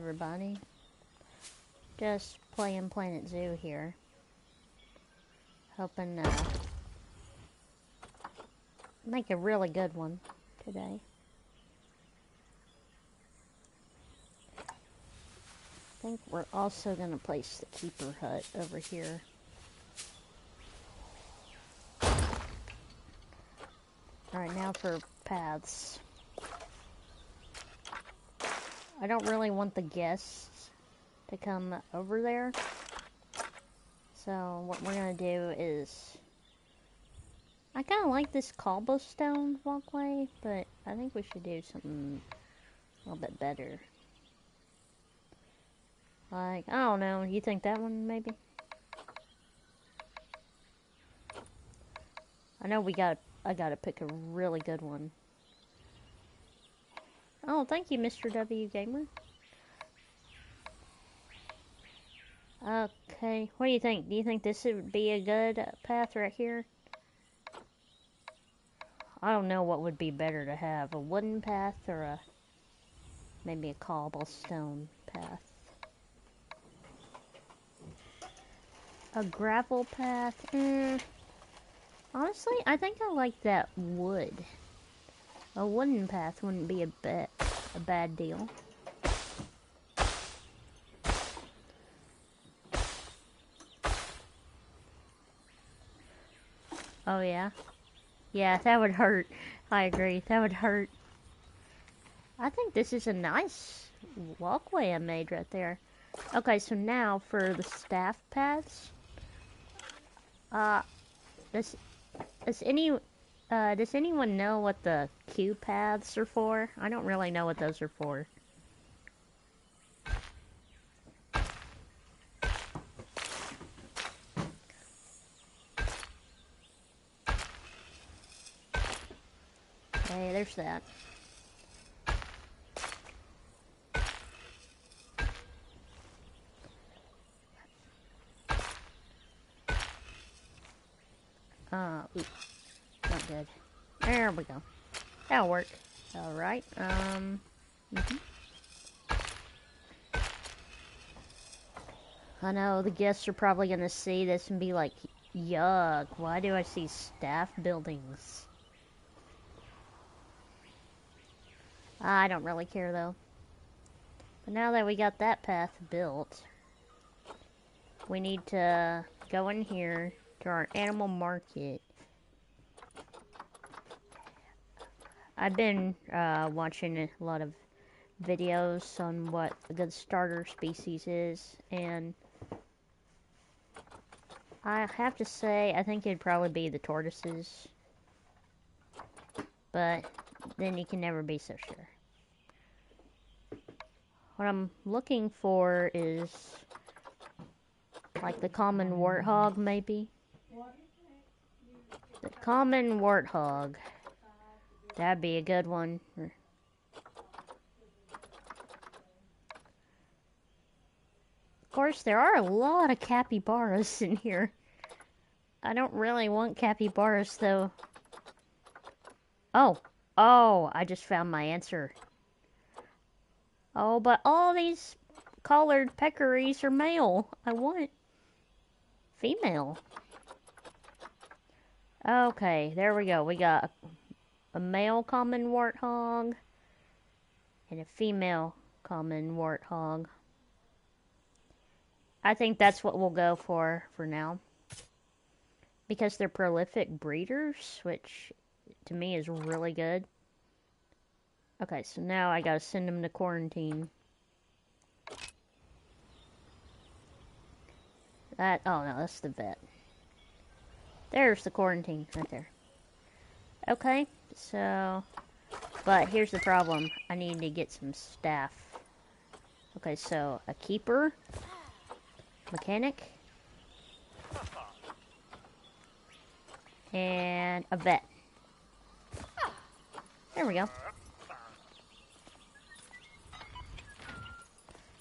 everybody. Just playing Planet Zoo here. Hoping to make a really good one today. I think we're also going to place the keeper hut over here. Alright, now for paths. I don't really want the guests to come over there. So what we're going to do is... I kind of like this cobblestone walkway, but I think we should do something a little bit better. Like, I don't know, you think that one maybe? I know I gotta pick a really good one. Oh, thank you, Mr. W Gamer. Okay, what do you think? Do you think this would be a good path right here? I don't know what would be better to have, a wooden path or maybe a cobblestone path. A gravel path? Honestly, I think I like that wood. A wooden path wouldn't be a bad deal. Oh yeah? Yeah, that would hurt. I agree, that would hurt. I think this is a nice walkway I made right there. Okay, so now for the staff paths. Does anyone know what the Q paths are for? I don't really know what those are for. Okay, there's that. Ooh, not good. There we go. That'll work. Alright, I know, the guests are probably gonna see this and be like, yuck, why do I see staff buildings? I don't really care though. But now that we got that path built, we need to go in here to our animal market. I've been watching a lot of videos on what a good starter species is, and I have to say I think it'd probably be the tortoises, but then you can never be so sure. What I'm looking for is like the common warthog, maybe. The common warthog. That'd be a good one. Of course, there are a lot of capybaras in here. I don't really want capybaras, though. Oh, I just found my answer. Oh, but all these collared peccaries are male. I want female. Okay, there we go. We got a male common warthog and a female common warthog. I think that's what we'll go for now. Because they're prolific breeders, which to me is really good. Okay, so now I gotta send them to quarantine. Oh no, that's the vet. There's the quarantine right there. Okay, so, but here's the problem. I need to get some staff. Okay, so a keeper, mechanic, and a vet. There we go.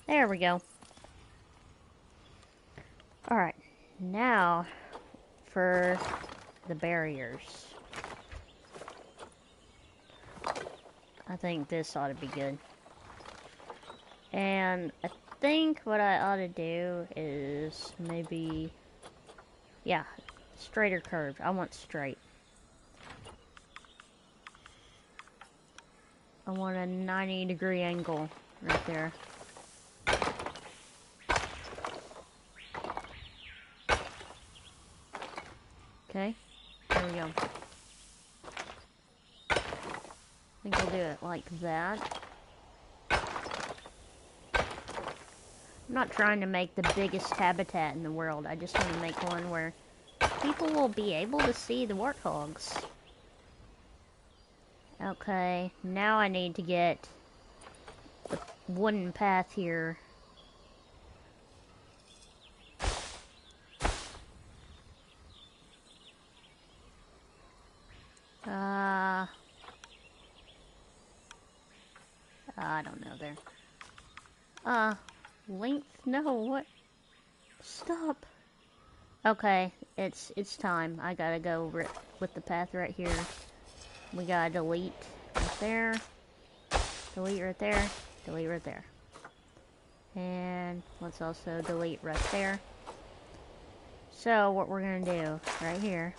There we go. Alright, now for the barriers. I think this ought to be good. And I think what I ought to do is maybe, yeah, straight or curved. I want straight. I want a 90-degree angle right there. Okay, there we go. I think I'll do it like that. I'm not trying to make the biggest habitat in the world. I just want to make one where people will be able to see the warthogs. Okay, now I need to get the wooden path here. I don't know there. Length? No, what? Stop. Okay, it's time. I gotta go with the path right here. We gotta delete right there. Delete right there. Delete right there. And let's also delete right there. So what we're gonna do right here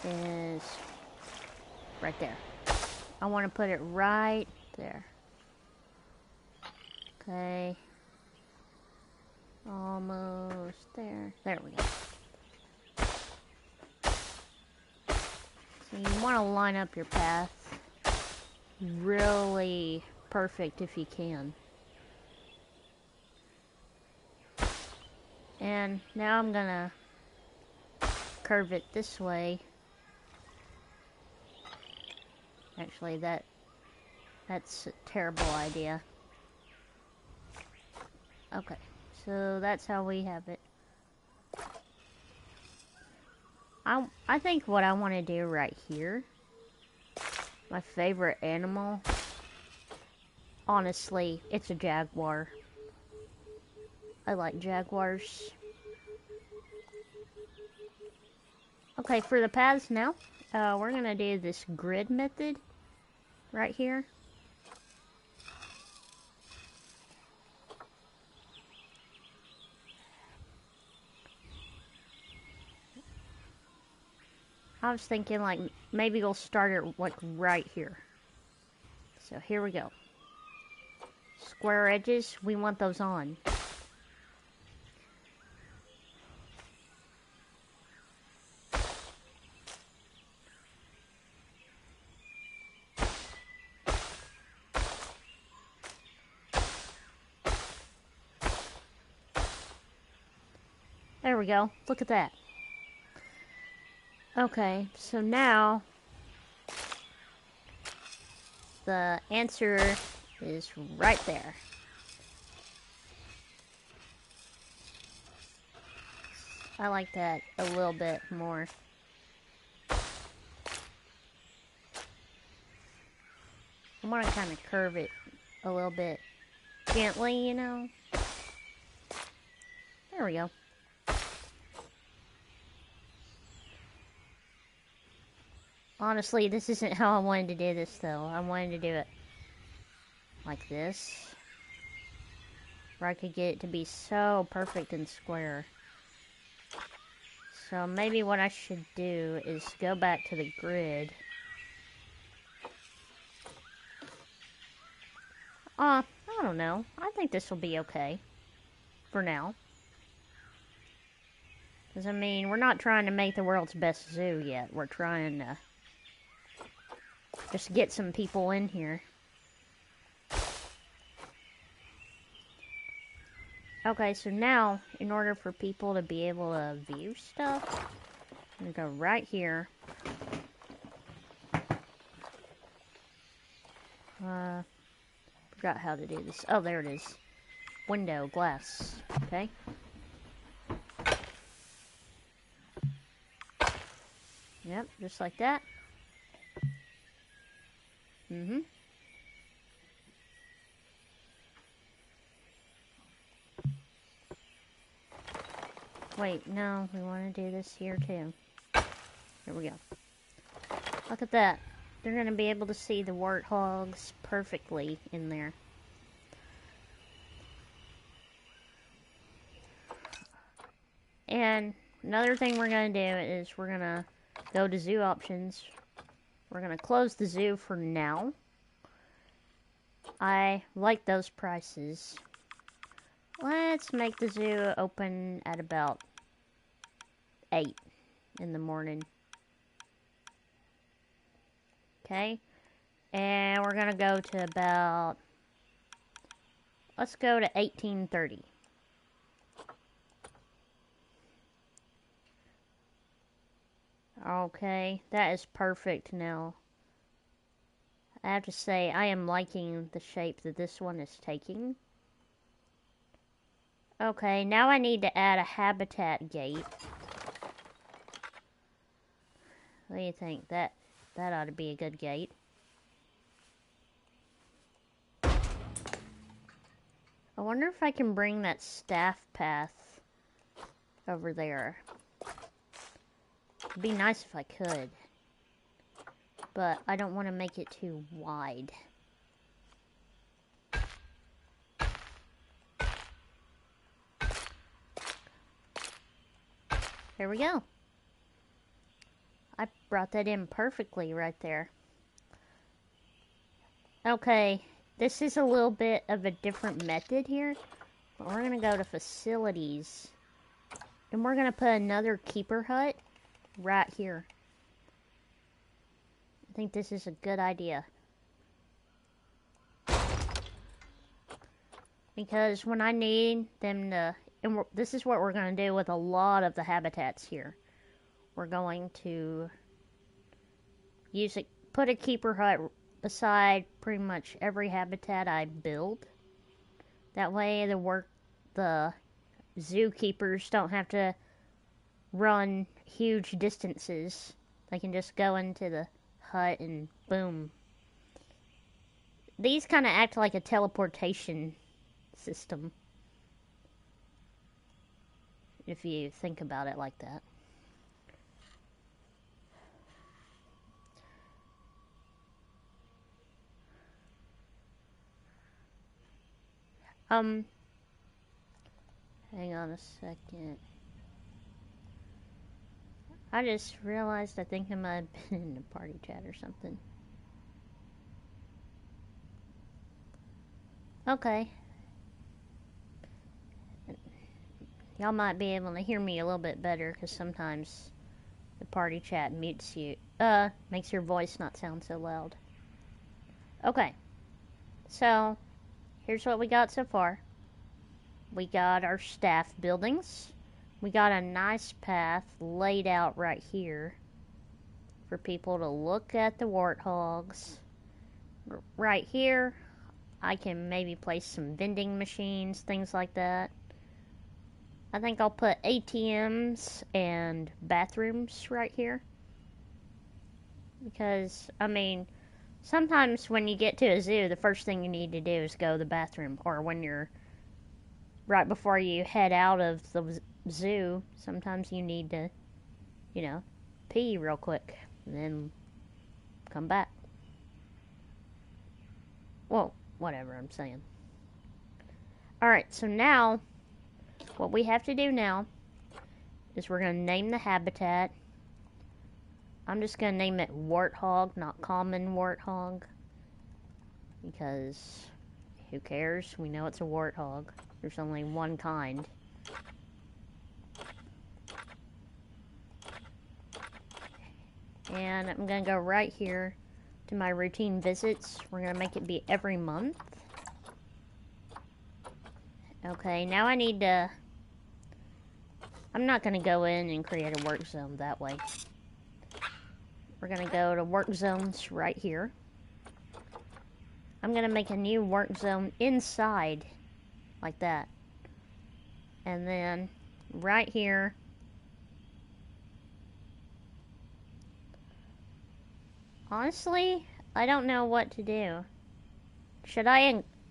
is right there. I want to put it right there. Okay. Almost there. There we go. So you want to line up your path really perfect if you can. And now I'm gonna curve it this way. Actually, that's a terrible idea. Okay, so that's how we have it. I think what I want to do right here, my favorite animal, honestly, it's a jaguar. I like jaguars. Okay, for the paths now, we're gonna do this grid method right here. I was thinking like maybe we'll start it like right here. So here we go. Square edges, we want those on. There we go. Look at that. Okay, so now the answer is right there. I like that a little bit more. I want to kind of curve it a little bit gently, you know. There we go. Honestly, this isn't how I wanted to do this, though. I wanted to do it like this, where I could get it to be so perfect and square. So maybe what I should do is go back to the grid. I don't know. I think this will be okay for now. Because, I mean, we're not trying to make the world's best zoo yet. We're trying to just get some people in here. Okay, so now, in order for people to be able to view stuff, I'm gonna go right here. Forgot how to do this. Oh, there it is. Window, glass. Okay. Yep, just like that. Wait, no, we want to do this here too. Here we go. Look at that. They're going to be able to see the warthogs perfectly in there. And another thing we're going to do is we're going to go to zoo options. We're going to close the zoo for now. I like those prices. Let's make the zoo open at about 8 in the morning. Okay. And we're going to go to about, let's go to 18:30. Okay, that is perfect now. I have to say, I am liking the shape that this one is taking. Okay, now I need to add a habitat gate. What do you think? That ought to be a good gate. I wonder if I can bring that staff path over there. It'd be nice if I could. But I don't want to make it too wide. There we go. I brought that in perfectly right there. Okay, this is a little bit of a different method here. But we're going to go to facilities. And we're going to put another keeper hut right here. I think this is a good idea. Because when I need them to, and this is what we're going to do with a lot of the habitats here. We're going to use it, put a keeper hut beside pretty much every habitat I build. That way the zookeepers don't have to run huge distances. They can just go into the hut and boom. These kind of act like a teleportation system, if you think about it like that. Hang on a second. I just realized I think I might have been in a party chat or something. Okay. Y'all might be able to hear me a little bit better because sometimes the party chat mutes you, makes your voice not sound so loud. Okay. So, here's what we got so far. We got our staff buildings. We got a nice path laid out right here for people to look at the warthogs. Right here, I can maybe place some vending machines, things like that. I think I'll put ATMs and bathrooms right here. Because, I mean, sometimes when you get to a zoo, the first thing you need to do is go to the bathroom. Or when you're right before you head out of the zoo, sometimes you need to, pee real quick and then come back. Well, whatever I'm saying. Alright, so now, what we have to do now is we're going to name the habitat. I'm just going to name it warthog, not common warthog. Because, who cares? We know it's a warthog. There's only one kind. And I'm going to go right here to my routine visits. We're going to make it be every month. Okay, now I need to... I'm not going to go in and create a work zone that way. We're going to go to work zones right here. I'm going to make a new work zone inside, like that. And then right here, honestly, I don't know what to do.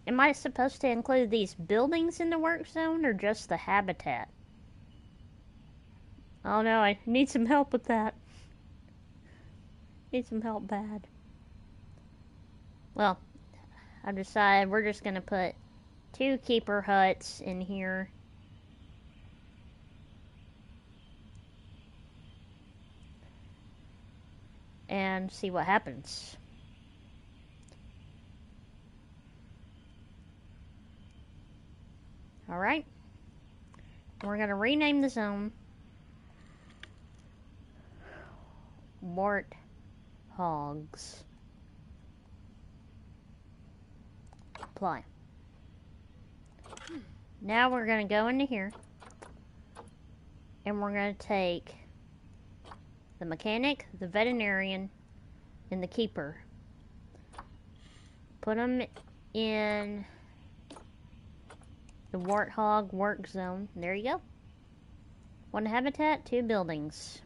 Am I supposed to include these buildings in the work zone or just the habitat? Oh no, I need some help with that. Need some help bad. Well, I've decided we're just gonna put 2 keeper huts in here. and see what happens. Alright. We're going to rename the zone Warthogs. Apply. Now we're going to go into here and we're going to take the mechanic, the veterinarian, and the keeper. Put them in the warthog work zone. There you go. 1 habitat, 2 buildings.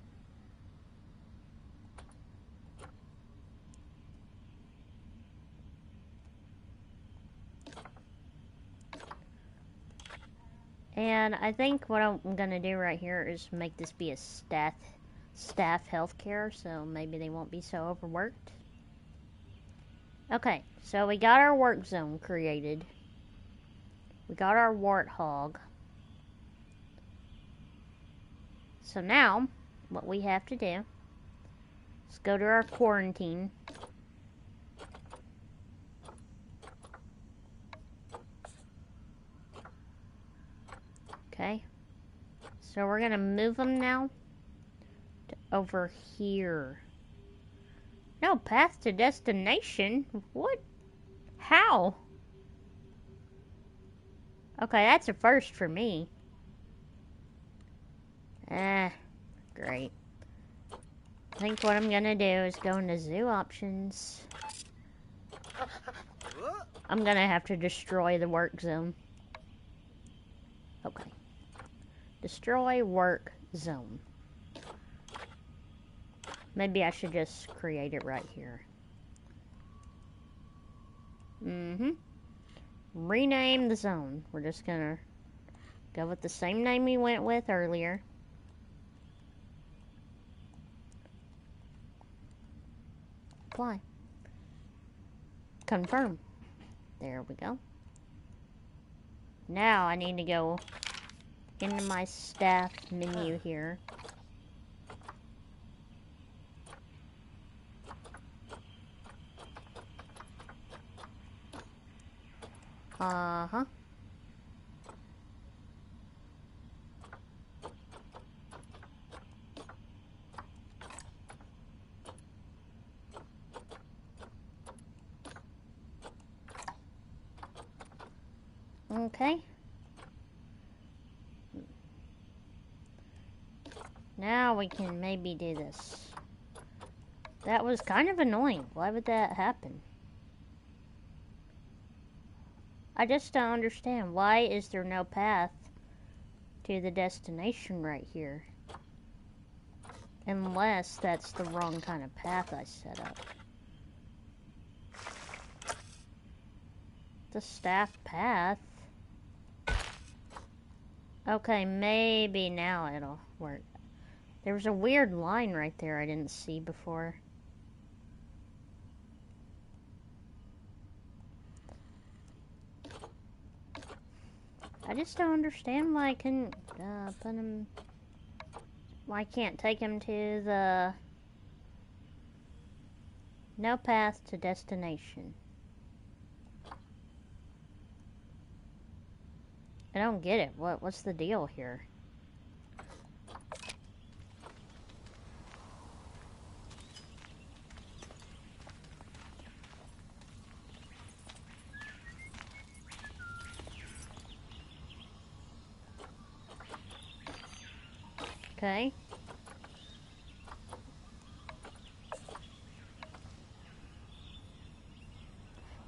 And I think what I'm going to do right here is make this be a staff healthcare, so maybe they won't be so overworked. Okay, so we got our work zone created. We got our warthog. So now, what we have to do is go to our quarantine. Okay, so we're going to move them now to over here. No, path to destination? What? How? Okay, that's a first for me. Great. I think what I'm going to do is go into zoo options. I'm going to have to destroy the work zone. Okay. Destroy work zone. Maybe I should just create it right here. Rename the zone. We're just gonna go with the same name we went with earlier. Apply. Confirm. There we go. Now I need to go into my staff menu here. Uh-huh. Okay. Now we can maybe do this. That was kind of annoying. Why would that happen? I just don't understand. Why is there no path to the destination right here? Unless that's the wrong kind of path I set up. The staff path. Okay, maybe now it'll work. There was a weird line right there I didn't see before. I just don't understand why I couldn't put him. Why I can't take him to the no path to destination. I don't get it. What's the deal here? Okay.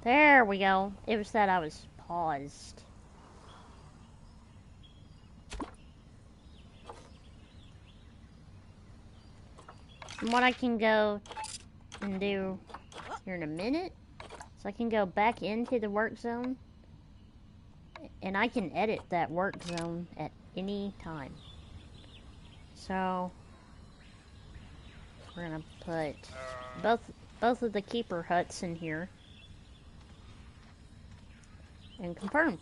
There we go. It was that I was paused. And what I can go and do here in a minute, so I can go back into the work zone, and I can edit that work zone at any time. So we're gonna put both of the keeper huts in here and confirm.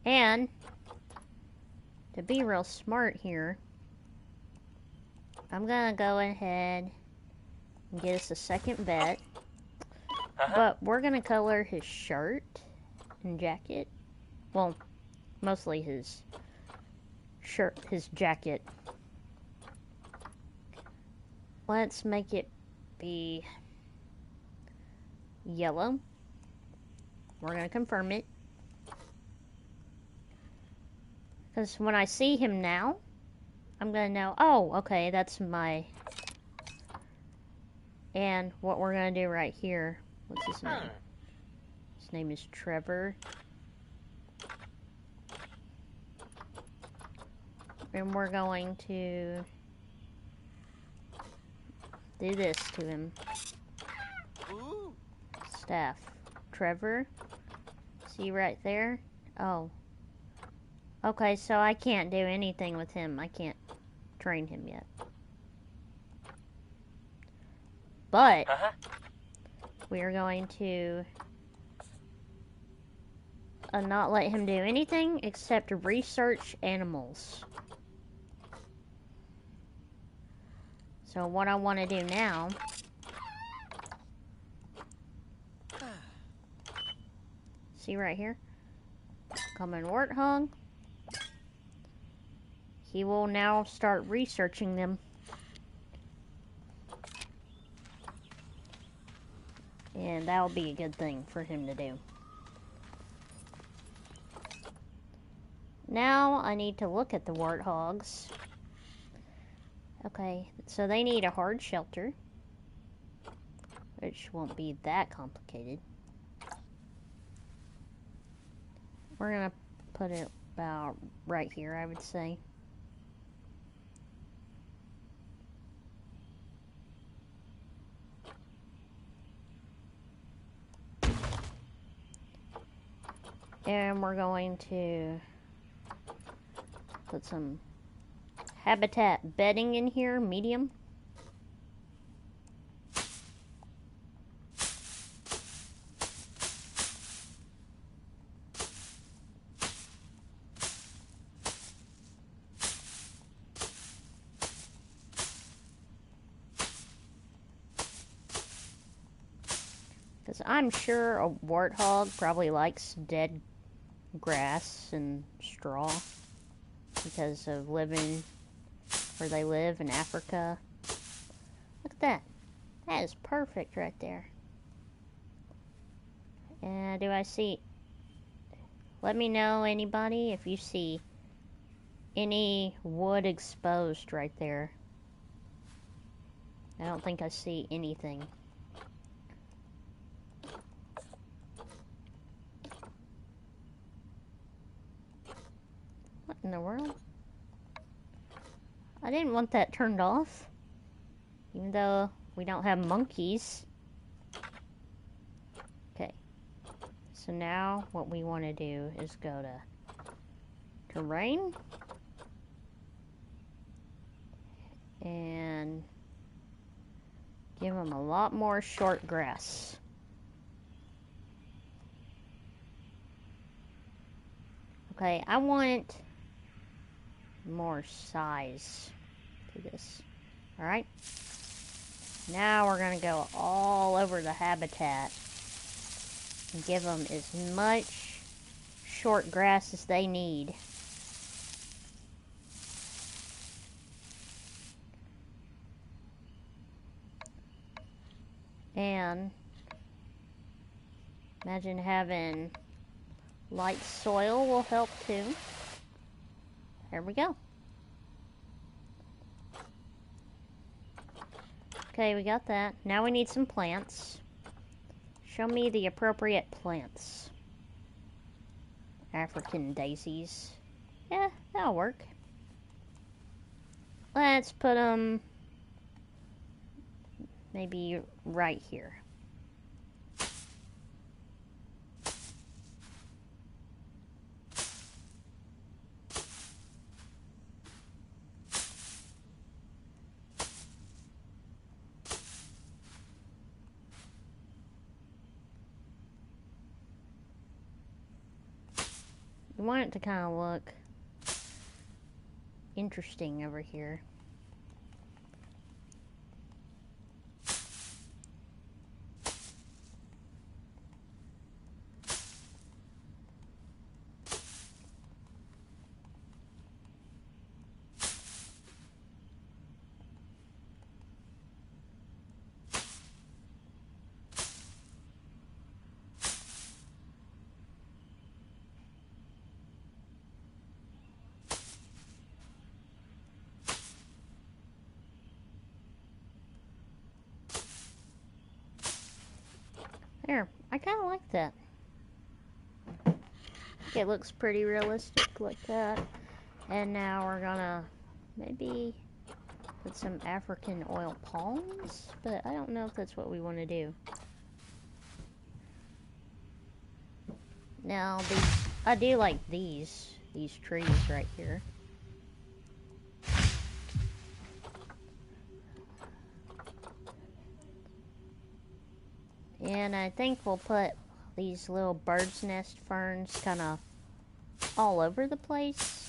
And to be real smart here, I'm gonna go ahead and get us a second vet. But we're gonna color his shirt and jacket. Well, mostly his shirt, his jacket. Let's make it be yellow. We're gonna confirm it. Because when I see him now, I'm gonna know, oh, okay, that's my... And what we're gonna do right here, what's his name? His name is Trevor. And we're going to do this to him. Staff. Trevor. See right there? Oh. Okay, so I can't do anything with him. I can't train him yet. But we are going to not let him do anything except research animals. So what I want to do now, see right here, common warthog. He will now start researching them. And that will be a good thing for him to do. Now I need to look at the warthogs. Okay, so they need a hard shelter, which won't be that complicated. We're gonna put it about right here, I would say. And we're going to put some habitat bedding in here, medium. Because I'm sure a warthog probably likes dead grass and straw because of living where they live in Africa. Look at that. That is perfect right there. And do I see... Let me know, anybody, if you see any wood exposed right there. I don't think I see anything. What in the world? I didn't want that turned off. Even though we don't have monkeys. Okay. So now what we want to do is go to terrain. And give them a lot more short grass. Okay, I want more size to this. Alright? Now we're going to go all over the habitat and give them as much short grass as they need. And imagine having light soil will help too. There we go. Okay, we got that. Now we need some plants. Show me the appropriate plants. African daisies. Yeah, that'll work. Let's put them maybe right here. You want it to kind of look interesting over here. There, I kind of like that. It looks pretty realistic like that. And now we're gonna maybe put some African oil palms, but I don't know if that's what we want to do. Now, I do like these trees right here. And I think we'll put these little bird's nest ferns kind of all over the place.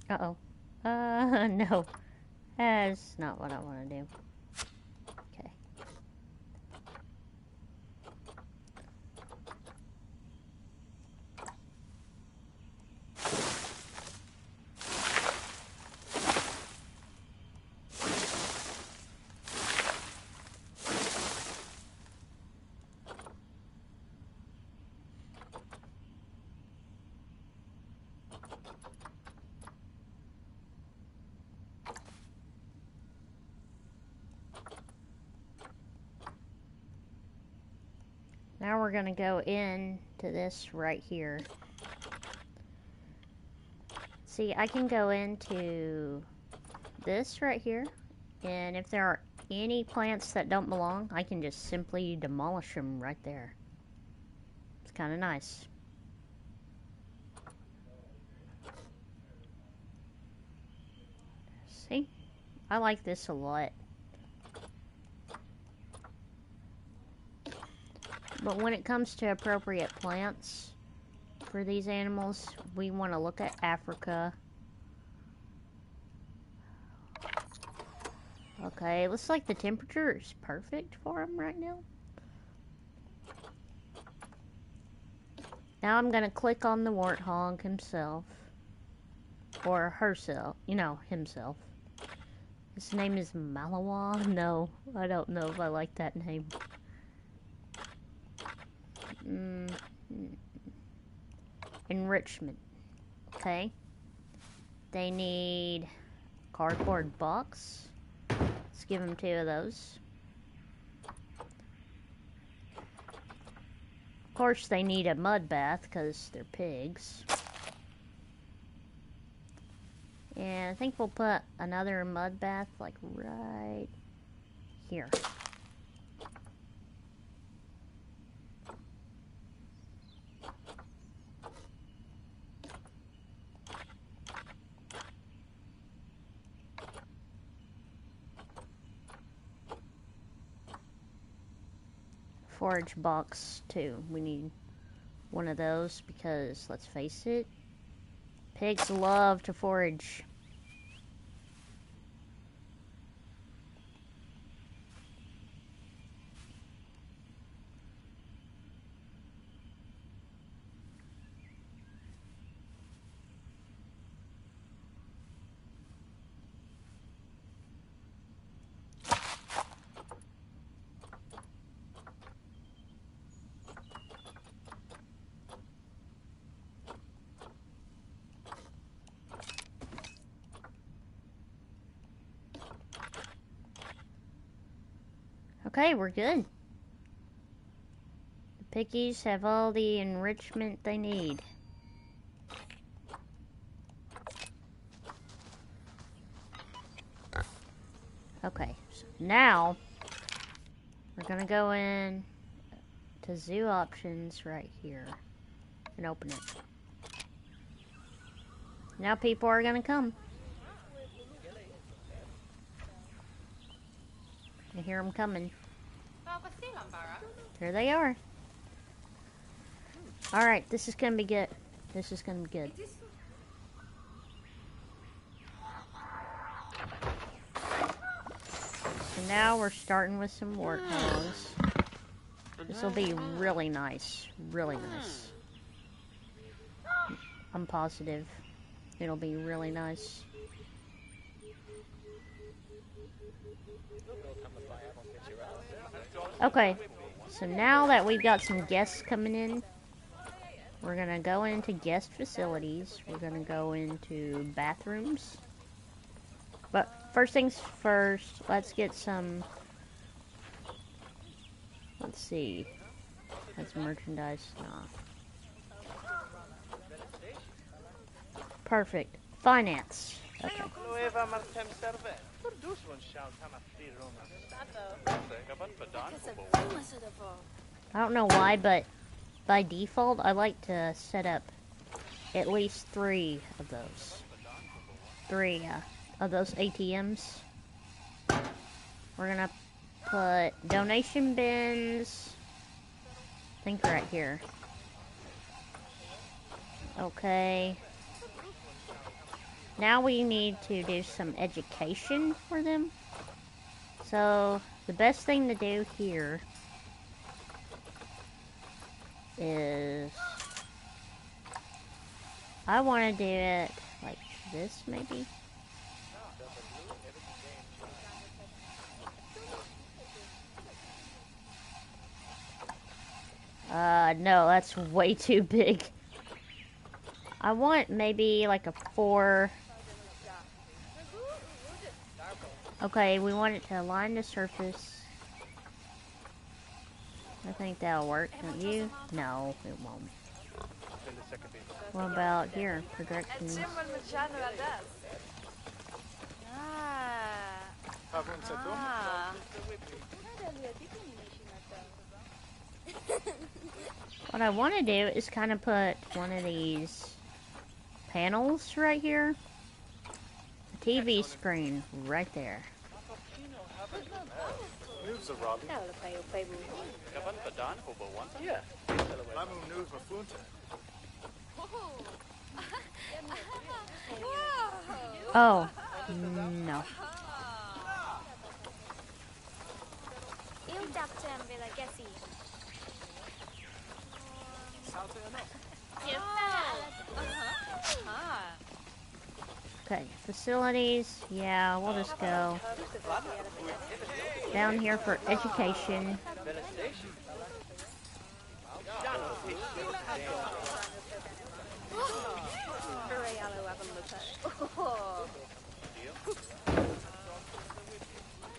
Uh-oh. No. That's not what I want to do. Okay. Now we're going to go into this right here. See, I can go into this right here, and if there are any plants that don't belong, I can just simply demolish them right there. It's kind of nice. See? I like this a lot. But when it comes to appropriate plants for these animals, we want to look at Africa. Okay, looks like the temperature is perfect for them right now. Now I'm going to click on the warthog himself. Or herself. You know, himself. His name is Malawa? No, I don't know if I like that name. Enrichment. Okay. They need cardboard box. Let's give them 2 of those. Of course, they need a mud bath because they're pigs. And I think we'll put another mud bath like right here. Forage box too. We need one of those because, let's face it, pigs love to forage. Okay, we're good. The piggies have all the enrichment they need. Okay, so now we're gonna go in to zoo options right here and open it. Now people are gonna come. I hear them coming. Here they are. Alright, this is gonna be good. This is gonna be good. So now we're starting with some warthogs. This will be really nice. Really nice. I'm positive it'll be really nice. Okay, so now that we've got some guests coming in, we're gonna go into guest facilities. We're gonna go into bathrooms. But first things first, let's get some, let's see, that's merchandise, nah. Perfect, finance, okay. I don't know why, but by default, I like to set up at least 3 of those. 3 of those ATMs. We're gonna put donation bins, I think right here. Okay. Now we need to do some education for them. So, the best thing to do here is, I want to do it like this, maybe? No, that's way too big. I want maybe like a 4. Okay, we want it to align the surface. I think that'll work, don't you? No, it won't. What about here, for directions? What I want to do is kind of put one of these panels right here. A TV screen right there. Oh, no. Okay, facilities, yeah, we'll just go down here for education.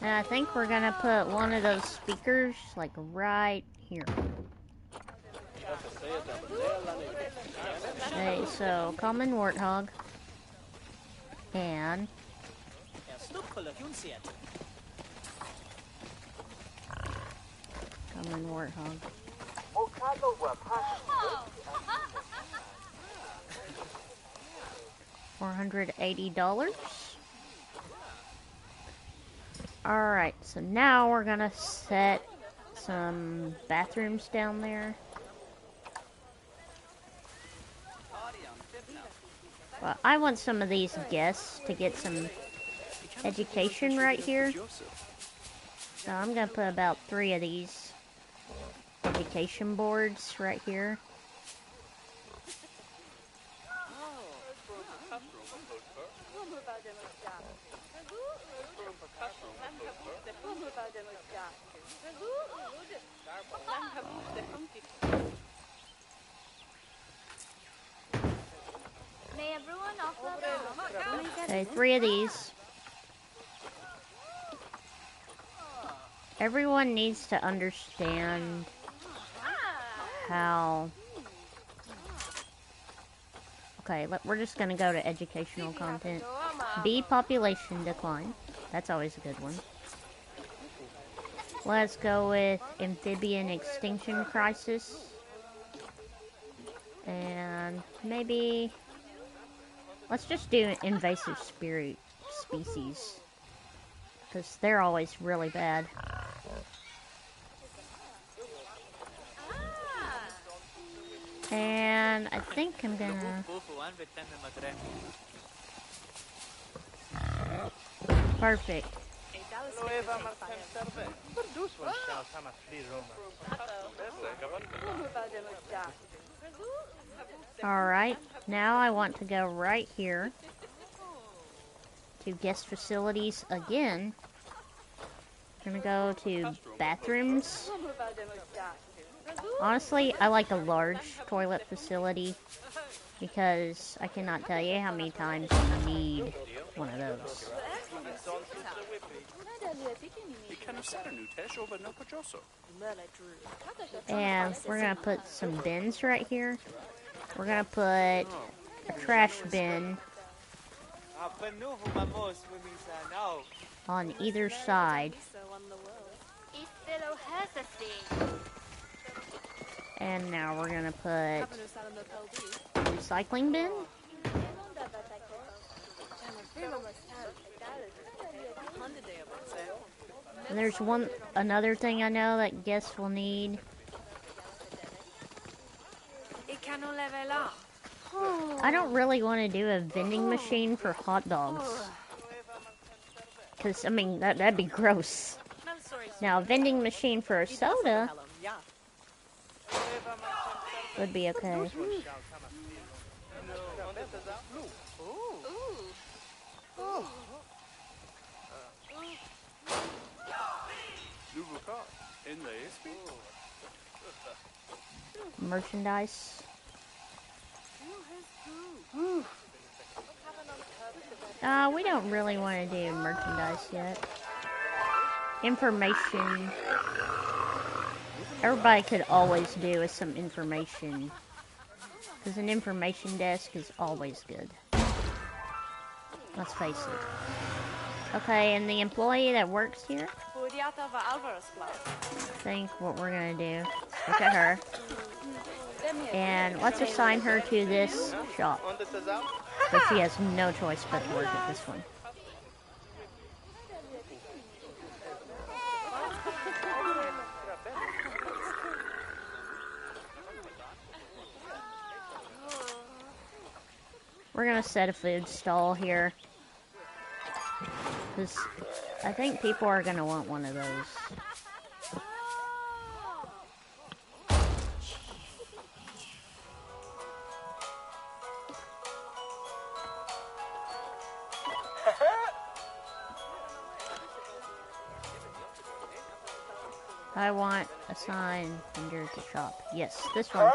And I think we're gonna put one of those speakers, like, right here. Okay, so, common warthog. And common warthog. $480. Alright, so now we're gonna set some bathrooms down there. Well, I want some of these guests to get some education right here. So I'm gonna put about 3 of these education boards right here. Okay, 3 of these. Everyone needs to understand how... Okay, we're just gonna go to educational content. B, population decline. That's always a good one. Let's go with amphibian extinction crisis. And maybe let's just do invasive species. Because they're always really bad. And I think I'm gonna... Perfect. Alright, now I want to go right here to guest facilities again. I'm gonna go to bathrooms. Honestly, I like a large toilet facility because I cannot tell you how many times you need one of those. And we're gonna put some bins right here. We're gonna put a trash bin on either side. And now we're gonna put a recycling bin. And there's another thing I know that guests will need. I don't really want to do a vending machine for hot dogs. Because, I mean, that'd be gross. Now, a vending machine for a soda would be okay. Merchandise. We don't really want to do merchandise yet. Information. Everybody could always do with some information. Because an information desk is always good. Let's face it. Okay, and the employee that works here, I think what we're going to do, look at her. And let's assign her to this shop. But she has no choice but to work at this one. We're gonna set a food stall here. Because I think people are gonna want one of those. I want a sign under the shop. Yes, this one.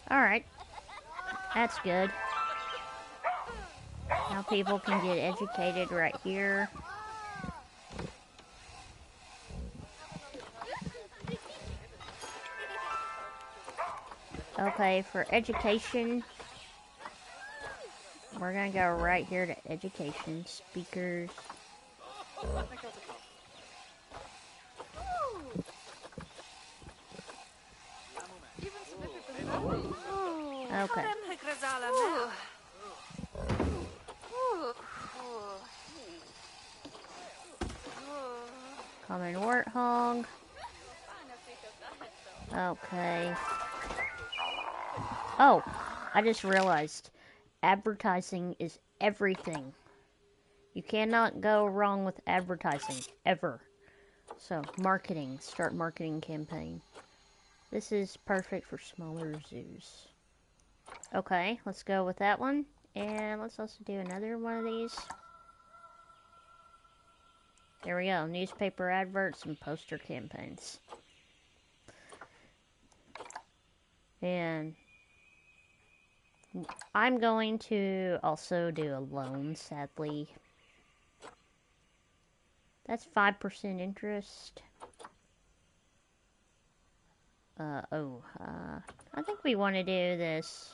Alright. That's good. Now people can get educated right here. Okay, for education, we're gonna go right here to education. Speakers. Okay. Common warthog. Okay. Oh, I just realized advertising is everything. You cannot go wrong with advertising, ever. So, marketing. Start marketing campaign. This is perfect for smaller zoos. Okay, let's go with that one. And let's also do another one of these. There we go. Newspaper adverts and poster campaigns. And I'm going to also do a loan, sadly. That's 5% interest. I think we want to do this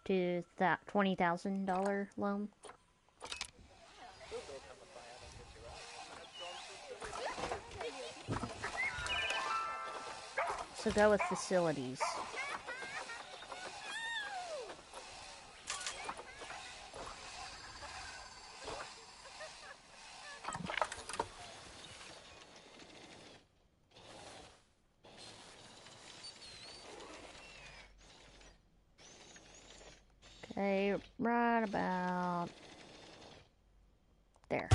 to that $20,000 loan. So go with facilities. Okay, right about there.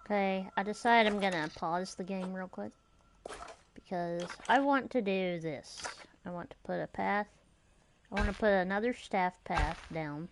Okay, I decided I'm gonna pause the game real quick because I want to do this. I want to put a path. I want to put another staff path down.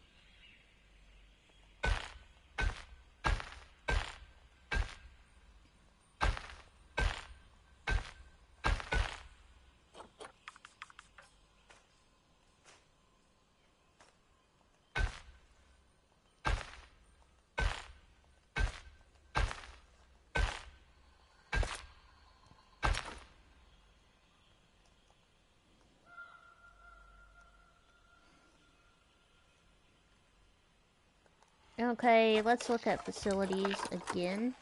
Okay, let's look at facilities again.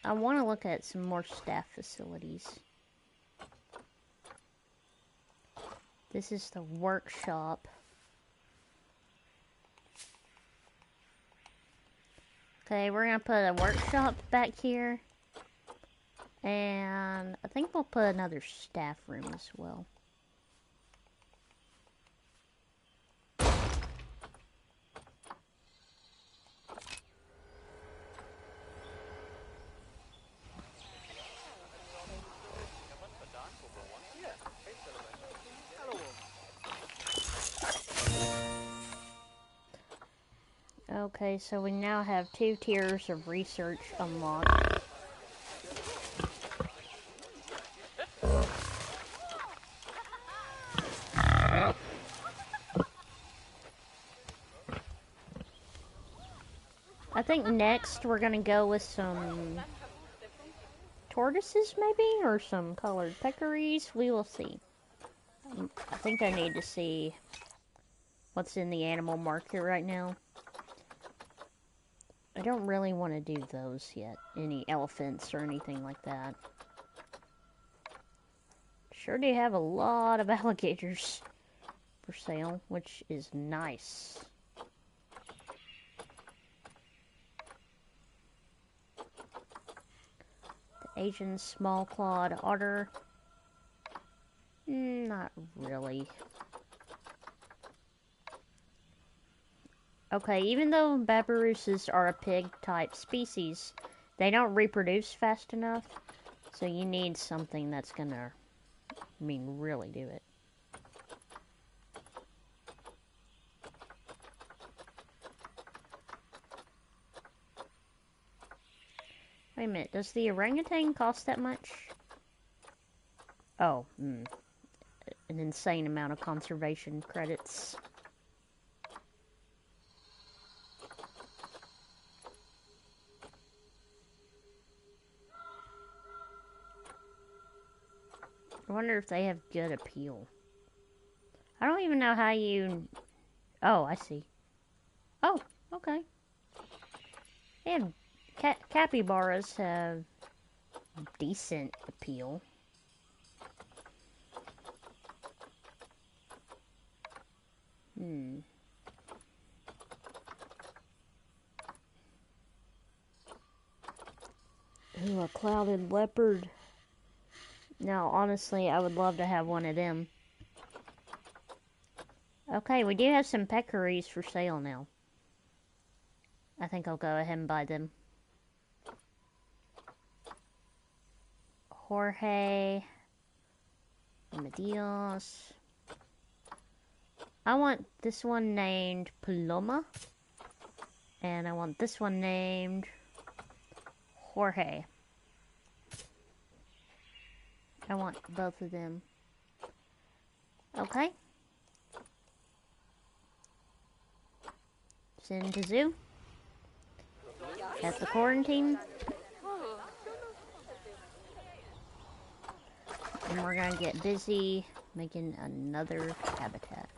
I want to look at some more staff facilities. This is the workshop. Okay, we're gonna put a workshop back here. And I think we'll put another staff room as well. Okay, so we now have 2 tiers of research unlocked. I think next we're gonna go with some tortoises maybe, or some colored peccaries. We will see. I think I need to see what's in the animal market right now. I don't really want to do those yet. Any elephants or anything like that. Sure do have a lot of alligators for sale, which is nice. The Asian small-clawed otter. Not really. Okay, even though babiruses are a pig-type species, they don't reproduce fast enough, so you need something that's gonna, really do it. Wait a minute, does the orangutan cost that much? Oh, an insane amount of conservation credits. I wonder if they have good appeal. I don't even know how you... Oh, I see. Oh, okay. And capybaras have decent appeal. Ooh, a clouded leopard. Now, honestly, I would love to have one of them. Okay, we do have some peccaries for sale now. I think I'll go ahead and buy them. Jorge. Medios. I want this one named Paloma. And I want this one named Jorge. I want both of them. Okay. Send to zoo. At the quarantine. And we're gonna get busy making another habitat.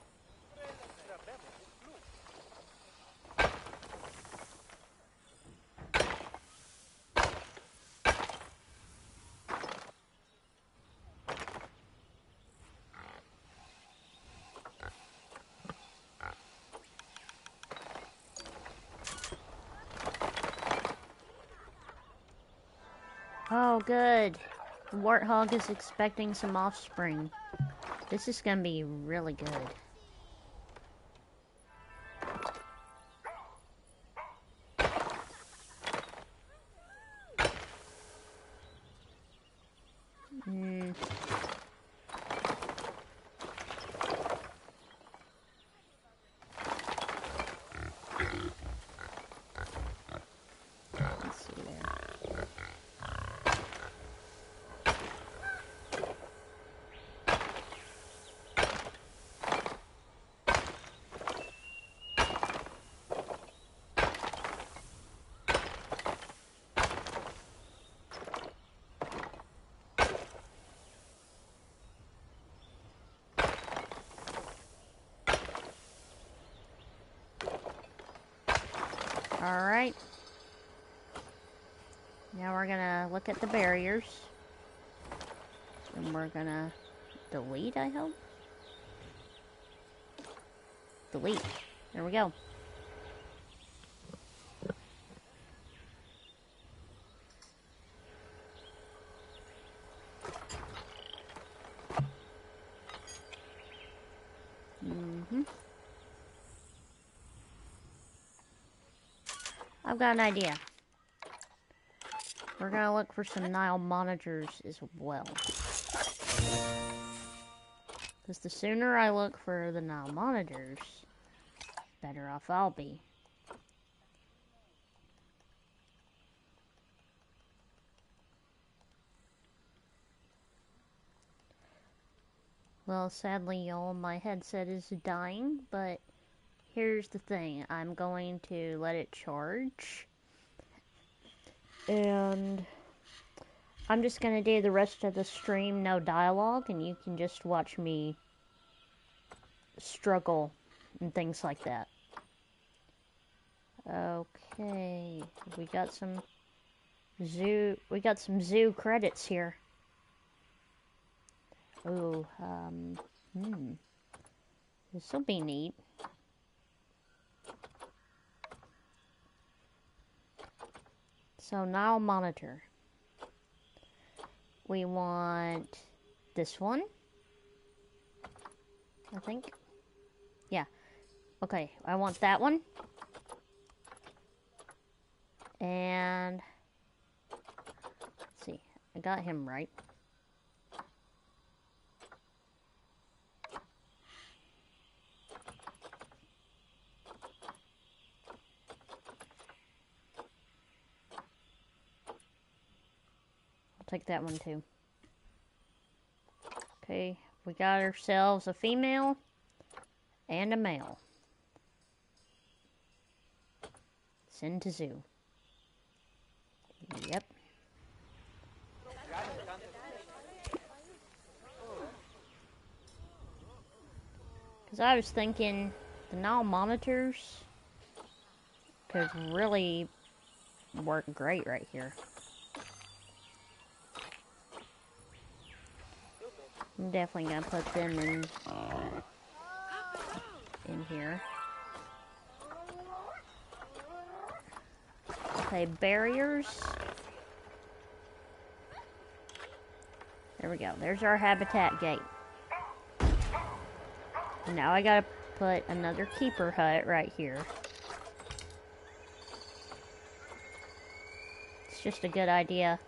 Oh, good. The warthog is expecting some offspring. This is gonna be really good. Let's see there. Alright. Now we're gonna look at the barriers. And we're gonna delete, I hope? Delete. There we go. I've got an idea. We're gonna look for some Nile monitors as well. Because the sooner I look for the Nile monitors, better off I'll be. Well, sadly, y'all, my headset is dying, but here's the thing. I'm going to let it charge. And I'm just going to do the rest of the stream, no dialogue, and you can just watch me struggle and things like that. Okay, we got some zoo credits here. Ooh, this'll be neat. So Nile monitor. We want this one, I think. Yeah. Okay, I want that one. And let's see, I got him right. Take that one too. Okay, we got ourselves a female and a male. Send to zoo. Yep. Because I was thinking the Nile monitors could really work great right here. I'm definitely gonna put them in here. Okay, barriers. There we go. There's our habitat gate. Now I gotta put another keeper hut right here. It's just a good idea.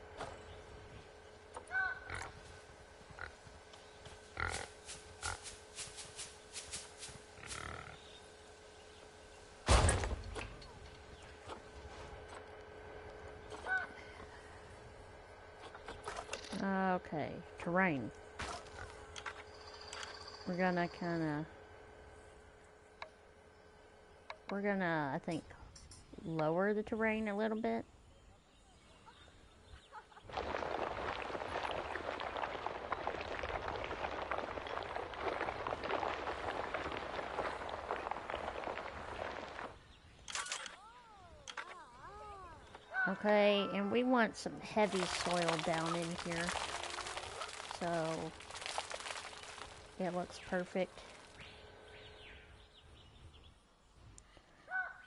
Okay, terrain. We're gonna, I think, lower the terrain a little bit. Okay, and we want some heavy soil down in here, so it looks perfect.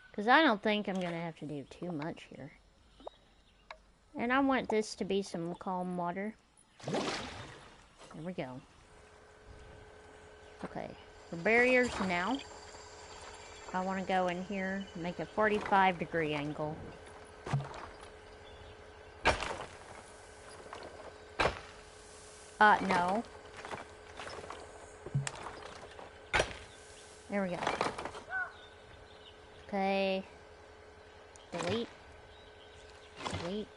Because I don't think I'm going to have to do too much here. And I want this to be some calm water. There we go. Okay, for barriers now, I want to go in here and make a 45-degree angle. No. There we go. Okay. Delete. Delete.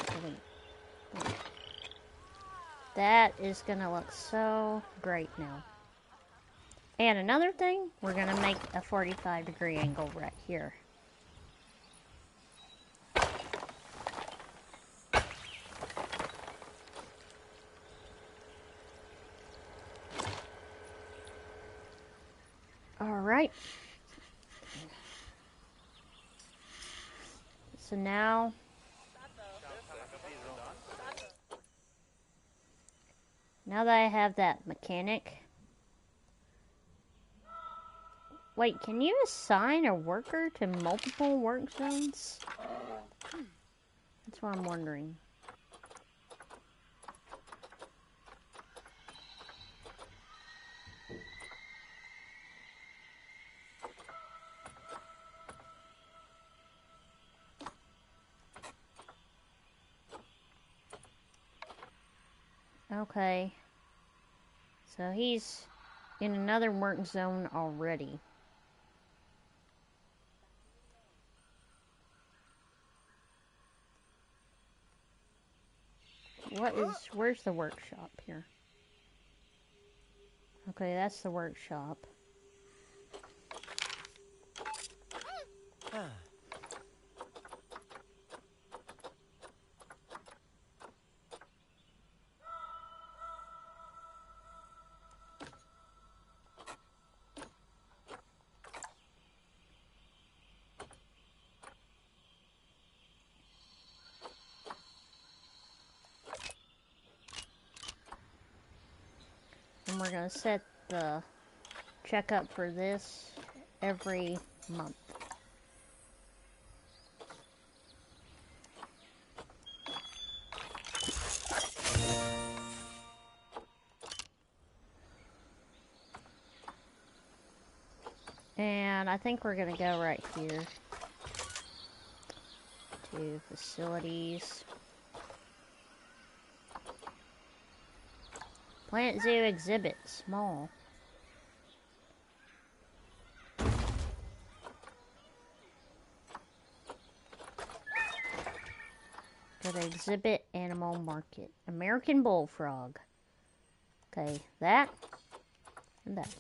Delete. Delete. That is gonna look so great now. And another thing, we're gonna make a 45-degree angle right here. Alright. So now that I have that mechanic. Wait, can you assign a worker to multiple work zones? That's what I'm wondering. Okay. So he's in another work zone already. Where's the workshop here? Okay, that's the workshop. And we're gonna set the checkup for this every month. And I think we're gonna go right here to facilities. Planet Zoo exhibit, small. Go to exhibit animal market. American bullfrog. Okay, that and that.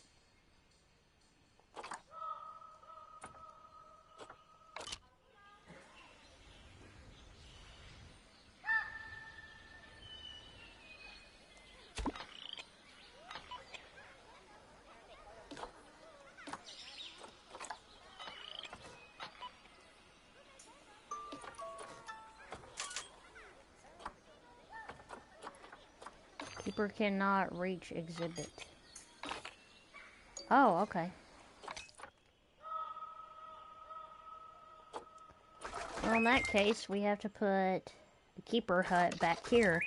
Keeper cannot reach exhibit. Oh, okay. Well, in that case, we have to put the keeper hut back here.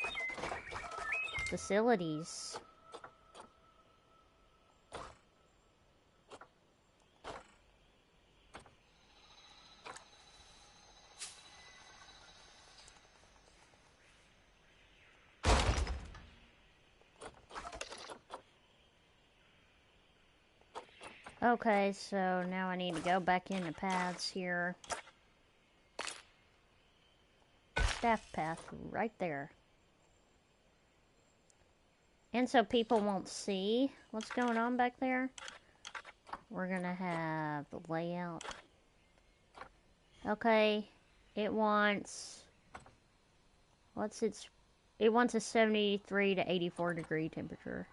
Facilities. Okay, so now I need to go back into paths here. Staff path right there. And so people won't see what's going on back there, we're gonna have the layout. Okay, it wants, it wants a 73 to 84 degree temperature.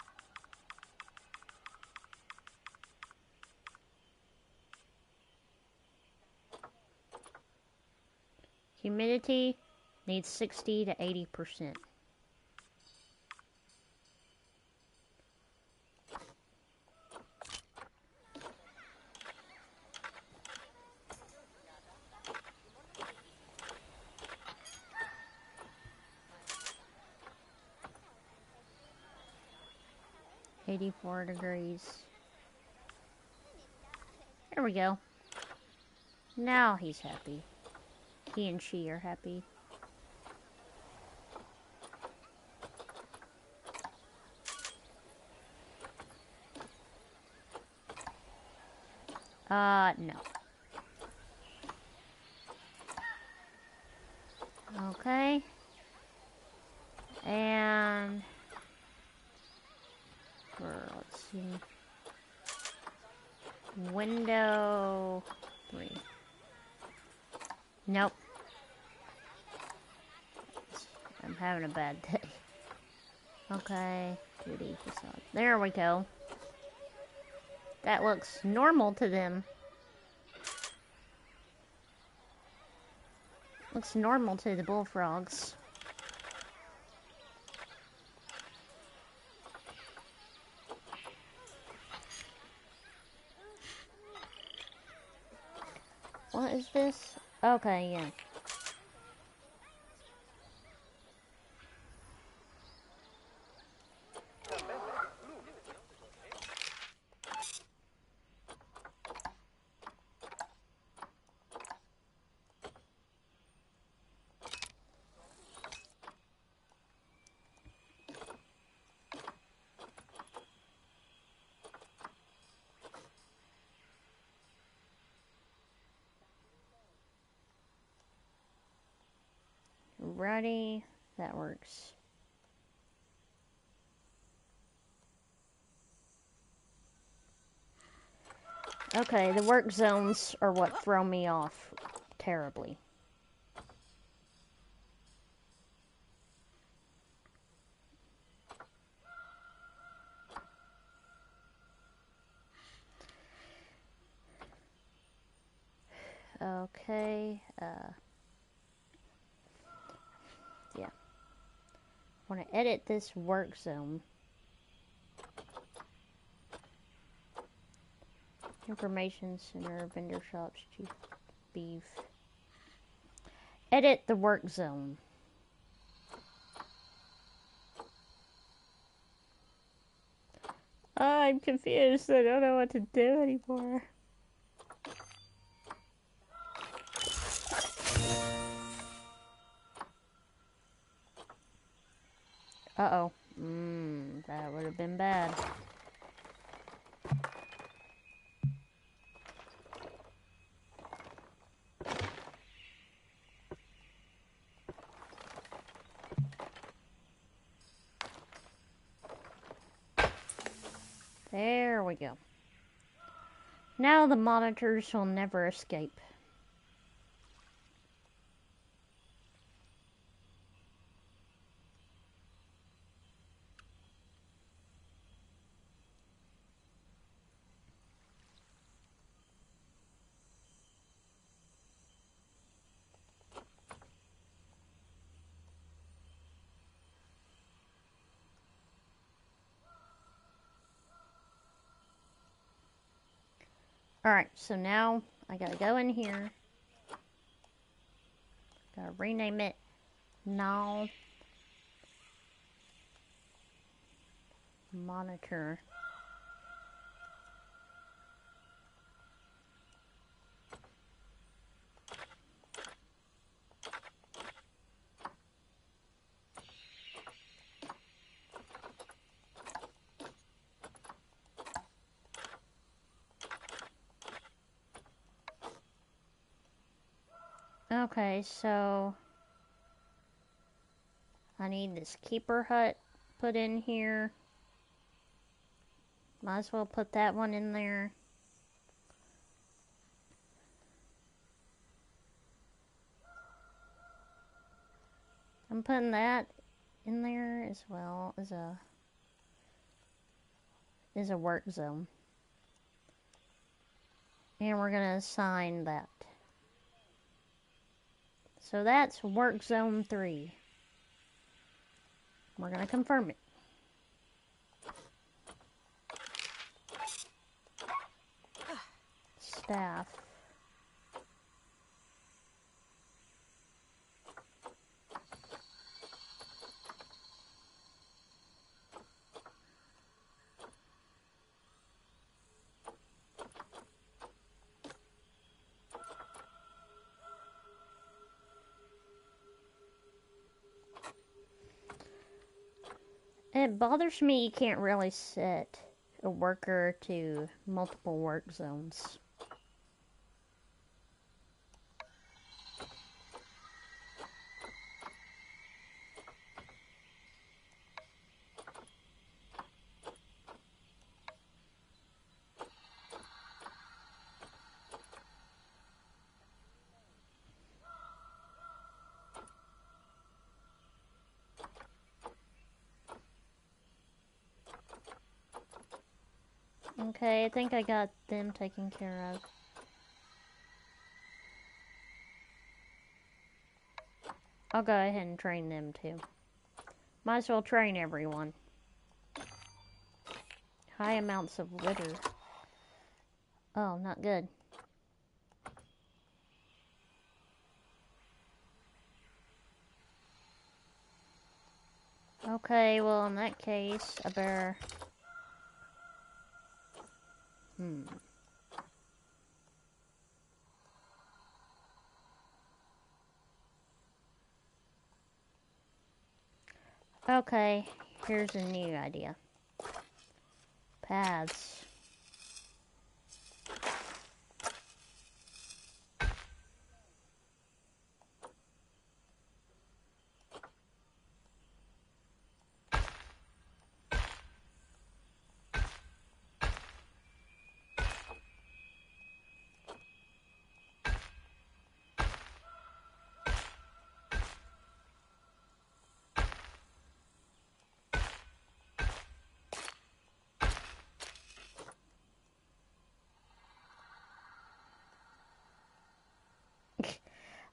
Humidity needs 60 to 80%. 84 degrees. There we go. Now he's happy. He and she are happy. No. Okay. And let's see. Window 3. Nope. I'm having a bad day. Okay. Duty facade. There we go. That looks normal to them. Looks normal to the bullfrogs. What is this? Okay, yeah. Ready? That works. Okay, the work zones are what throw me off terribly. Okay, yeah. I want to edit this work zone. Information center, vendor shops, chief beef. Edit the work zone. I'm confused. I don't know what to do anymore. Uh-oh. That would have been bad. There we go. Now the monitors will never escape. Alright, so now I gotta go in here. Gotta rename it Null Monitor. Okay, so I need this keeper hut put in here. Might as well put that one in there. I'm putting that in there as well as a work zone. And we're gonna assign that. So that's work zone 3. We're gonna confirm it. Staff. It bothers me you can't really set a worker to multiple work zones. Okay, I think I got them taken care of. I'll go ahead and train them too. Might as well train everyone. High amounts of litter. Oh, not good. Okay, well in that case, I better... Okay, here's a new idea. Paths.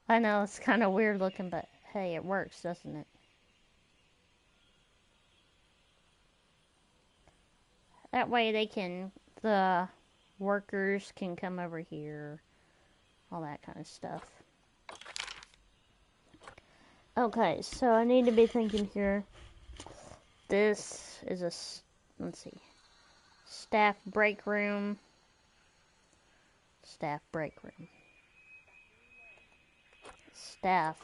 I know, it's kind of weird looking, but hey, it works, doesn't it? That way the workers can come over here, all that kind of stuff. Okay, so I need to be thinking here. This is let's see, staff break room. Staff break room. Staff.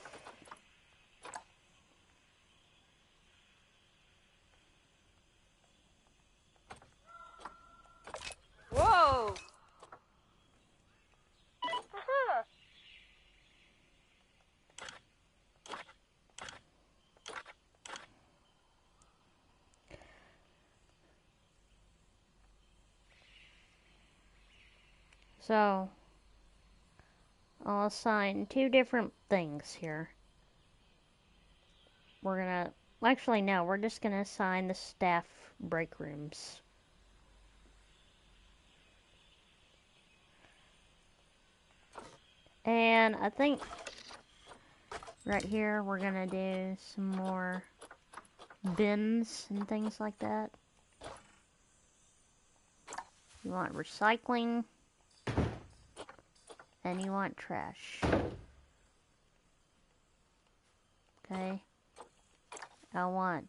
Whoa! Uh-huh. So, I'll assign two different things here. Actually no, we're just gonna assign the staff break rooms. And I think right here we're gonna do some more bins and things like that. You want recycling, and you want trash. Okay. I want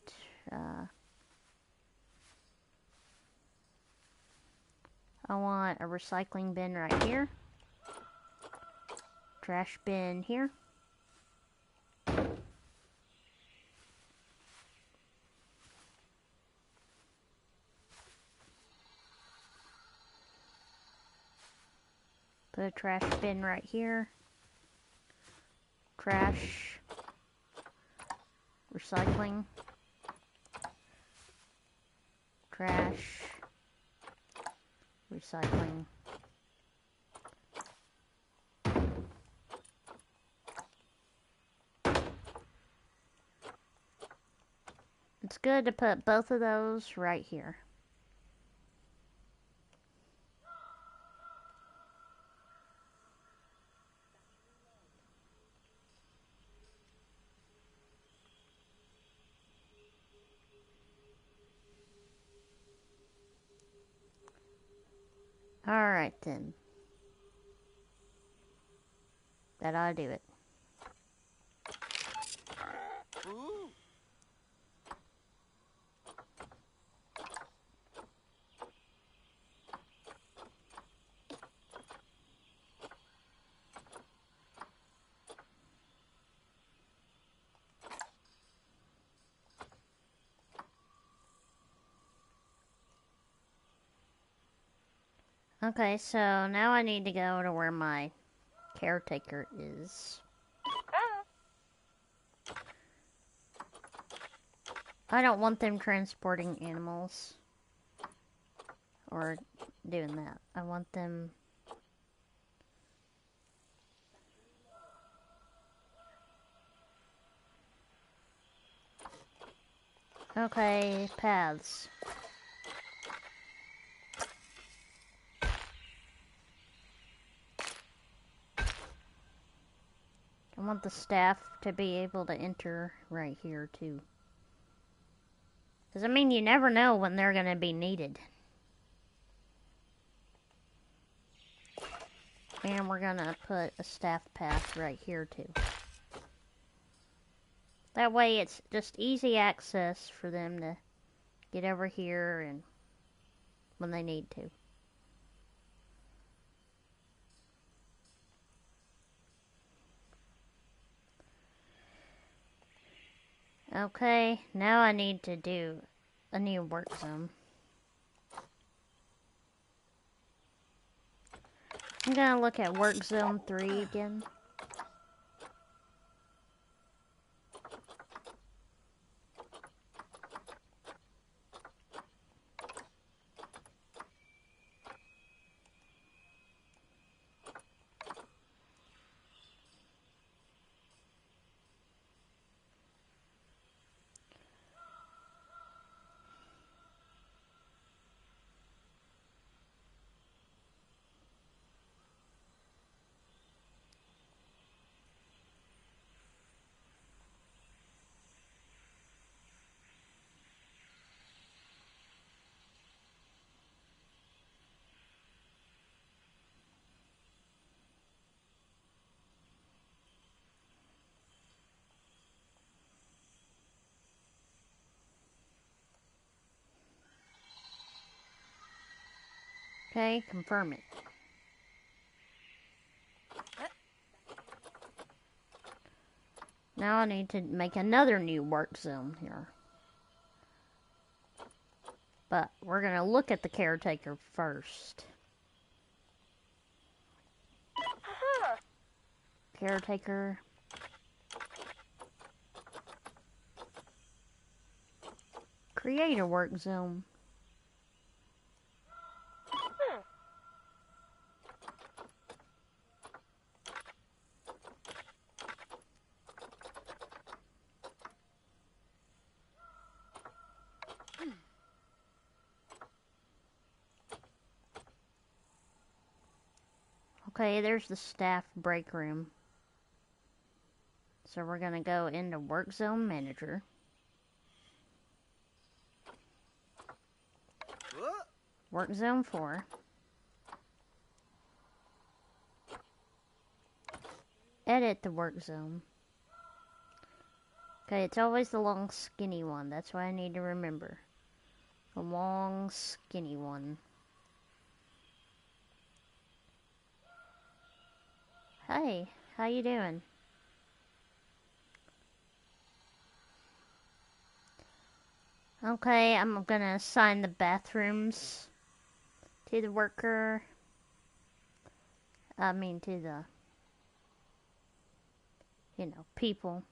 a recycling bin right here. Trash bin here. Put a trash bin right here. Trash. Recycling. Trash. Recycling. It's good to put both of those right here. Alright then. That ought to do it. Ooh. Okay, so now I need to go to where my caretaker is. I don't want them transporting animals or doing that. I want them... Okay, paths. I want the staff to be able to enter right here, too. Because, I mean, you never know when they're going to be needed. And we're going to put a staff path right here, too. That way it's just easy access for them to get over here and when they need to. Okay, now I need to do a new work zone. I'm gonna look at work zone 3 again. Okay, confirm it. Now I need to make another new work zone here. But we're gonna look at the caretaker first. Caretaker. Create a work zone. Okay, there's the staff break room. So we're gonna go into work zone manager. Work zone 4. Edit the work zone. Okay, it's always the long skinny one. That's what I need to remember. The long skinny one. Hey, how you doing? Okay, I'm gonna assign the bathrooms to the worker. I mean to the, people.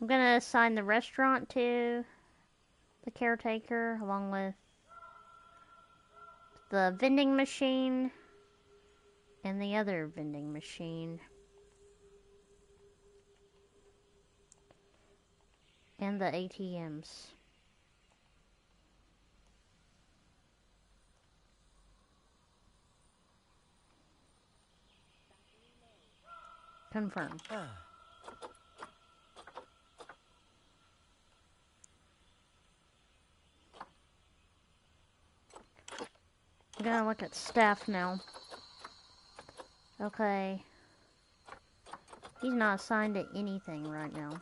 I'm gonna assign the restaurant to the caretaker along with the vending machine and the other vending machine. And the ATMs. Confirm. I'm gonna look at staff now. Okay. He's not assigned to anything right now.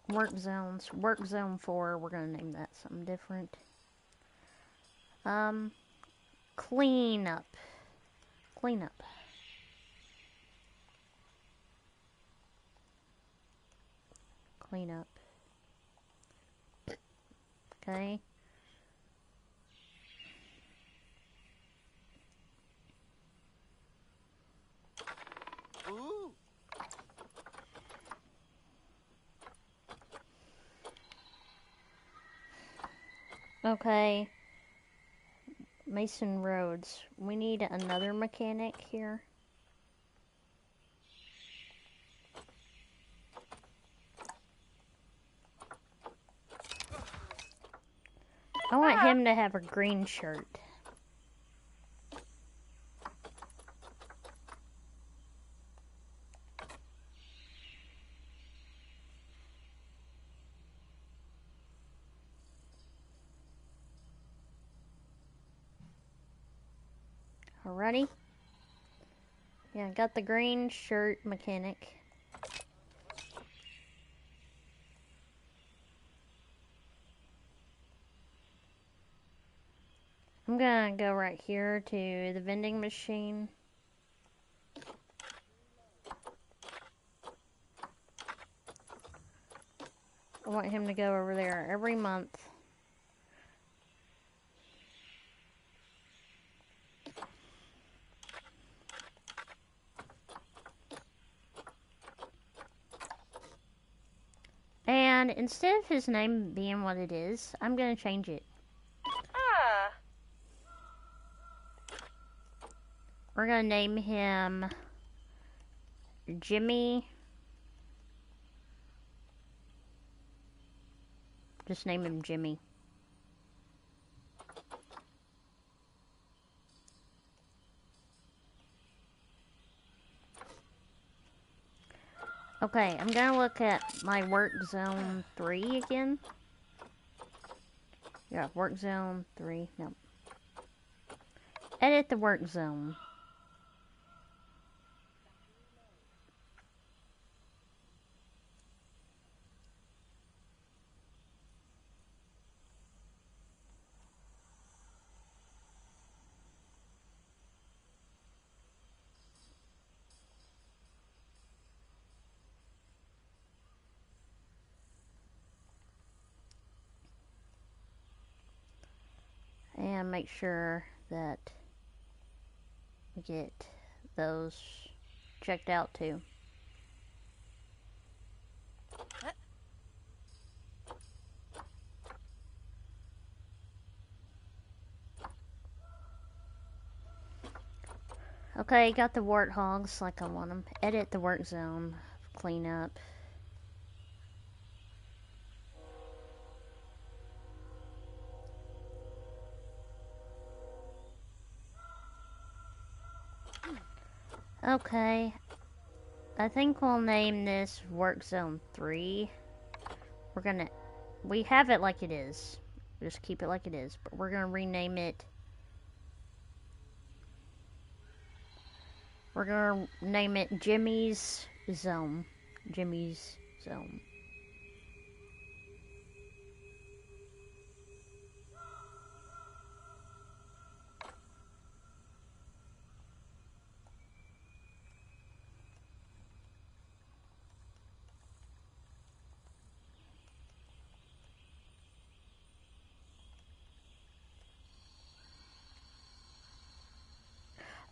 Work zones. Work zone 4. We're gonna name that something different. Clean up. Clean up. Clean up. Okay. Ooh. Okay. Mason Roads. We need another mechanic here. I want him to have a green shirt. Alrighty. Yeah, got the green shirt mechanic. I'm gonna go right here to the vending machine. I want him to go over there every month. And instead of his name being what it is, I'm gonna change it. We're gonna name him Jimmy. Just name him Jimmy. Okay, I'm gonna look at my work zone 3 again. Yeah, work zone 3. No. Edit the work zone. And make sure that we get those checked out too. Okay, got the warthogs like I want them. Edit the work zone. Clean up. Okay, I think we'll name this work zone 3. We have it like it is. Just keep it like it is, but we're gonna rename it. We're gonna name it Jimmy's Zone. Jimmy's Zone.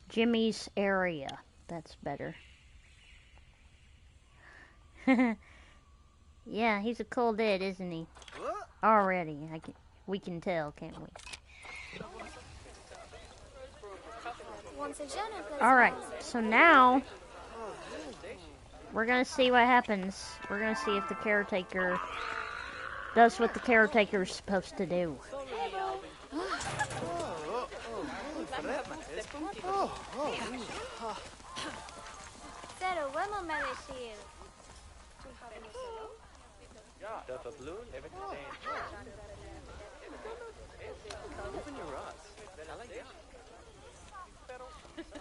Jimmy's area. That's better. Yeah, he's a cool dude, isn't he? Already, we can tell, can't we? Alright, so now we're gonna see what happens. We're gonna see if the caretaker does what the caretaker is supposed to do.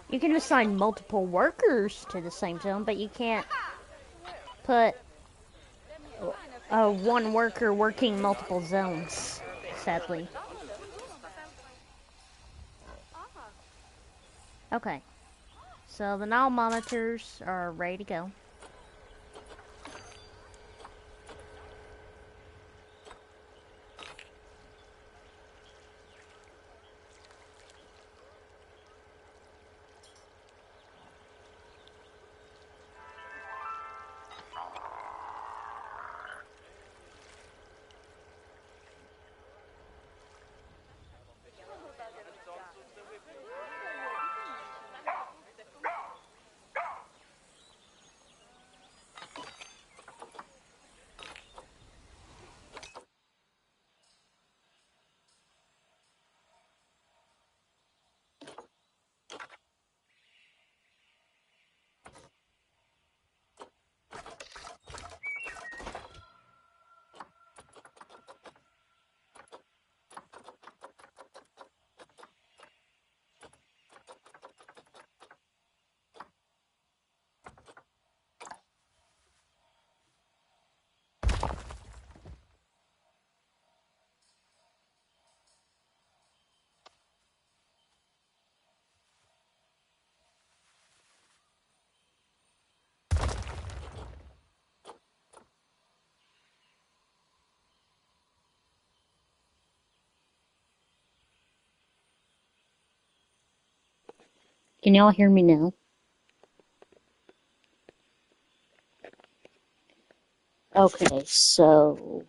You can assign multiple workers to the same zone, but you can't put one worker working multiple zones, sadly. Okay, so the now monitors are ready to go. Can y'all hear me now? Okay, so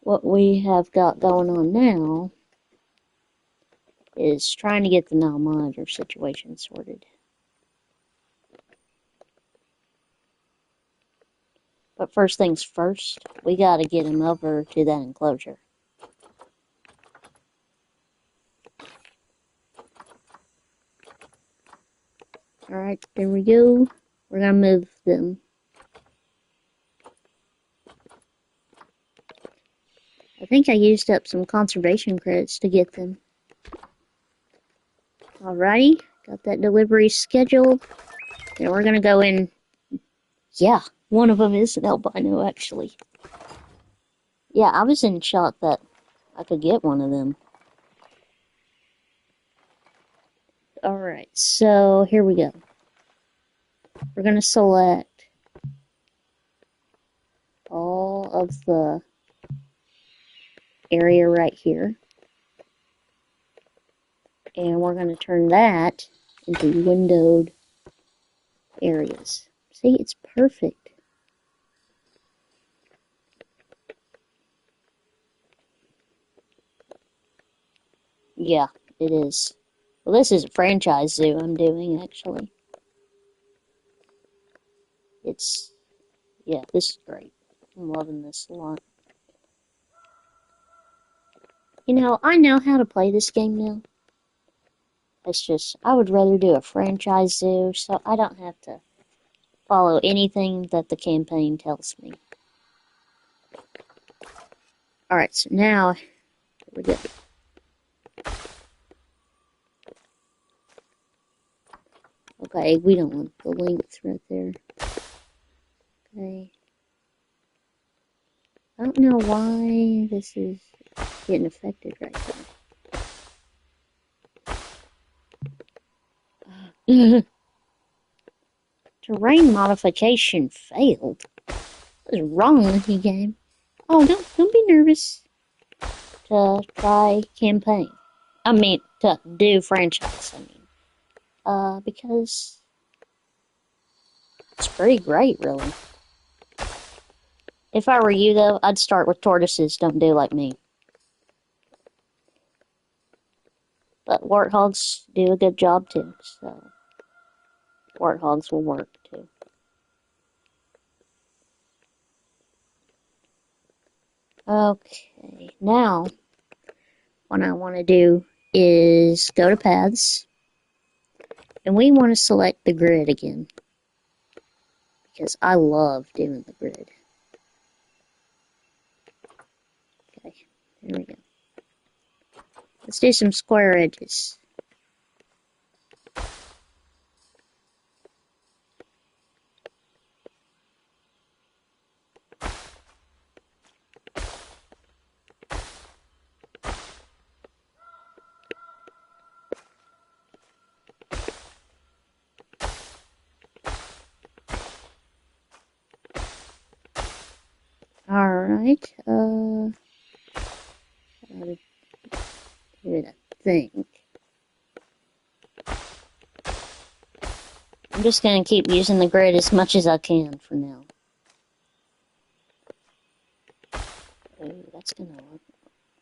what we have got going on now is trying to get the now monitor situation sorted. But first things first, we gotta get him over to that enclosure. Alright, there we go. We're gonna move them. I think I used up some conservation credits to get them. Alrighty, got that delivery scheduled. And we're gonna go in. Yeah, one of them is an albino, actually. Yeah, I was in shock that I could get one of them. Alright, so here we go. We're gonna select all of the area right here. And we're going to turn that into windowed areas. See, it's perfect. Yeah, it is. Well, this is a franchise zoo I'm doing, actually. Yeah, this is great. I'm loving this a lot. You know, I know how to play this game now. It's just, I would rather do a franchise zoo, so I don't have to follow anything that the campaign tells me. Alright, so now, here we go. Okay, we don't want the length right there. Okay. I don't know why this is getting affected right now. Terrain modification failed. What is wrong with you, game? Oh, don't be nervous. To try campaign. I mean, to do franchise, because it's pretty great, really. If I were you, though, I'd start with tortoises. Don't do like me. But warthogs do a good job, too, so warthogs will work, too. Okay, now what I want to do is go to paths, and we want to select the grid again, because I love doing the grid. Okay, there we go. Let's do some square edges. Alright, give it a think. I'm just gonna keep using the grid as much as I can for now. Oh, that's gonna look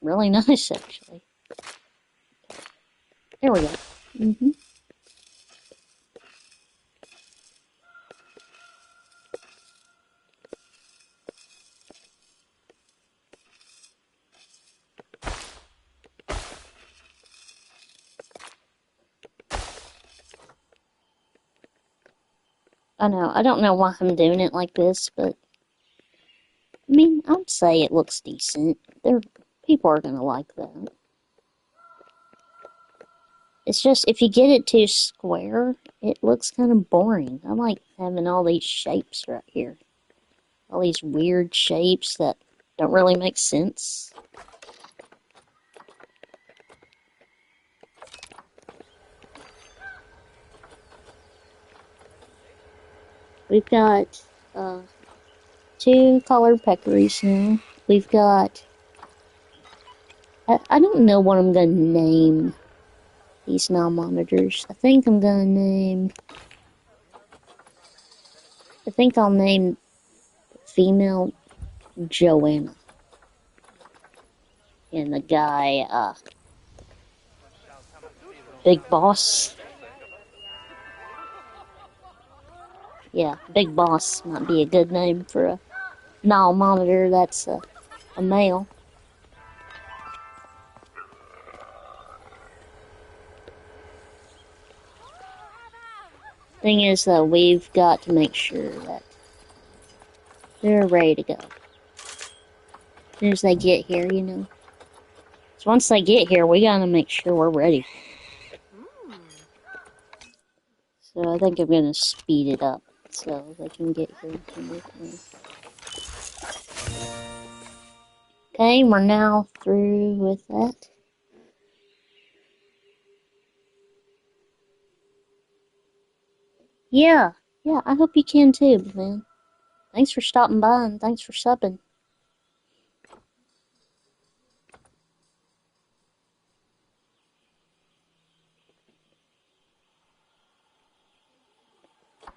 really nice, actually. There we go. I know, I don't know why I'm doing it like this, but I mean, I'd say it looks decent. People are gonna like that. It's just, if you get it too square, it looks kind of boring. I like having all these shapes right here. All these weird shapes that don't really make sense. We've got, 2 colored peccaries now. We've got... I don't know what I'm gonna name these now monitors. I think I'll name female Joanna. And the guy, Big Boss. Yeah, Big Boss might be a good name for a null monitor that's a male. Thing is, though, we've got to make sure that they're ready to go. As soon as they get here, you know. So once they get here, we gotta make sure we're ready. So I think I'm gonna speed it up so they can get here. Okay, we're now through with that. Yeah, I hope you can too, man. Thanks for stopping by and thanks for subbing.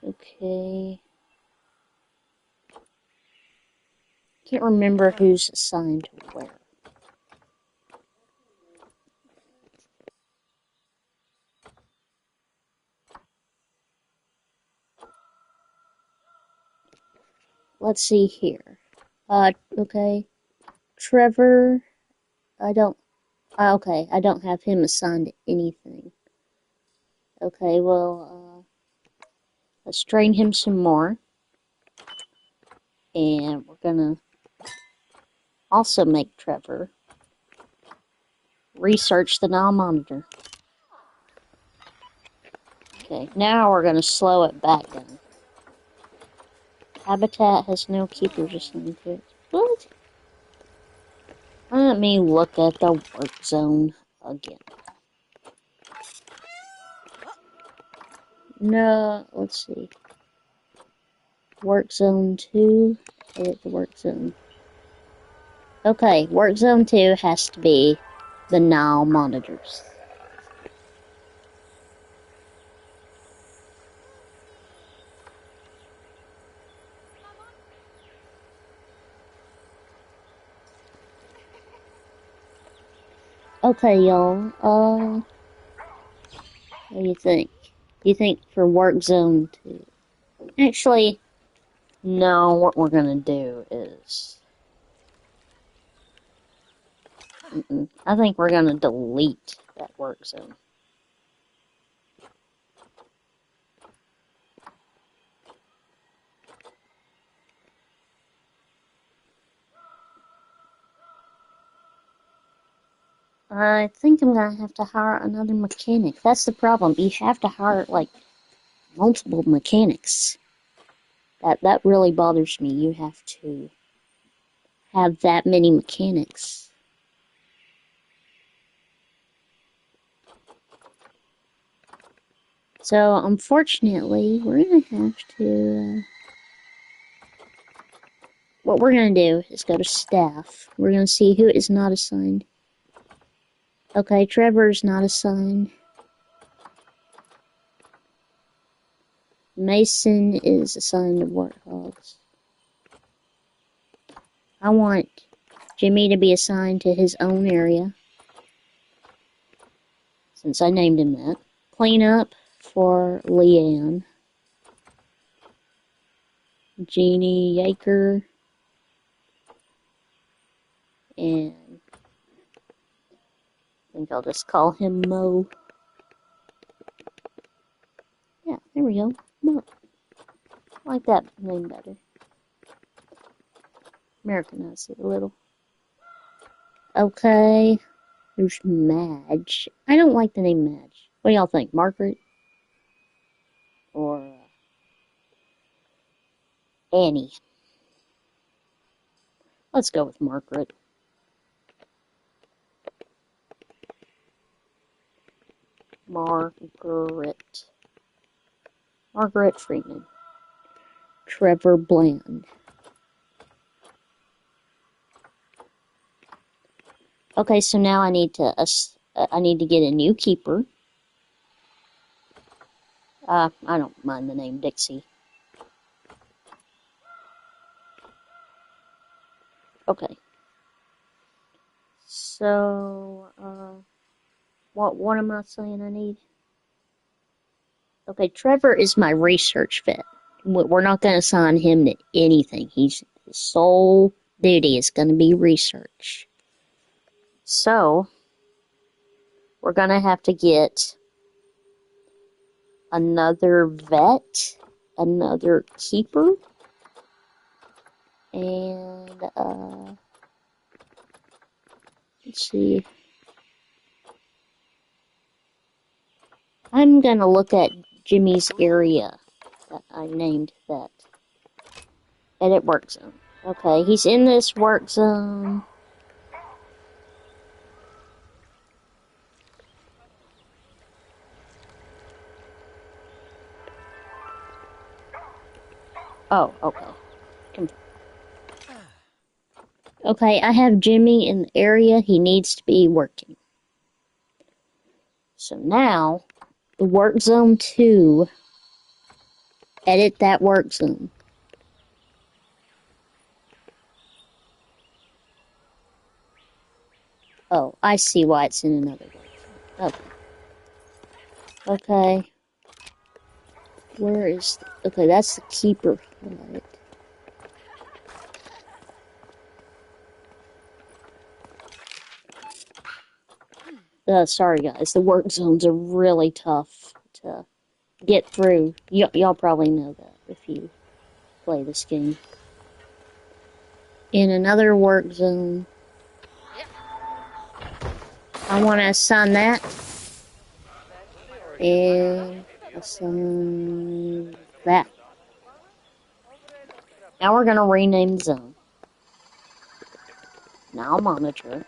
Okay. Can't remember who's assigned to where. Let's see here. Okay. Trevor, I don't have him assigned to anything. Okay, well, let's train him some more. And we're gonna also make Trevor research the null monitor. Okay, now we're gonna slow it back down. Habitat has no keepers assigned to it. What? Let me look at the work zone again. No, let's see. Work zone 2. Edit the work zone. Okay, work zone 2 has to be the null monitors. Okay, y'all. What do you think? You think for work zone 2? Actually, no, what we're gonna do is... I think we're gonna delete that work zone. I think I'm gonna have to hire another mechanic. That's the problem. You have to hire, like, multiple mechanics. That really bothers me. You have to have that many mechanics. So, unfortunately, we're gonna have to what we're going to do is go to staff. We're going to see who is not assigned. Okay, Trevor's not assigned. Mason is assigned to warthogs. I want Jimmy to be assigned to his own area, since I named him that. Clean up for Leanne. Jeannie Yaker. And I think I'll just call him Mo. Yeah, there we go. Mo. I like that name better. Americanize it a little. Okay. There's Madge. I don't like the name Madge. What do y'all think? Margaret? Or Annie? Let's go with Margaret. Margaret. Margaret Freeman. Trevor Bland. Okay, so now I need to get a new keeper. I don't mind the name Dixie. Okay. So, what am I saying I need? Okay, Trevor is my research vet. We're not going to assign him to anything. His sole duty is going to be research. So, we're going to have to get another vet, another keeper, and, let's see. I'm going to look at Jimmy's area that I named that. Edit work zone. Okay, he's in this work zone. Oh, okay. Okay, I have Jimmy in the area he needs to be working. So now, the work zone 2, edit that work zone. Oh, I see why it's in another work zone. Okay. Okay. Where is... Okay, that's the keeper. Sorry guys, the work zones are really tough to get through. Y'all probably know that if you play this game. In another work zone, I want to assign that, and assign that. Now we're going to rename the zone. Now I'll monitor.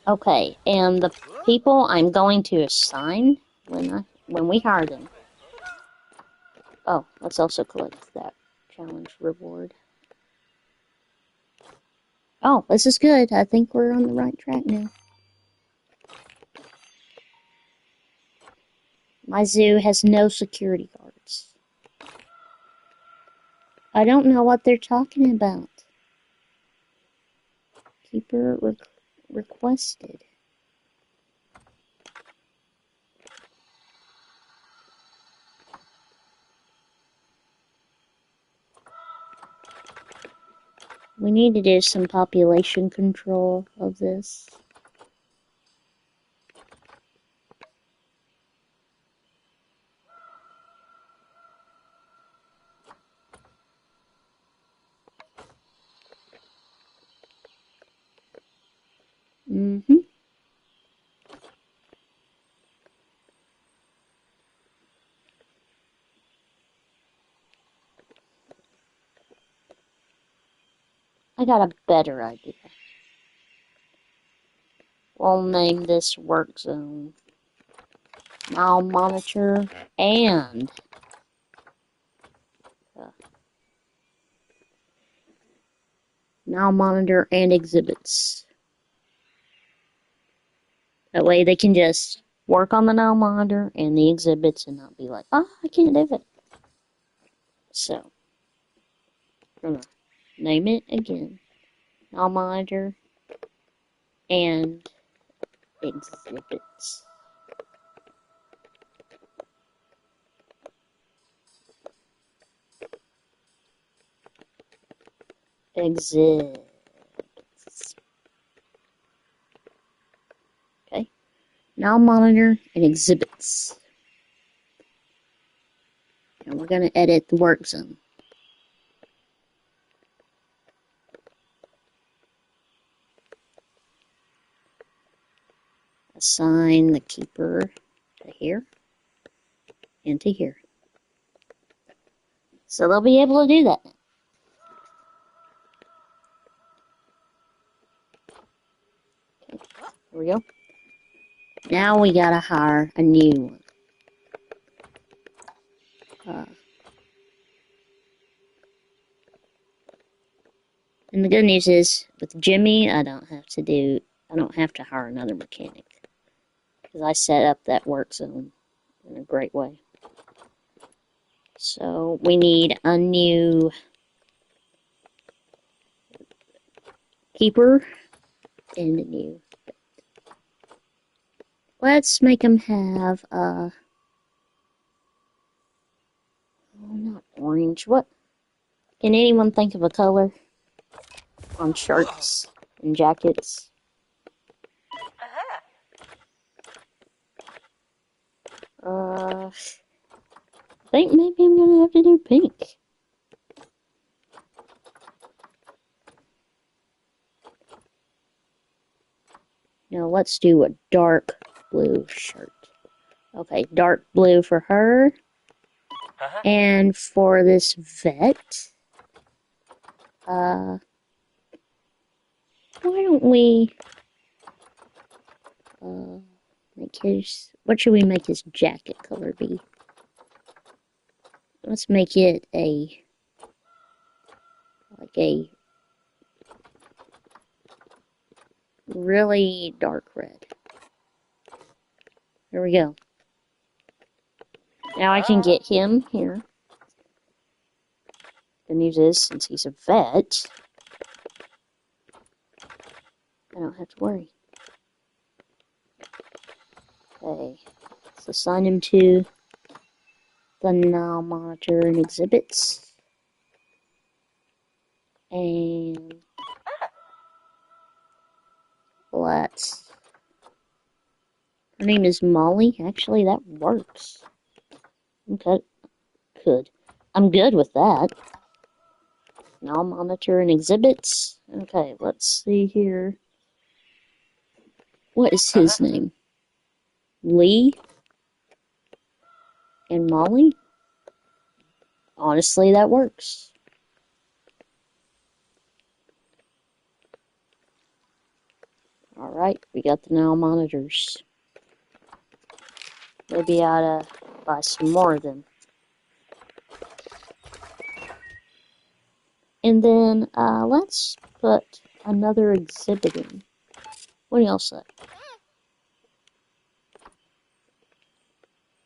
Okay, and the people I'm going to assign when we hire them. Oh, let's also collect that challenge reward. Oh, this is good. I think we're on the right track now. My zoo has no security guards. I don't know what they're talking about. Keeper requested. We need to do some population control of this. Mm-hmm. I got a better idea. We'll name this work zone Now Monitor and Now Monitor and Exhibits. That way they can just work on the Now Monitor and the exhibits and not be like, oh, I can't do it. So, we're gonna name it again. Now Monitor and Exhibits. Exhibits. Okay. Now Monitor and Exhibits. And we're going to edit the work zone. Assign the keeper to here and to here. So they'll be able to do that now. Okay, here we go. Now we gotta hire a new one. And the good news is, with Jimmy, I don't have to hire another mechanic. Because I set up that work zone in a great way. So we need a new keeper and a new. Let's make them have oh, not orange. What? Can anyone think of a color on shirts and jackets? I think maybe I'm gonna have to do pink. Now let's do a dark blue shirt. Okay, dark blue for her. And for this vet, why don't we make his, what should we make his jacket color be? Let's make it like a really dark red. There we go. Now I can get him here. The news is, since he's a vet, I don't have to worry. Okay, let's assign him to the Now Monitor and Exhibits. And let's... Her name is Molly. Actually, that works. Okay, good. I'm good with that. Now Monitor and Exhibits. Okay, let's see here. What is his name? Lee? And Molly? Honestly, that works. Alright, we got the Now Monitors. Maybe I ought to buy some more of them. And then, let's put another exhibit in. What do y'all say?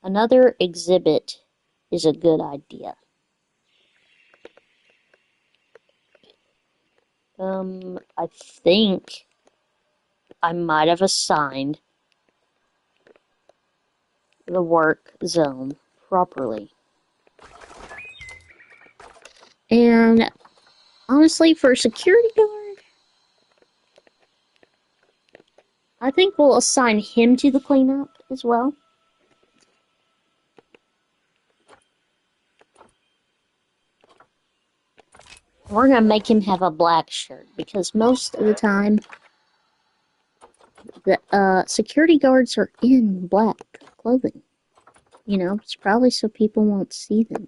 Another exhibit is a good idea. I think I might have assigned the work zone properly. And honestly, for a security guard, I think we'll assign him to the cleanup as well. We're going to make him have a black shirt because most of the time, the security guards are in black clothing. You know, it's probably so people won't see them.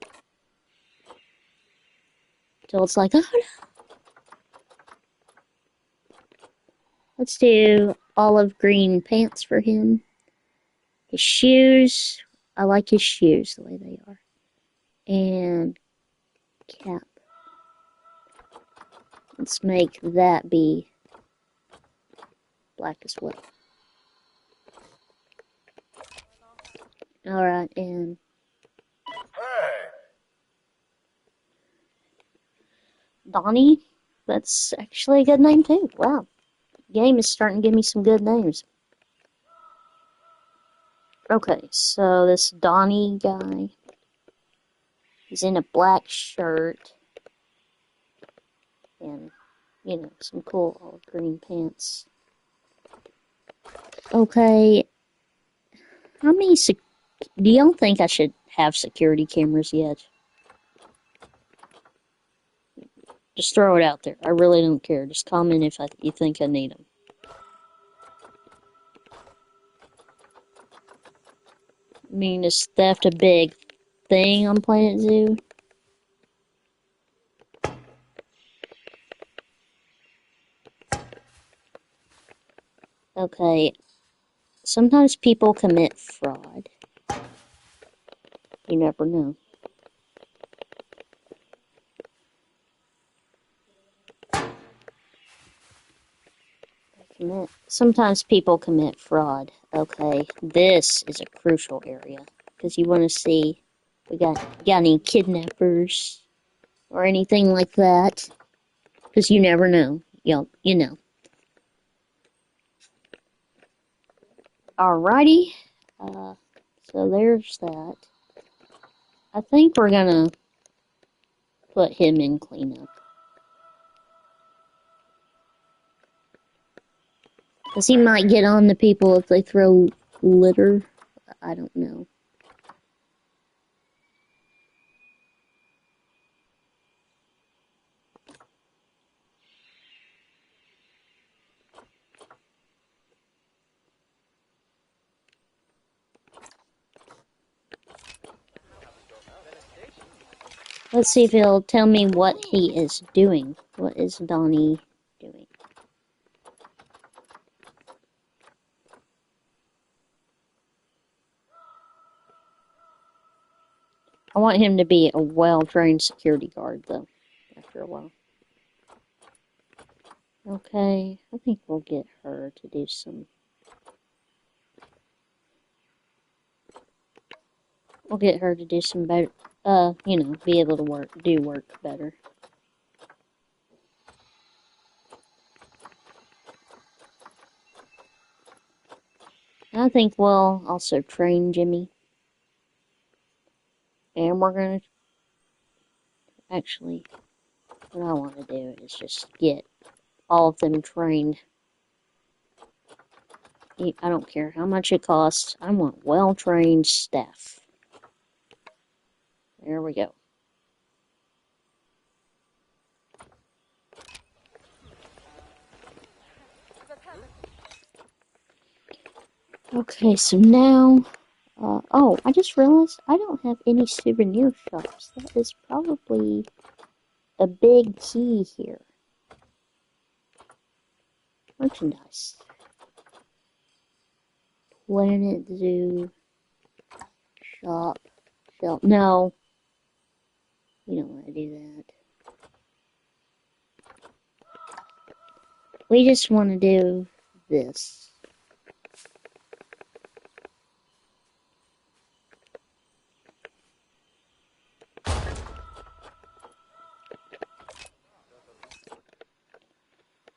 So it's like, oh no. Let's do olive green pants for him. His shoes. I like his shoes the way they are. And cap. Let's make that be black as well. Alright, and Donnie, that's actually a good name too. Wow. The game is starting to give me some good names. Okay, so this Donnie guy, he's in a black shirt and, you know, some cool olive green pants. Okay, how many do y'all think I should have security cameras yet? Just throw it out there. I really don't care. Just comment if you think I need them. I mean, is theft a big thing on Planet Zoo? Okay, sometimes people commit fraud. You never know. Sometimes people commit fraud. Okay, this is a crucial area because you want to see we got any kidnappers or anything like that, because you never know. You know. Alrighty, so there's that. I think we're gonna put him in cleanup. Because he might get on the people if they throw litter. I don't know. Let's see if he'll tell me what he is doing. What is Donnie doing? I want him to be a well-trained security guard, though, after a while. Okay, I think we'll get her to do some... We'll get her to do some better... you know, be able to do work better. I think we'll also train Jimmy. And we're gonna... Actually, what I want to do is just get all of them trained. I don't care how much it costs. I want well-trained staff. There we go. Okay, so now... oh, I just realized I don't have any souvenir shops. That is probably a big key here. Merchandise. Planet Zoo. Shop. Shelf. No. We don't want to do that. We just want to do this.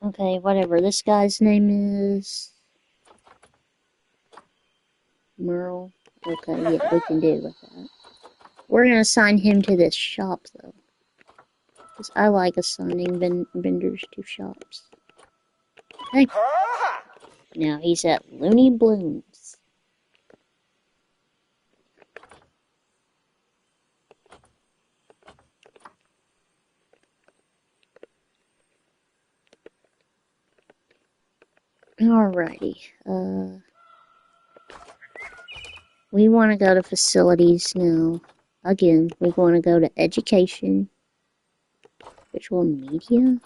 Okay, whatever. This guy's name is... Merle. Okay, yeah, we can do with that. We're going to assign him to this shop, though. Because I like assigning vendors to shops. Okay. Now he's at Looney Blooms. Alrighty. We want to go to facilities now. Again, we want to go to education. Visual media.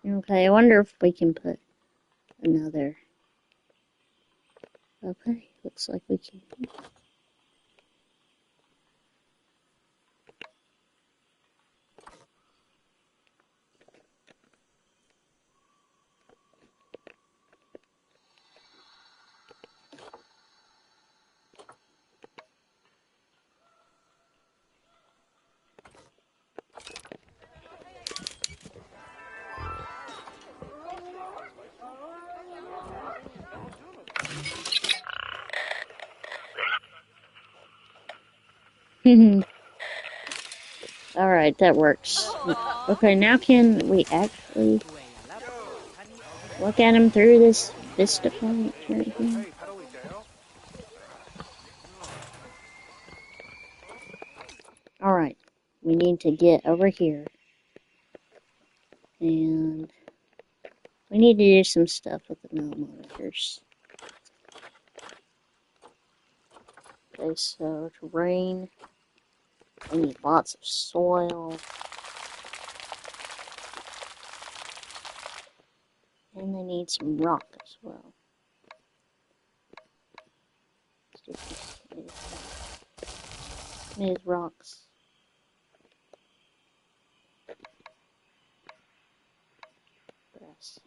Okay, I wonder if we can put another. Okay, looks like we can. Alright, that works. Okay, now can we actually look at him through this vista point right here? Alright, we need to get over here. And we need to do some stuff with the mill monitors. Okay, so terrain. I need lots of soil. And I need some rock as well. Let's do some smooth rocks. Grass.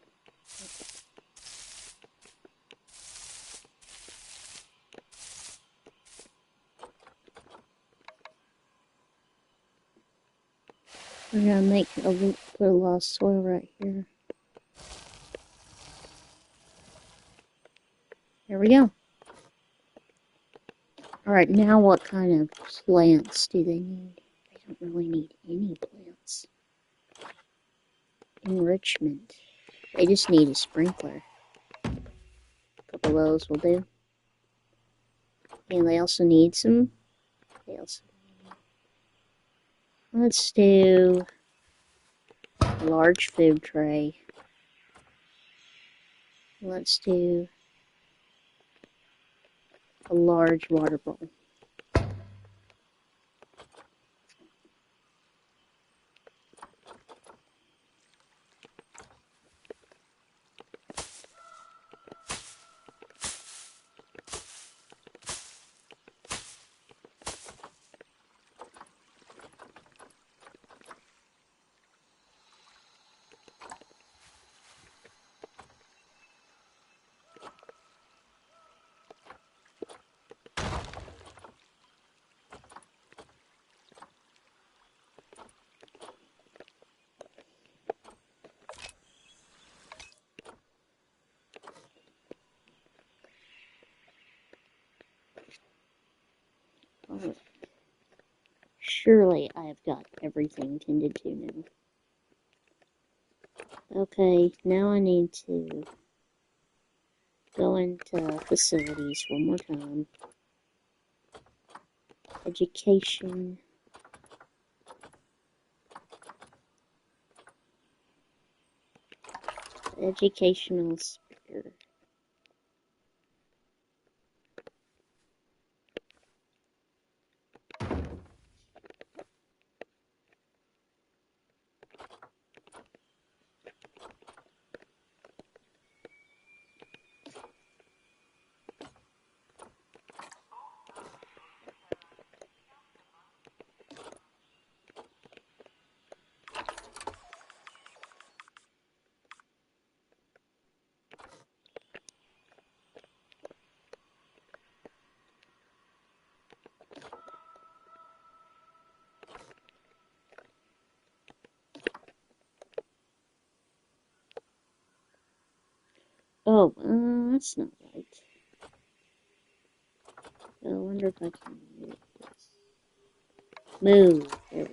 We're gonna make put a lot of soil right here. There we go. Alright, now what kind of plants do they need? They don't really need any plants. Enrichment. They just need a sprinkler. A couple of those will do. And they also need some. Let's do a large food tray. Let's do a large water bowl. Oh, surely I have got everything tended to now. Okay, now I need to go into facilities one more time. Education. Educational speaker. Oh, that's not right. I wonder if I can move this. Move. There we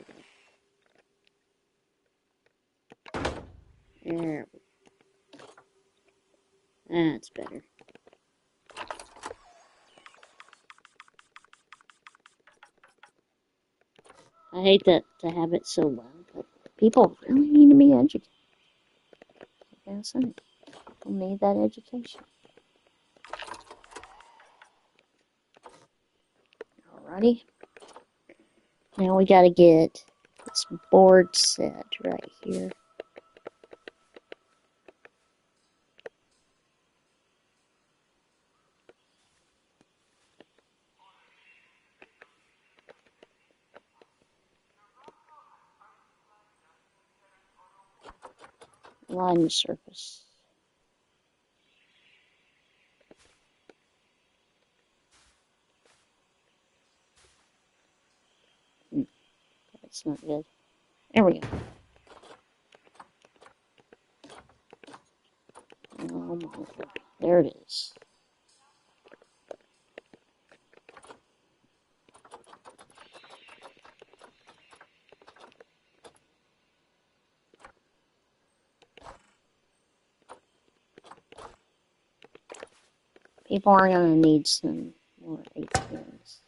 go. There we go. That's better. I hate that to have it so loud, but people really need to be educated. I gotta say, people need that education. Alrighty. Now we gotta get this board set right here. line the surface. That's not good. There we go. Oh my God. There it is. People are going to need some more ATMs.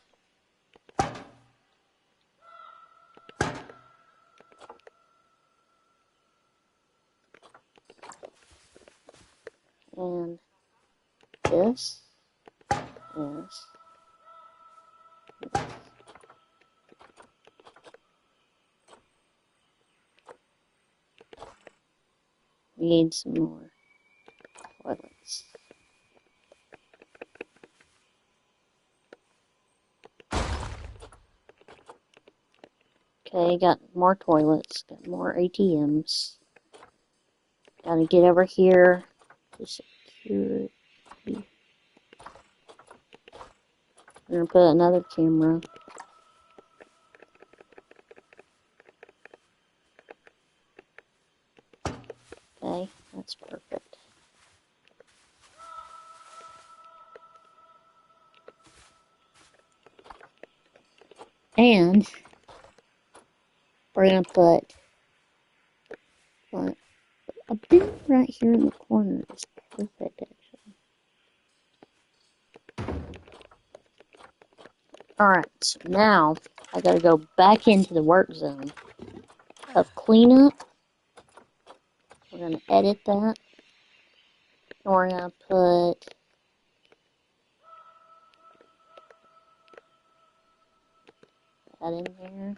And this is we need some more toilets. Okay, got more toilets, got more ATMs. Gotta get over here to security. I'm gonna put another camera. Okay, that's perfect. And we're gonna put a bit right here in the corner. It's perfect, actually. Alright, so now I gotta go back into the work zone of cleanup. We're gonna edit that. And we're gonna put that in there.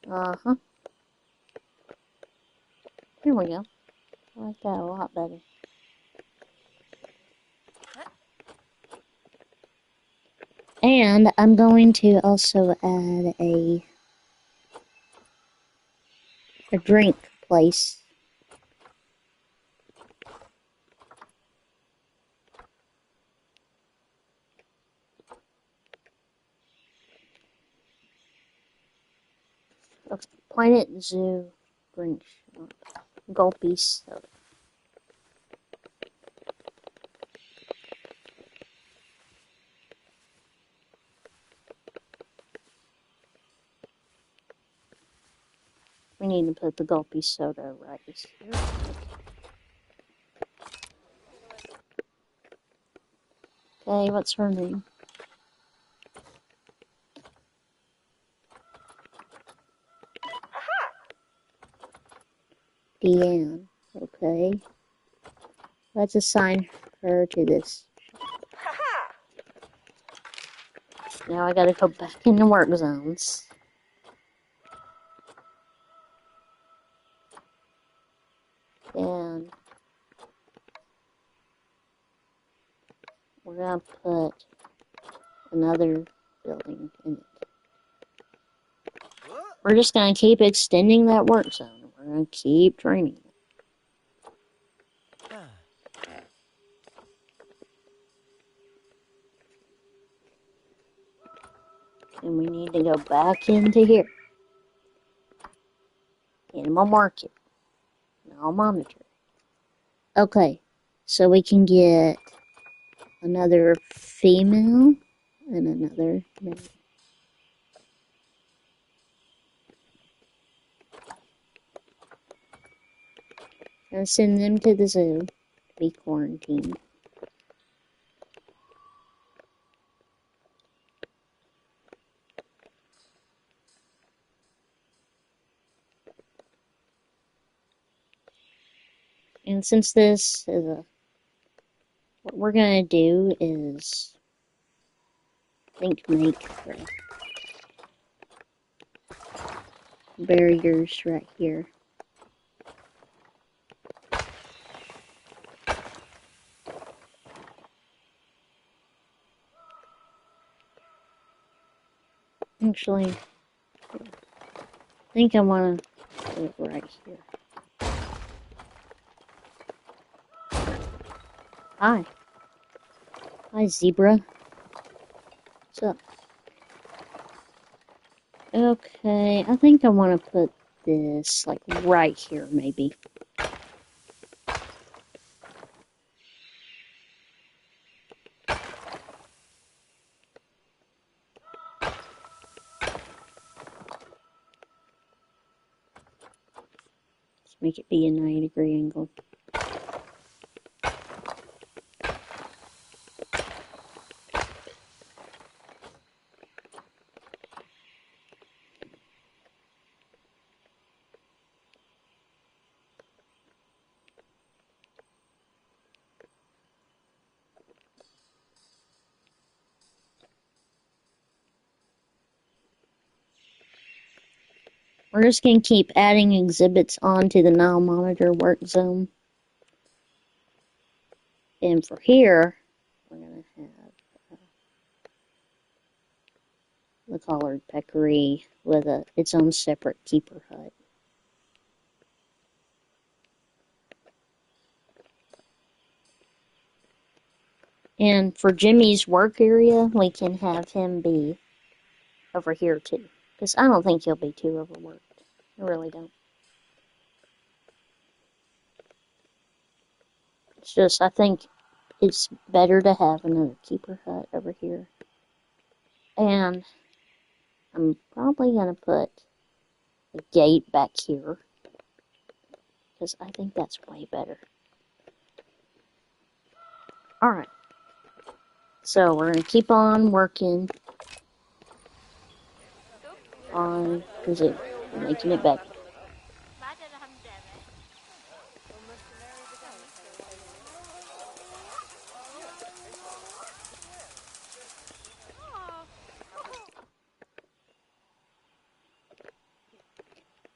Uh-huh. Here we go. I like that a lot better. And I'm going to also add a drink place. Planet Zoo drink shop. Gulpy soda. We need to put the gulpy soda right here. Okay, what's her name? Deanne. Okay. Let's assign her to this. Now I gotta go back into work zones. And we're gonna put another building in it. We're just gonna keep extending that work zone. We're gonna keep training it. And we need to go back into here. Animal market. Now monitor. Okay, so we can get another female and another male. And send them to the zoo to be quarantined. And since this is what we're gonna do is, I think, make barriers right here. Actually, think I want to put it right here. Hi. Hi, zebra. What's up? Okay, I think I want to put this, like, right here, maybe. Let's make it be a 90-degree angle. We're just going to keep adding exhibits onto the Nile monitor work zone. And for here, we're going to have the collared peccary with its own separate keeper hut. And for Jimmy's work area, we can have him be over here too. Because I don't think he'll be too overworked. I really don't. It's just, I think it's better to have another keeper hut over here. And I'm probably going to put a gate back here. Because I think that's way better. Alright. So we're going to keep on working on the zoo. Making it better.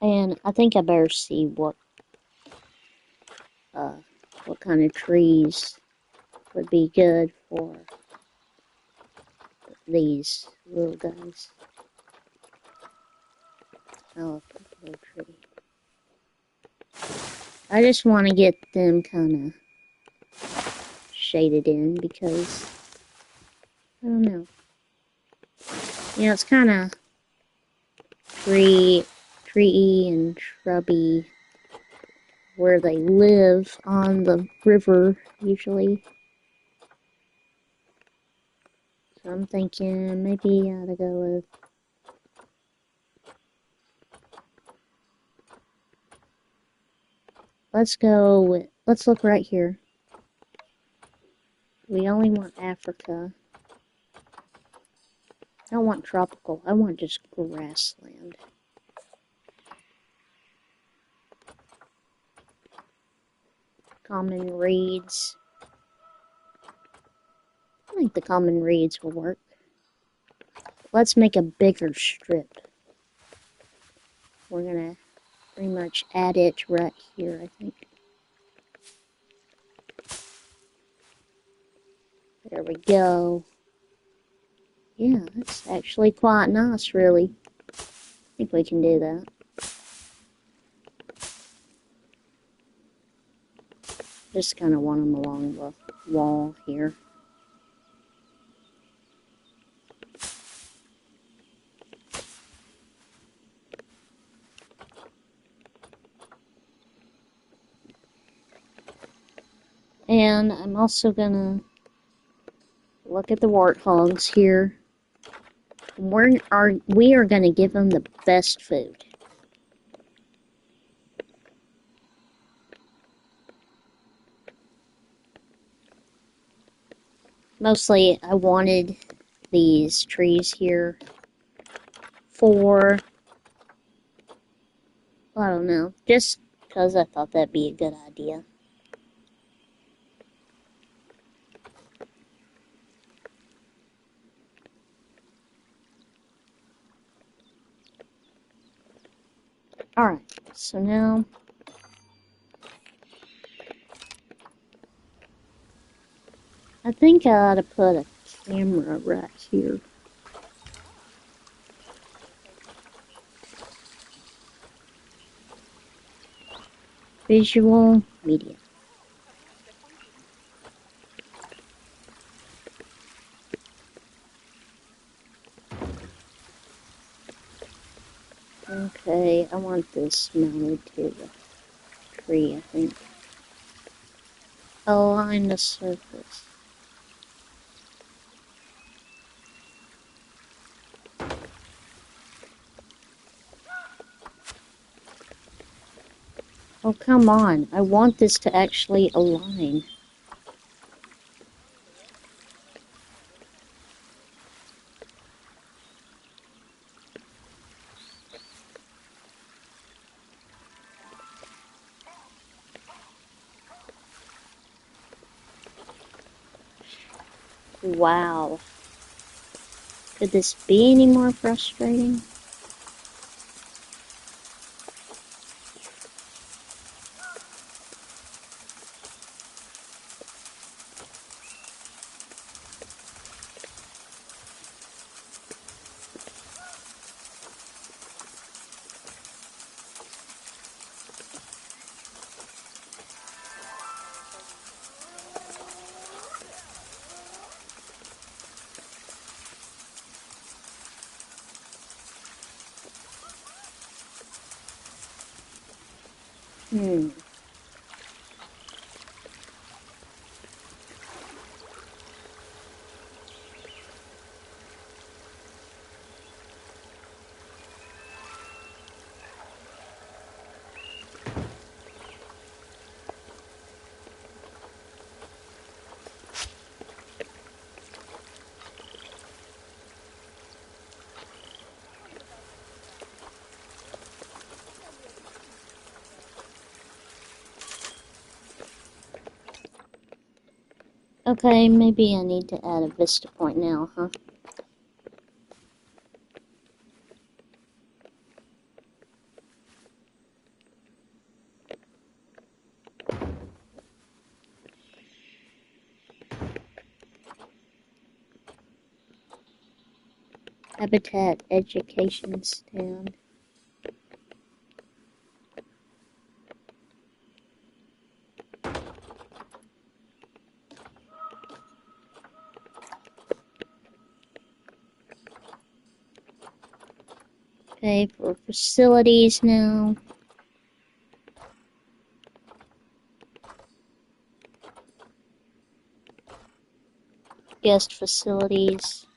And I think I better see what kind of trees would be good for these little guys. Oh, little tree. I just want to get them kind of shaded in because I don't know. You know, it's kind of treey and shrubby where they live on the river usually. So I'm thinking maybe I ought to go with let's look right here. We only want Africa. I don't want tropical. I want just grassland. Common reeds. I think the common reeds will work. Let's make a bigger strip. We're gonna pretty much add it right here, I think. There we go. Yeah, that's actually quite nice, really. I think we can do that. Just kind of want them along the wall here. And I'm also gonna look at the warthogs here. We are gonna give them the best food. Mostly, I wanted these trees here for, I don't know, just because I thought that'd be a good idea. Alright, so now I think I ought to put a camera right here. Visual media. Okay, I want this mounted to the tree, I think. Align the surface. Oh, come on. I want this to actually align. Wow. Could this be any more frustrating? Hmm. Okay, maybe I need to add a vista point now, huh? Habitat education stand. Okay, for facilities now. Guest facilities.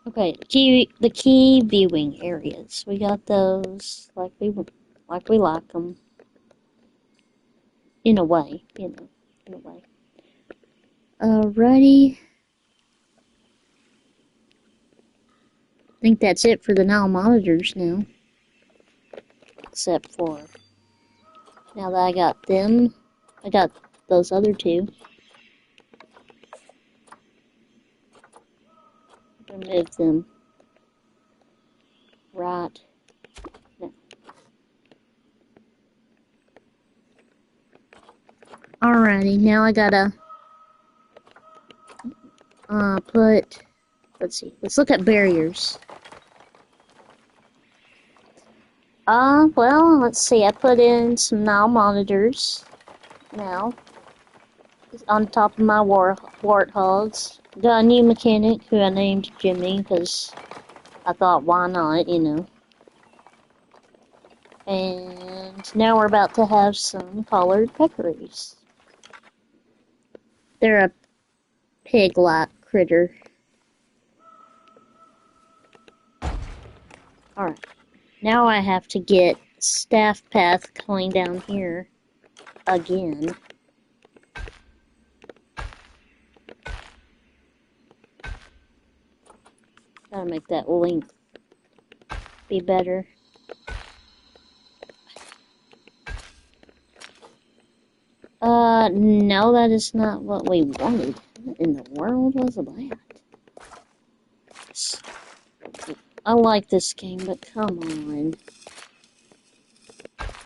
Okay, the key viewing areas. We got those like we like them. In a way, in a way. Alrighty. I think that's it for the Nile monitors now. Except for now that I got them, I got those other two. Remove them right now. Alrighty, now I gotta let's see, let's look at barriers. Well, let's see, I put in some Nile monitors now on top of my warthogs. Got a new mechanic who I named Jimmy because I thought, why not, you know. And now we're about to have some collared peccaries. They're a pig-like critter. Alright. Now I have to get staff path going down here again. Gotta make that length be better. No, that is not what we wanted. What in the world was that? I like this game, but come on.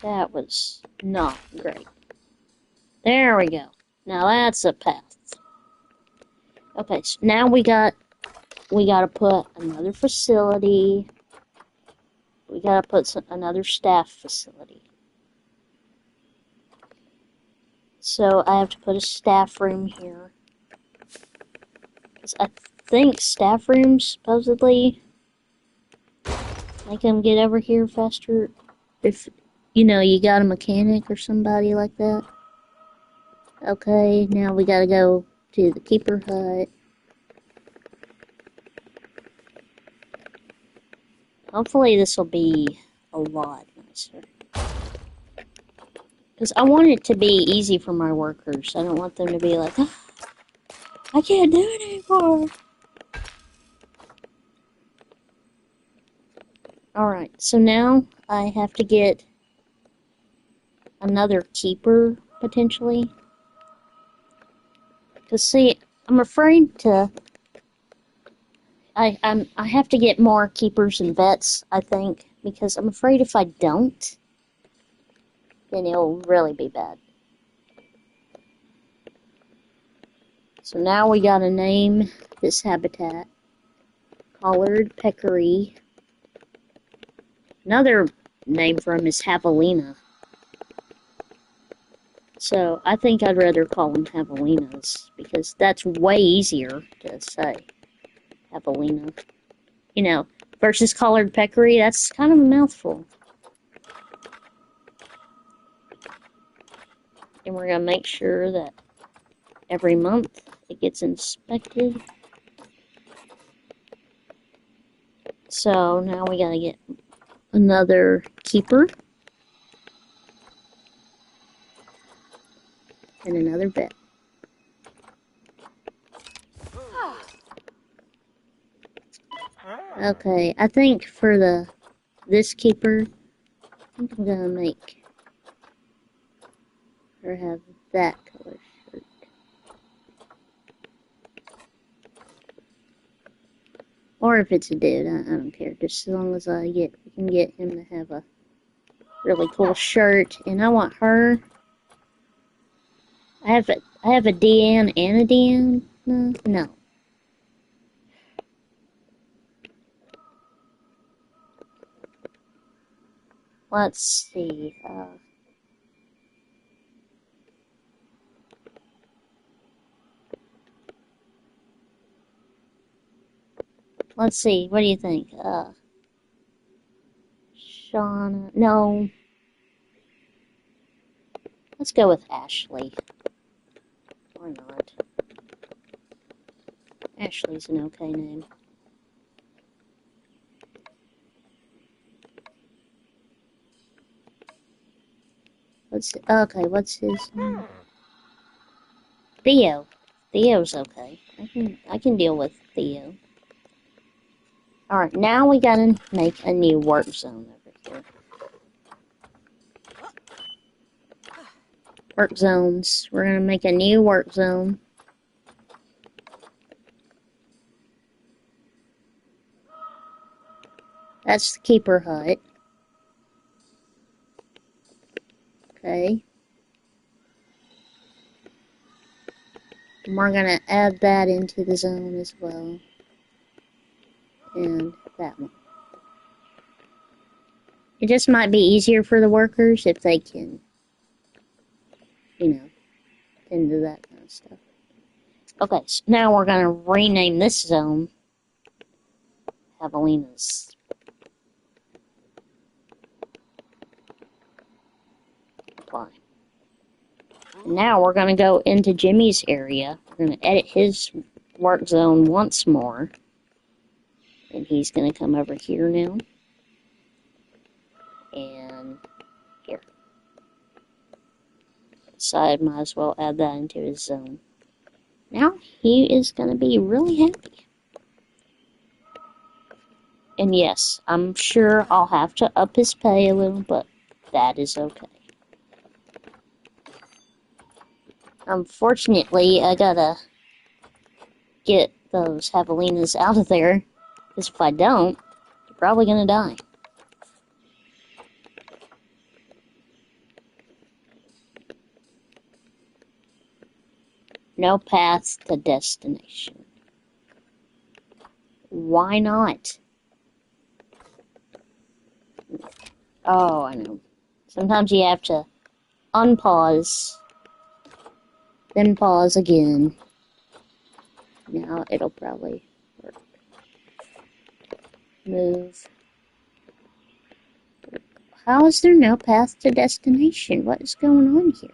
That was not great. There we go. Now that's a path. Okay, so now we gotta put another facility. We gotta put another staff facility. So I have to put a staff room here. Because I think staff rooms supposedly make them get over here faster. If, you know, you got a mechanic or somebody like that. Okay, now we gotta go to the keeper hut. Hopefully this will be a lot nicer. Because I want it to be easy for my workers. I don't want them to be like, oh, I can't do it anymore. Alright, so now I have to get another keeper, potentially. Because, see, I'm afraid to... I have to get more keepers and vets, I think. Because I'm afraid if I don't, then it'll really be bad. So now we gotta name this habitat. Collared peccary. Another name for him is javelina. So I think I'd rather call them javelinas, because that's way easier to say. Javelina. You know, versus collared peccary, that's kind of a mouthful. And we're going to make sure that every month it gets inspected. So now we got to get another keeper. And another vet. Okay, I think for this keeper, I think I'm gonna make her have that color shirt. Or if it's a dude, I don't care. Just as long as we can get him to have a really cool shirt. And I want her. I have a Deanne and a Deanne. No. Let's see. Let's see. What do you think? Shauna. No. Let's go with Ashley. Or not. Ashley's an okay name. What's his name? Theo. Theo's okay. I can deal with Theo. Alright, now we gotta make a new work zone over here. Work zones. We're gonna make a new work zone. That's the keeper hut. Okay. And we're gonna add that into the zone as well. And that one. It just might be easier for the workers if they can, you know, into that kind of stuff. Okay, so now we're gonna rename this zone Javelina's. Apply. And now we're gonna go into Jimmy's area. We're gonna edit his work zone once more. And he's going to come over here now. And here. So I might as well add that into his zone. Now he is going to be really happy. And yes, I'm sure I'll have to up his pay a little, but that is okay. Unfortunately, I gotta get those javelinas out of there. Because if I don't, they're probably gonna die. No path to destination. Why not? Oh, I know. Sometimes you have to unpause, then pause again. Now it'll probably work. Move. How is there no path to destination? What is going on here?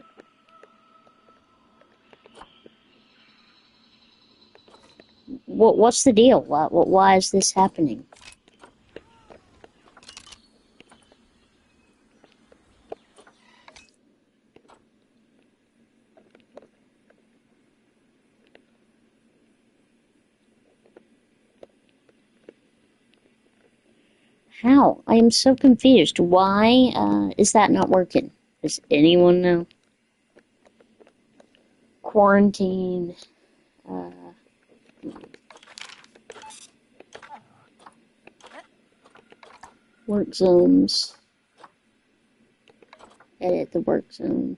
What's the deal? Why is this happening? How? I am so confused. Why is that not working? Does anyone know? Quarantine. Work zones. Edit the work zone.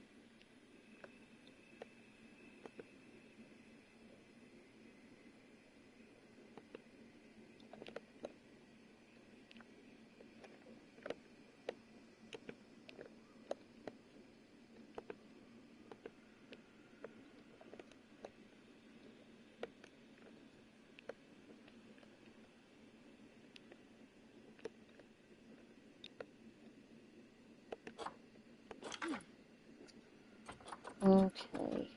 Okay.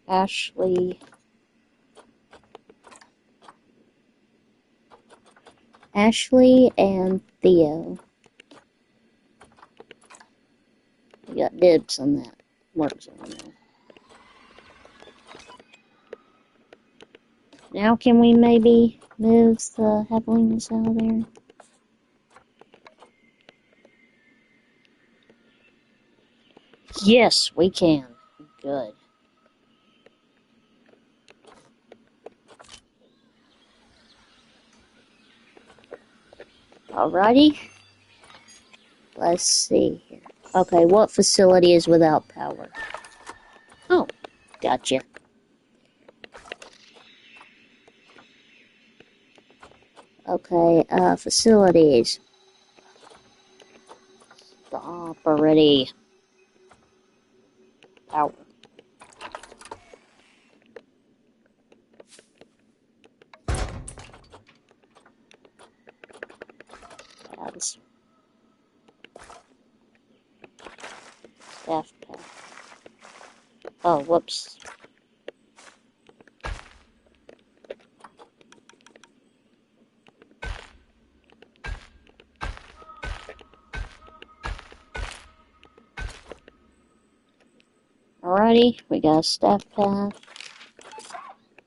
Ashley and Theo. We got dibs on that work zone now. Now can we maybe move the Javelinas out of there? Yes, we can. Good. Alrighty. Let's see here. Okay, what facility is without power? Oh, gotcha. Okay, facilities. Stop already. Power. Paths. Staff path. Oh, whoops. Alrighty, we got a staff path.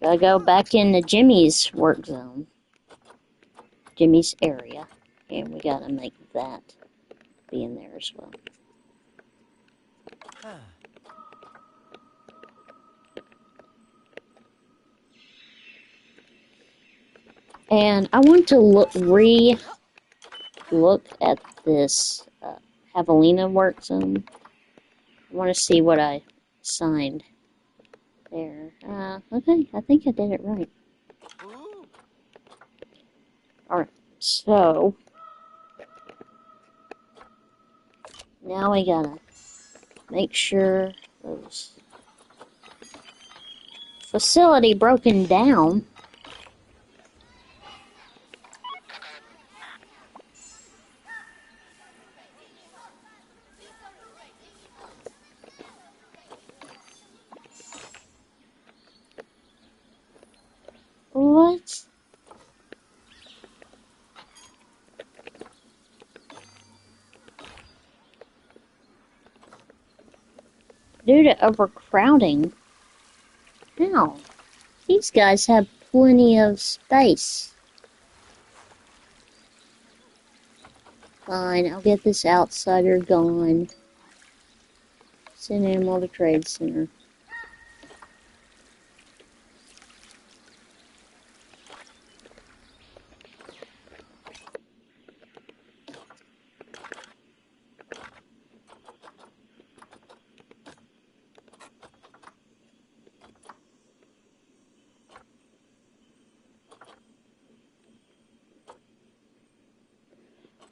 Gotta go back into Jimmy's work zone. Jimmy's area. And we gotta make that be in there as well. And I want to look at this Javelina work zone. I want to see what I signed there. Okay, I think I did it right. Alright, so now we gotta make sure those facility broken down. What? Due to overcrowding? How? These guys have plenty of space. Fine, I'll get this outsider gone. Send him to the trade center.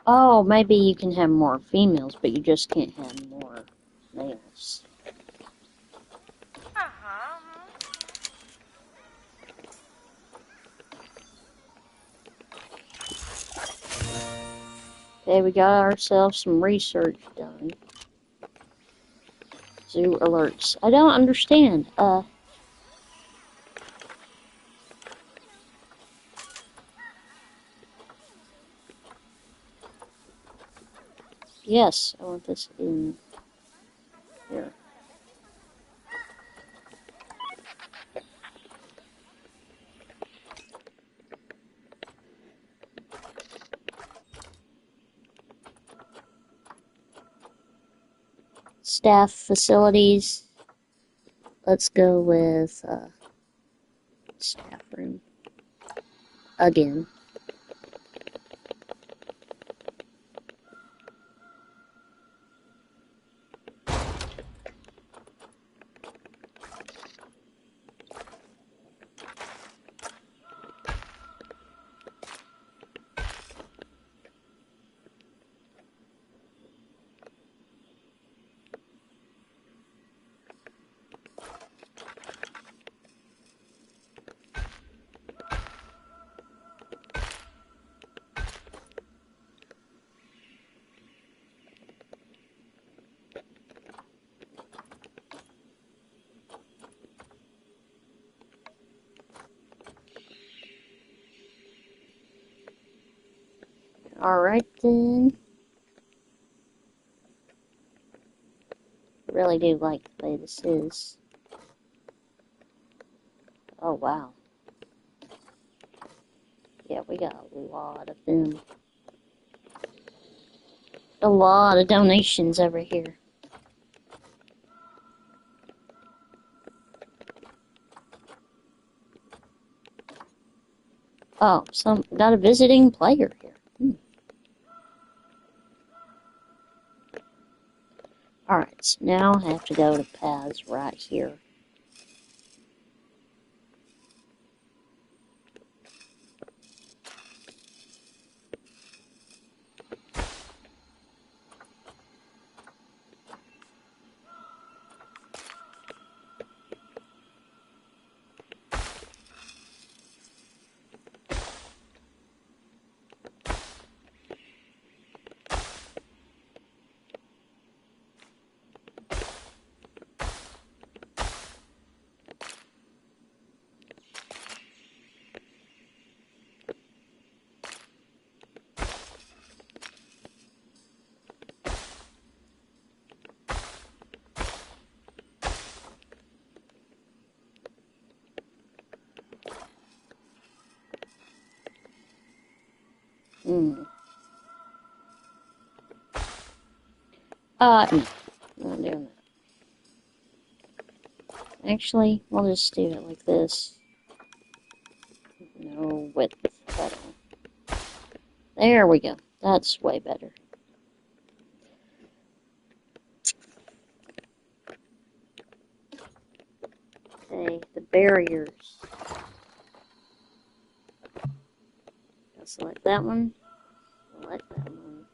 Oh, maybe you can have more females, but you just can't have more males. Uh-huh. Okay, we got ourselves some research done. Zoo alerts. I don't understand. Yes, I want this in here. Staff facilities. Let's go with staff room again. Alright then. I really do like the way this is. Oh wow. Yeah, we got a lot of them. A lot of donations over here. Oh, got a visiting player here. Alright, so now I have to go to paths right here. No, no, not doing that. Actually, we'll just do it like this. No width at all. There we go. That's way better. Okay, the barriers. I'll select that one. Select that one.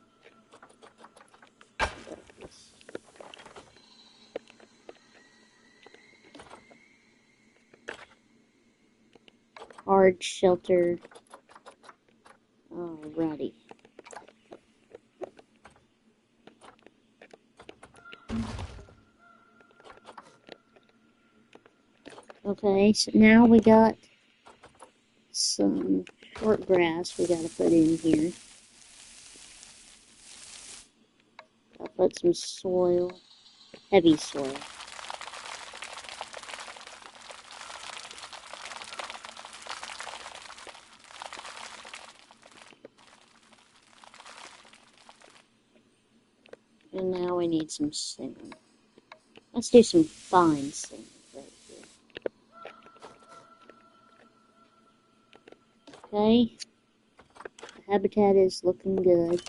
Hard shelter. Alrighty. Okay, so now we got some short grass we gotta put in here. I'll put some soil, heavy soil. And now we need some sand. Let's do some fine sand right here. Okay, the habitat is looking good.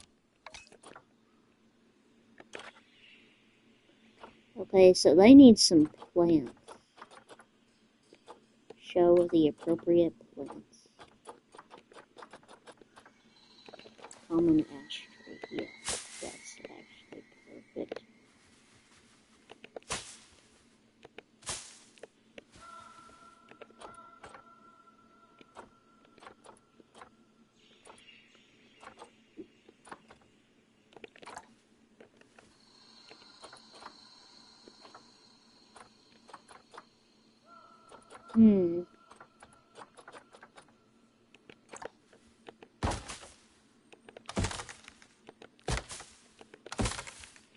Okay, so they need some plants. Show the appropriate plants. Common ash tree. Yeah, that's actually perfect.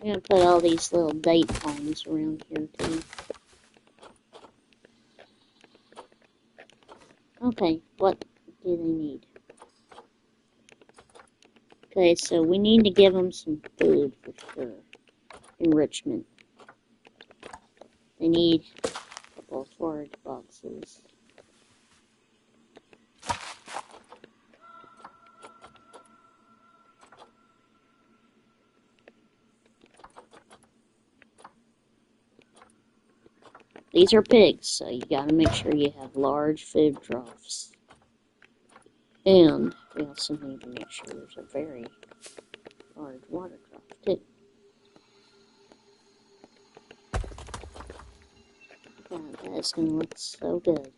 I'm gonna put all these little date palms around here too. Okay, what do they need? Okay, so we need to give them some food for sure. Enrichment. They need a couple of forage boxes. These are pigs, so you gotta make sure you have large food troughs. And we also need to make sure there's a very large water trough too. God, that is gonna look so good.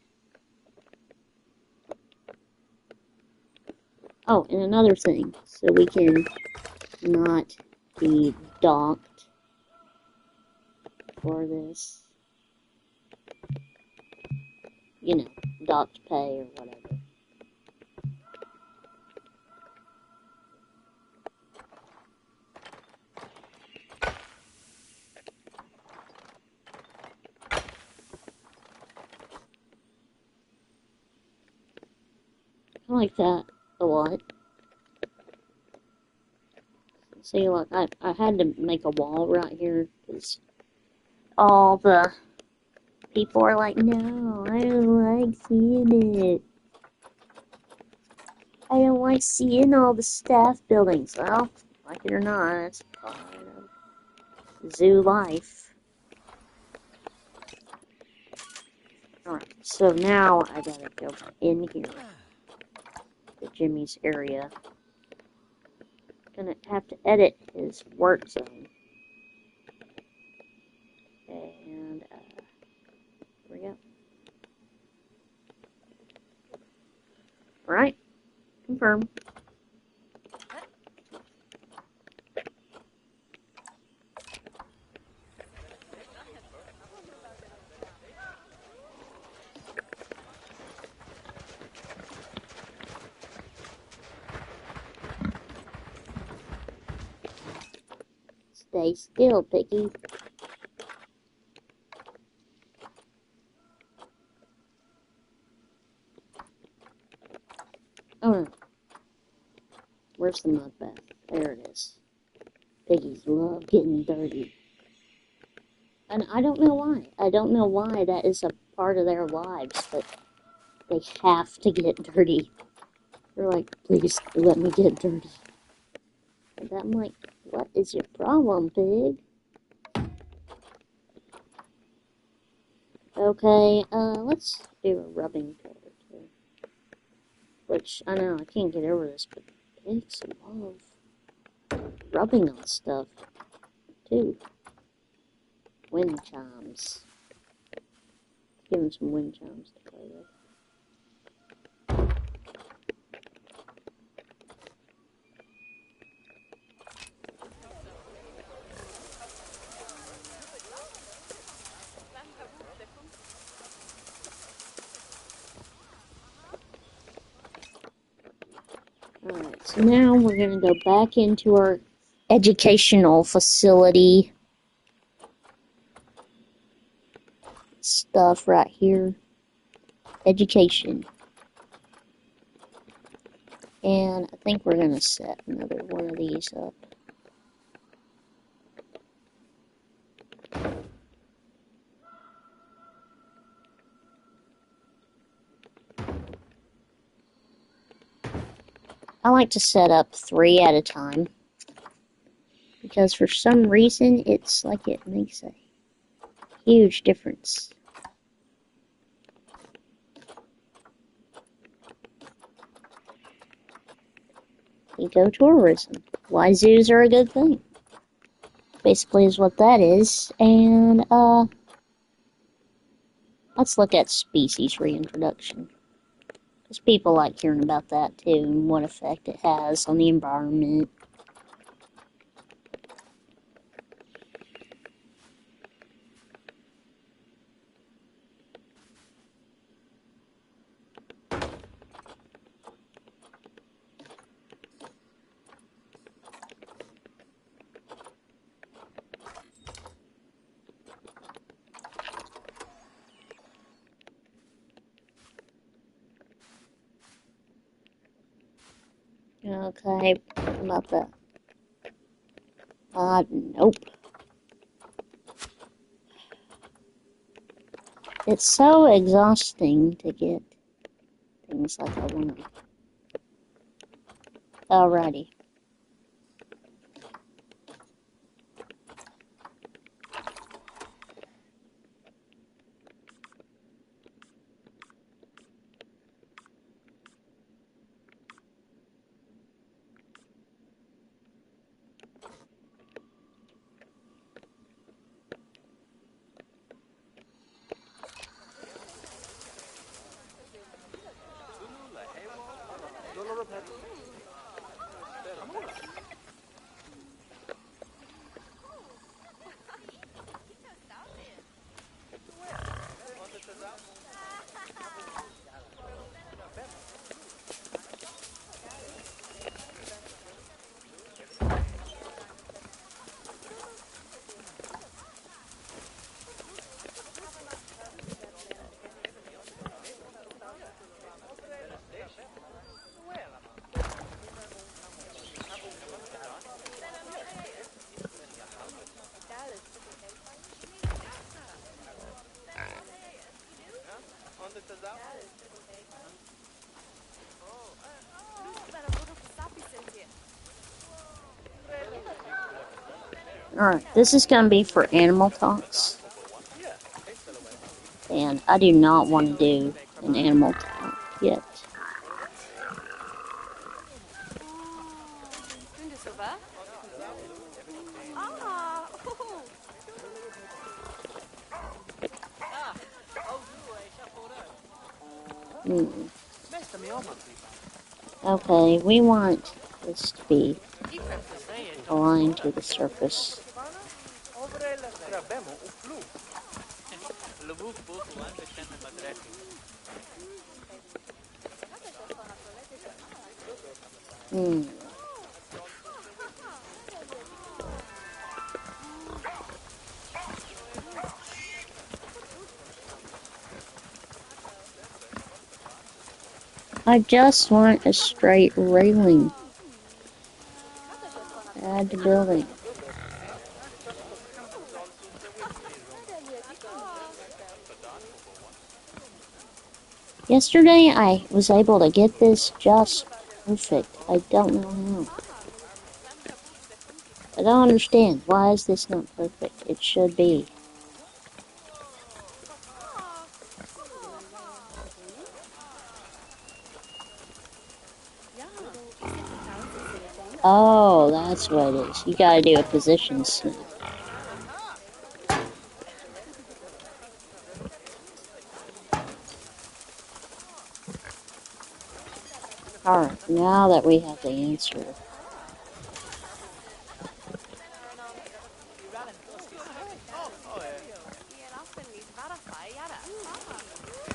Oh, and another thing, so we can not be docked for this. You know, docked pay or whatever. I like that a lot. See, look, I had to make a wall right here because all the people are like, no, I don't like seeing it. I don't like seeing all the staff buildings. Well, like it or not, it's part of zoo life. Alright, so now I gotta go in here to Jimmy's area. Gonna have to edit his work zone. And, here we go. Alright, confirm. Stay still, Piggy. Oh no. Where's the mud bath? There it is. Piggies love getting dirty. And I don't know why. I don't know why that is a part of their lives, but they have to get dirty. They're like, please let me get dirty. And I'm like, what is your problem, pig? Okay, let's do a rubbing color too. Which, I know, I can't get over this, but pigs love rubbing on stuff, too. Wind chimes. Give them some wind chimes to play with. Alright, so now we're going to go back into our educational facility stuff right here. Education. And I think we're going to set another one of these up. I like to set up 3 at a time. Because for some reason, it's like it makes a huge difference. Ecotourism. why zoos are a good thing. Basically is what that is. And, let's look at species reintroduction. Because people like hearing about that too, and what effect it has on the environment. Okay, what about that? Nope. It's so exhausting to get things like I want. Alrighty. Alright, this is going to be for animal talks. And I do not want to do an animal talk yet. Okay, we want this to be aligned to the surface. I just want a straight railing. Add to building. Yesterday I was able to get this just perfect. I don't know how. I don't understand. Why is this not perfect? It should be. Oh, that's what it is. You gotta do a position snap. Alright, now that we have the answer.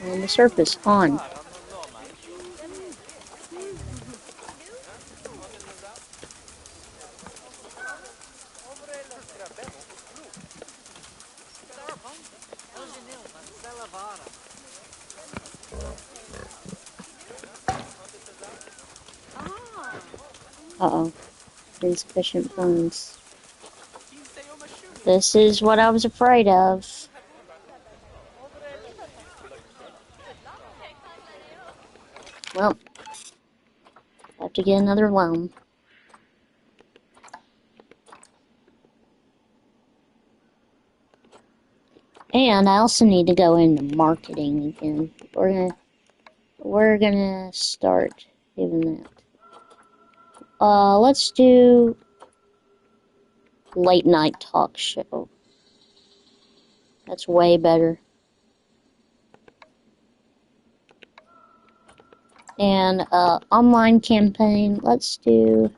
And the surface on. Uh-oh. Insufficient funds. This is what I was afraid of. Well, have to get another loan. And I also need to go into marketing again. We're gonna start doing that. Let's do late night talk show. That's way better. And online campaign, let's do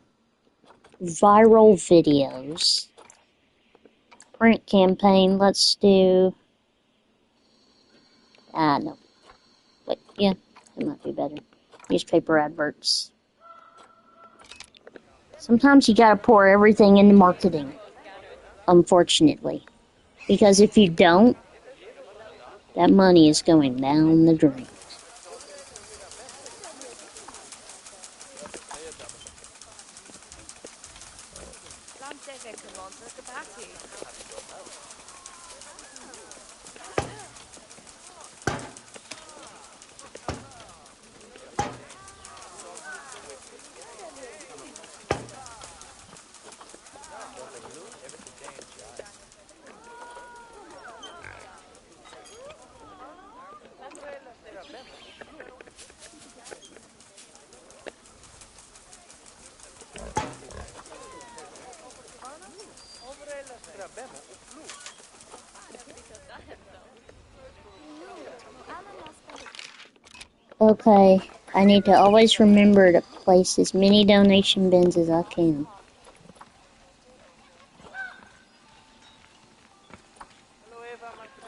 viral videos. Print campaign, let's do no. Wait, yeah, that might be better. Newspaper adverts. Sometimes you gotta pour everything into marketing, unfortunately. Because if you don't, that money is going down the drain. Okay, I need to always remember to place as many donation bins as I can.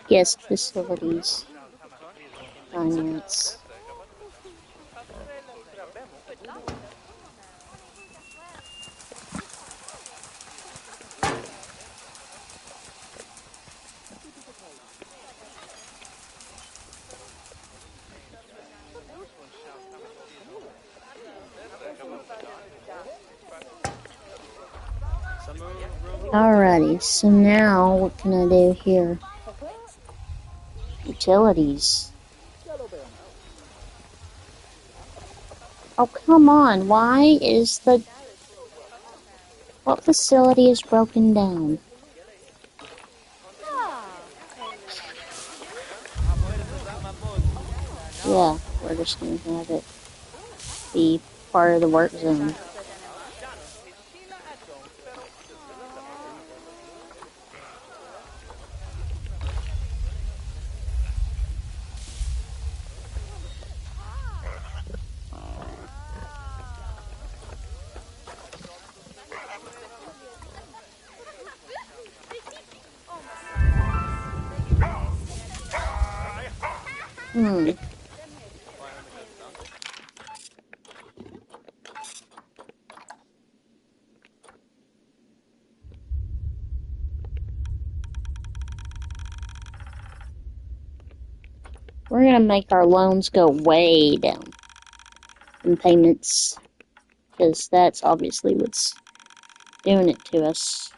Guest facilities. Finance. Alrighty, so now what can I do here? Utilities. Oh, come on, why is what facility is broken down? Yeah, we're just gonna have it be part of the work zone. We're gonna make our loans go way down in payments, because that's obviously what's doing it to us.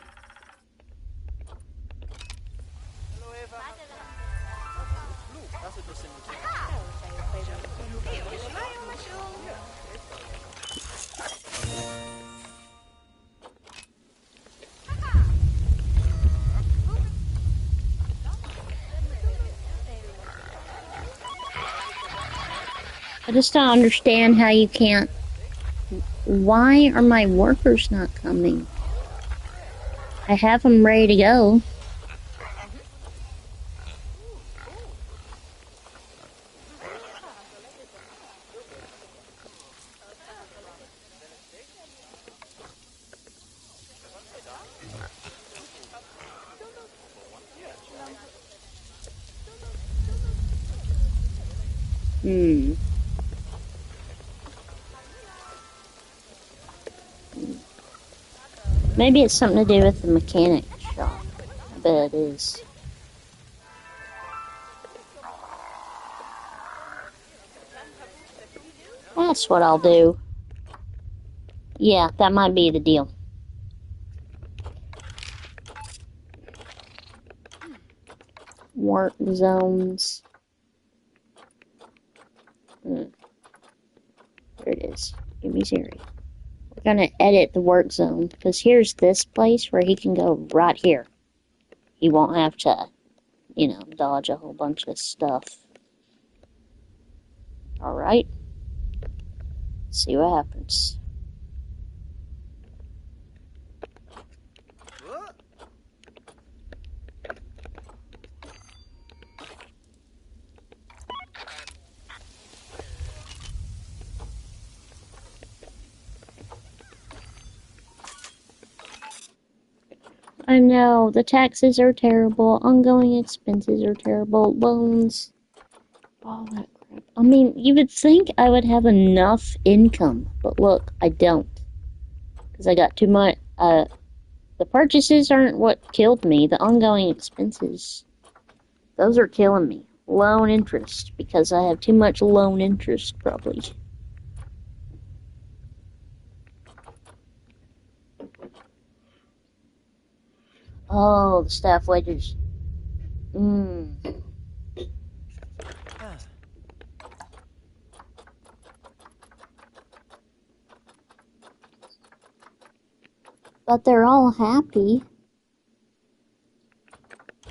I just don't understand how you can't. Why are my workers not coming? I have them ready to go. Maybe it's something to do with the mechanic shop. I bet it is. That's what I'll do. Yeah, that might be the deal. Work zones. There it is. Give me Siri. We're gonna edit the work zone, because here's this place where he can go right here. He won't have to, dodge a whole bunch of stuff. Alright. See what happens. I know, the taxes are terrible, ongoing expenses are terrible, loans, all that crap. I mean, you would think I would have enough income, but look, I don't. Because I got too much, the purchases aren't what killed me, the ongoing expenses. Those are killing me. Loan interest, because I have too much loan interest, probably. Oh, the staff wages. But they're all happy.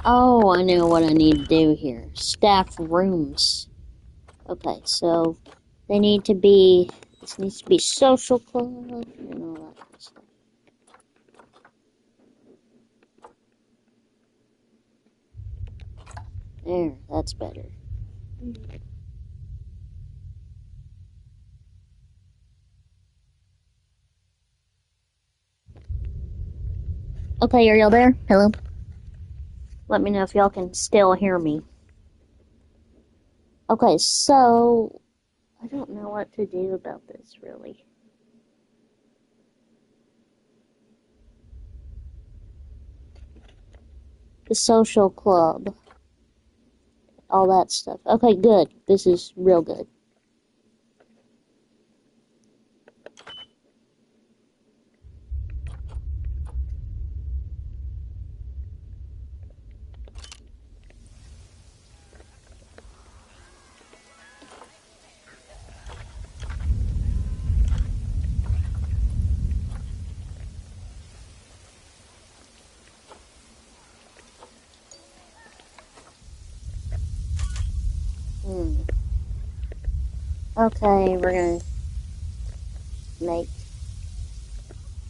Oh, I know what I need to do here. Staff rooms. Okay, so they need to be, this needs to be social club and all that kind of stuff. There, that's better. Okay, are y'all there? Hello? Let me know if y'all can still hear me. Okay, so I don't know what to do about this, really. The social club. All that stuff. Okay, good. This is real good. Okay, we're gonna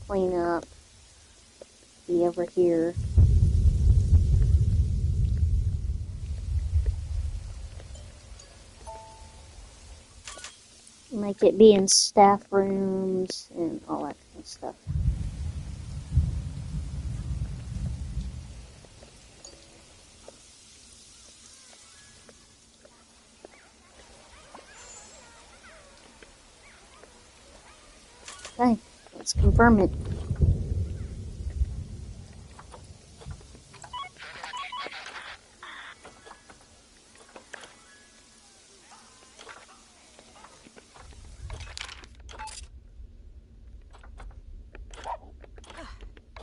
clean up, be over here. Make it be in staff rooms and all that kind of stuff. Okay, let's confirm it.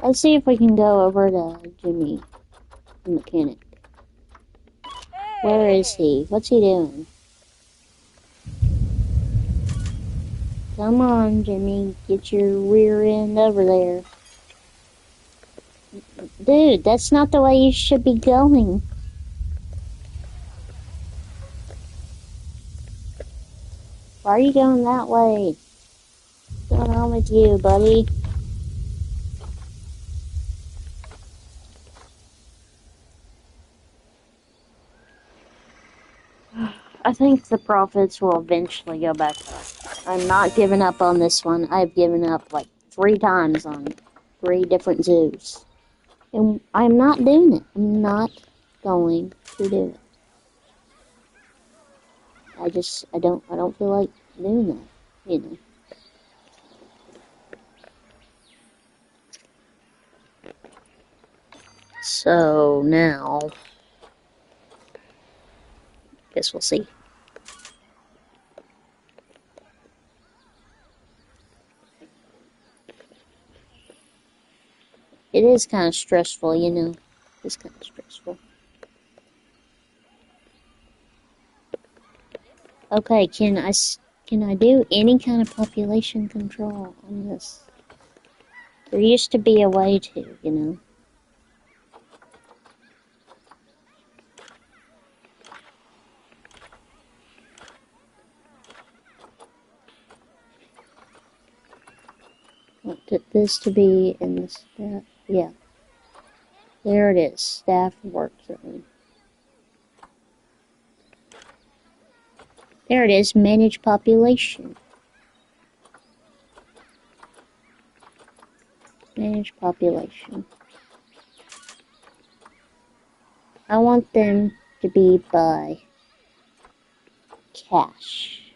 Let's see if we can go over to Jimmy, the mechanic. Where is he? What's he doing? Come on, Jimmy, get your rear end over there. Dude, that's not the way you should be going. Why are you going that way? What's going on with you, buddy? I think the profits will eventually go back up. I'm not giving up on this one. I've given up like 3 times on 3 different zoos. And I'm not doing it. I'm not going to do it. I don't feel like doing that, you know. So now, guess we'll see. It is kind of stressful, you know. It's kind of stressful. Okay, can I do any kind of population control on this? There used to be a way to, you know. Want this to be in the staff, yeah. There it is, staff work zone. There it is, manage population. Manage population. I want them to be by cash.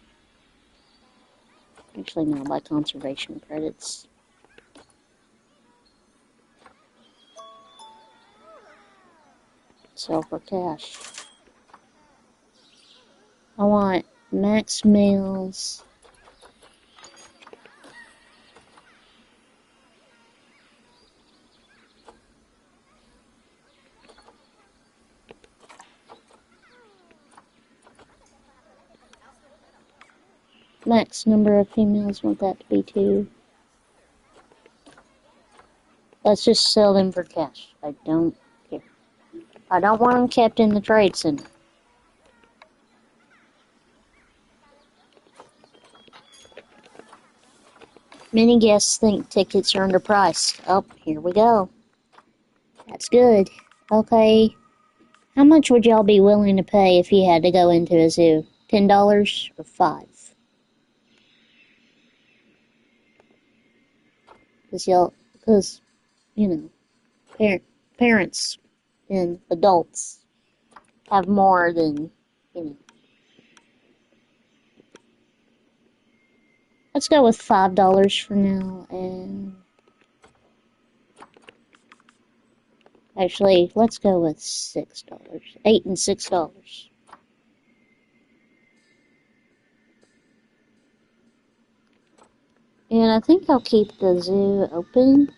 Actually, no, by conservation credits. Sell for cash. I want max males. Max number of females, want that to be 2. Let's just sell them for cash. I don't care. I don't want them kept in the trade center. Many guests think tickets are underpriced. Oh, here we go. That's good. Okay. How much would y'all be willing to pay if you had to go into a zoo? $10 or 5? Because, you know, parents and adults have more than, you know. Let's go with $5 for now, and actually, let's go with $6. $8 and $6. And I think I'll keep the zoo open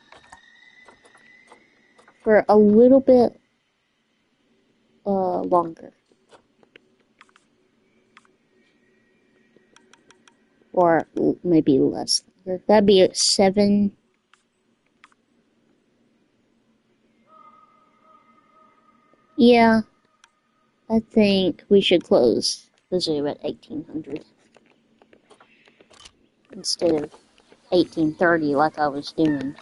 for a little bit longer. Or maybe less longer. That'd be at 7. Yeah, I think we should close the zoo at 1800 instead of 1830 like I was doing.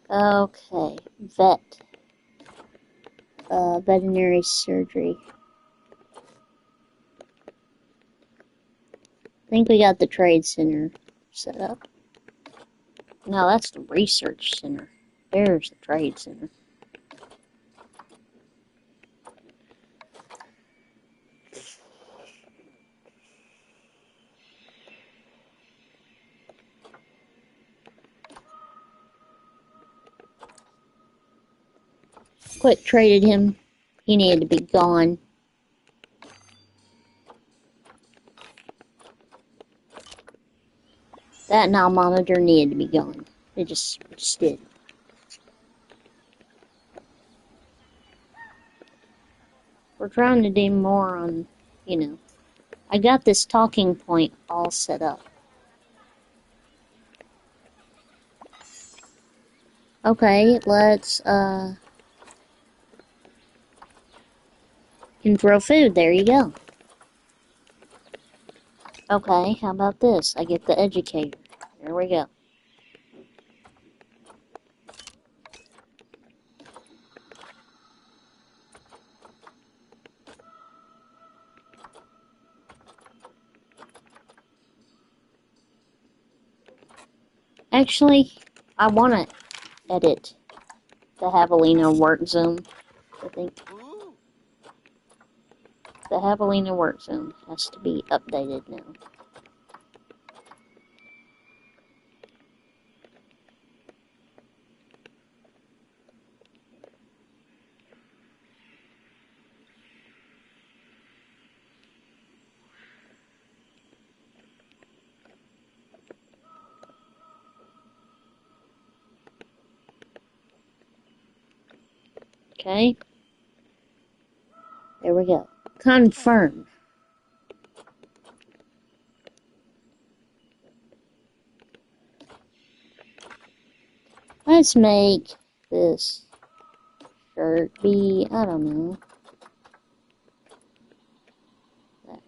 Okay, veterinary surgery. I think we got the trade center set up. No, that's the research center. There's the trade center. Quick traded him. He needed to be gone. That Nile monitor needed to be gone. It just did. We're trying to do more on, you know. I got this talking point all set up. Okay, let's, can throw food. There you go. Okay, how about this? I get the educator. There we go. Actually, I want to edit the Javelina work zone. I think the Javelina work zone has to be updated now. Okay. There we go. Confirm. Let's make this shirt be, I don't know, that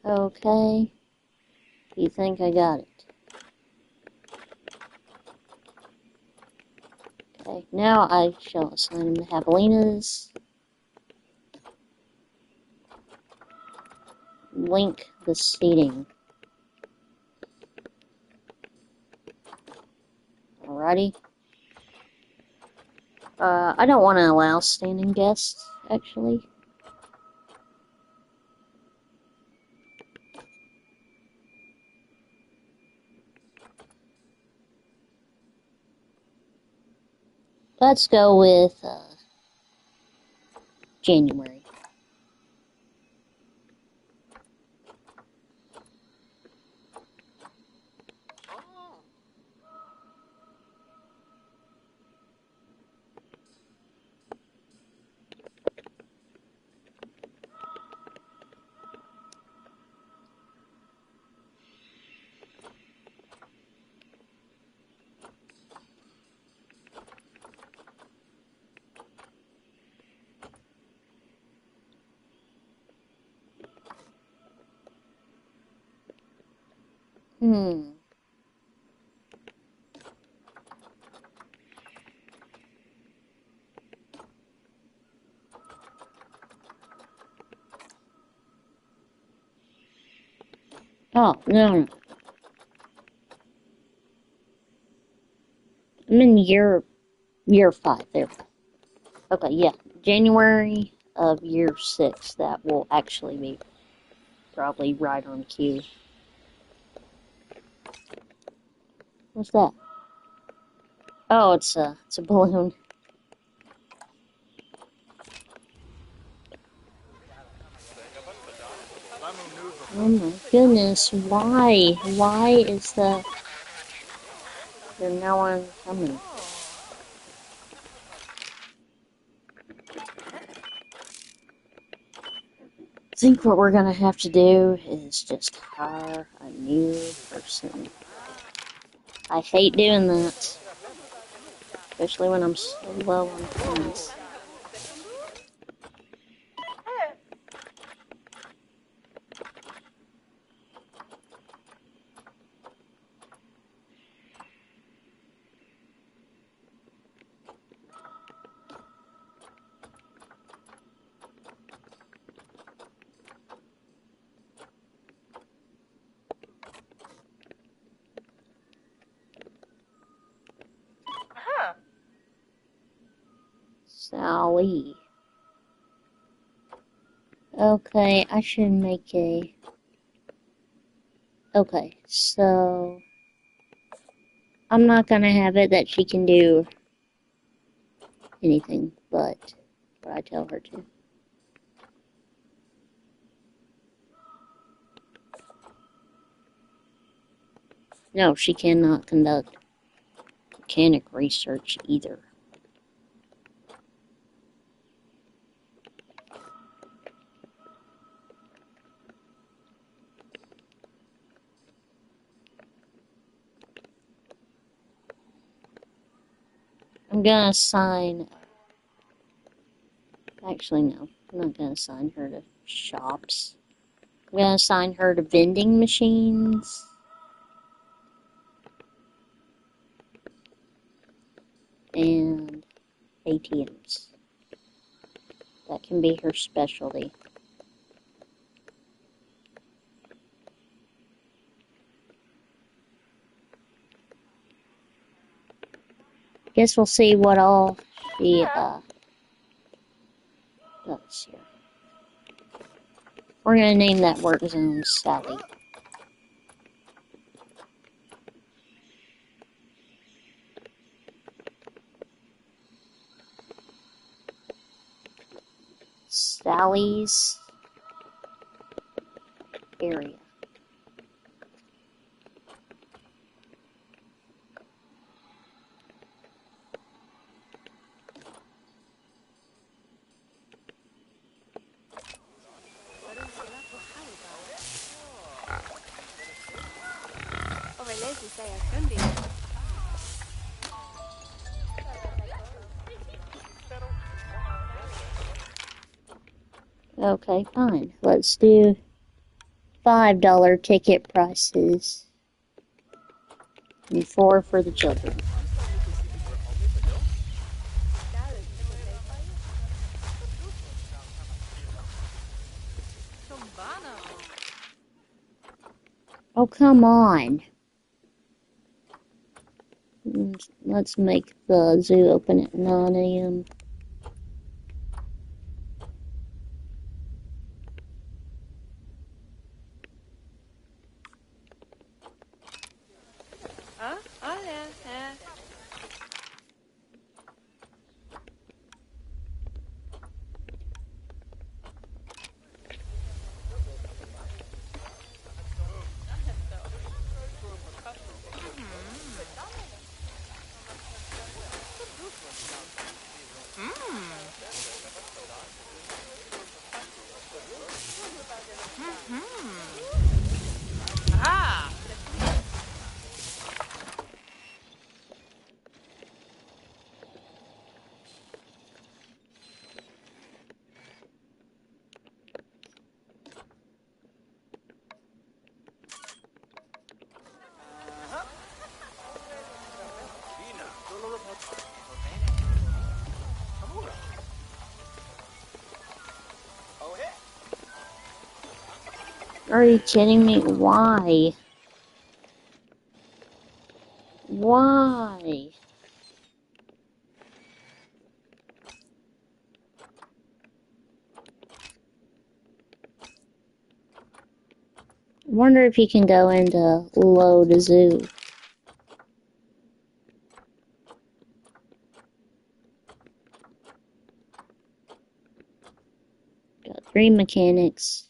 color. Okay. Do you think I got it? Okay, now I shall assign them to Javelinas. link the seating. Alrighty. I don't want to allow standing guests, actually. Let's go with January. Oh, no. I'm in year 5 there. Okay, yeah. January of year 6. That will actually be probably right on cue. What's that? Oh, it's a balloon. Oh my goodness, why? Why is that? There's no one coming. I think what we're gonna have to do is just hire a new person. I hate doing that. Especially when I'm so low on funds. Sally. Okay, I should make a... Okay, so... I'm not gonna have it that she can do anything but what I tell her to. No, she cannot conduct mechanic research either. I'm gonna assign... Actually, no. I'm not gonna assign her to shops. I'm gonna assign her to vending machines. And ATMs. That can be her specialty. Guess we'll see what all she does here. We're gonna name that work zone Sally. Sally's area. Okay, fine. Let's do $5 ticket prices and 4 for the children. Oh, come on. Let's make the zoo open at 9 a.m. Huh? Oh, yeah, yeah. Ah! Are you kidding me? Why? Why? I wonder if you can go into load a zoo. Got 3 mechanics,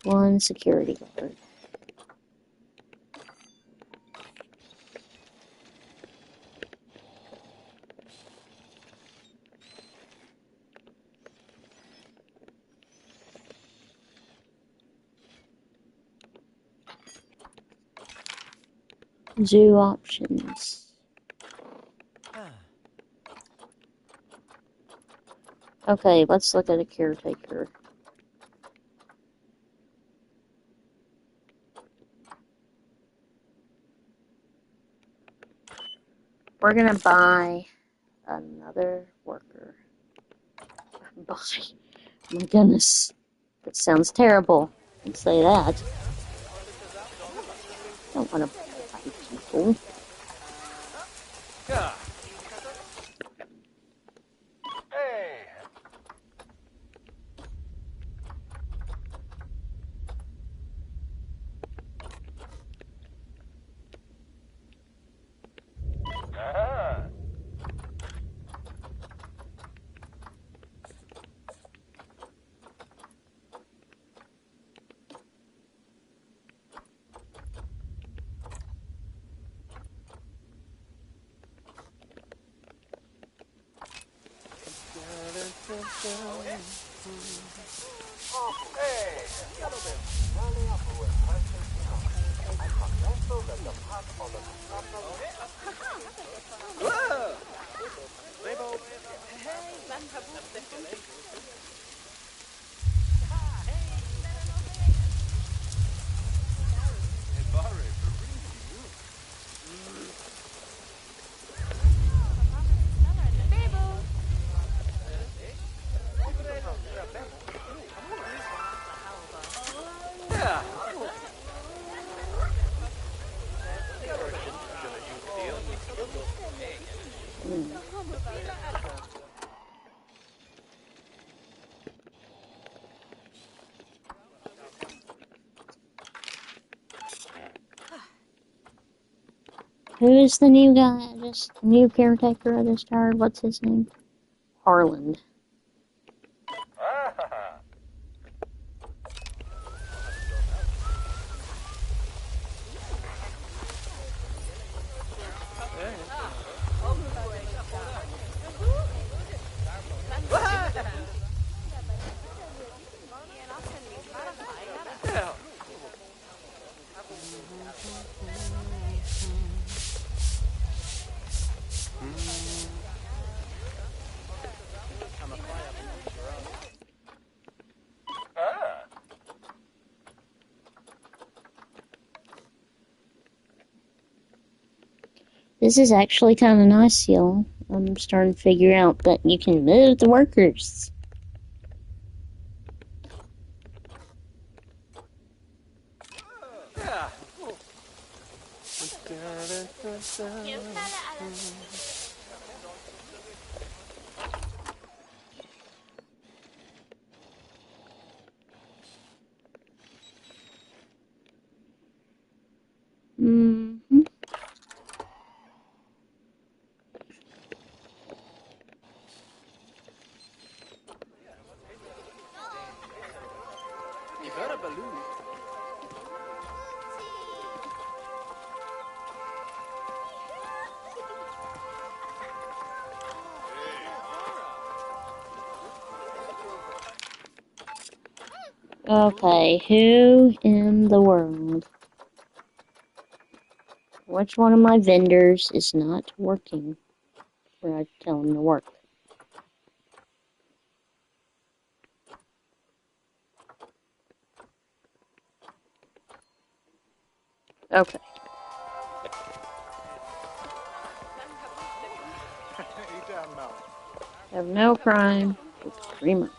1 security guard. Zoo options. Okay, let's look at a caretaker. We're gonna buy another worker. Buy. My goodness. That sounds terrible. Don't say that. Don't want to buy people. Who is the new guy? New caretaker I just hired. What's his name? Harland. This is actually kind of nice, y'all. I'm starting to figure out that you can move the workers. Mm-hmm. Okay, who in the world? Which one of my vendors is not working where I tell him to work? Okay. Have no crime with 3 months.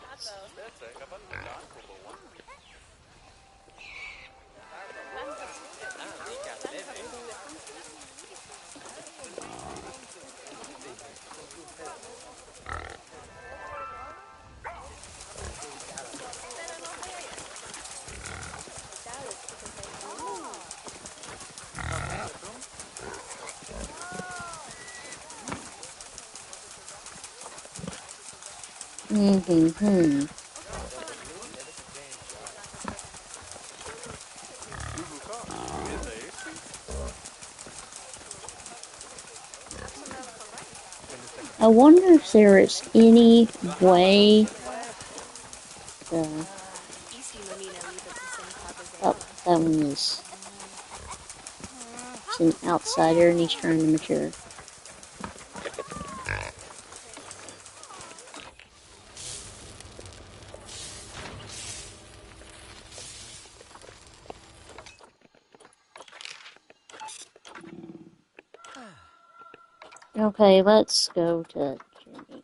Mm-hmm. I wonder if there is any way to... Oh, that one is an outsider and he's trying to mature. Okay, let's go to Jimmy.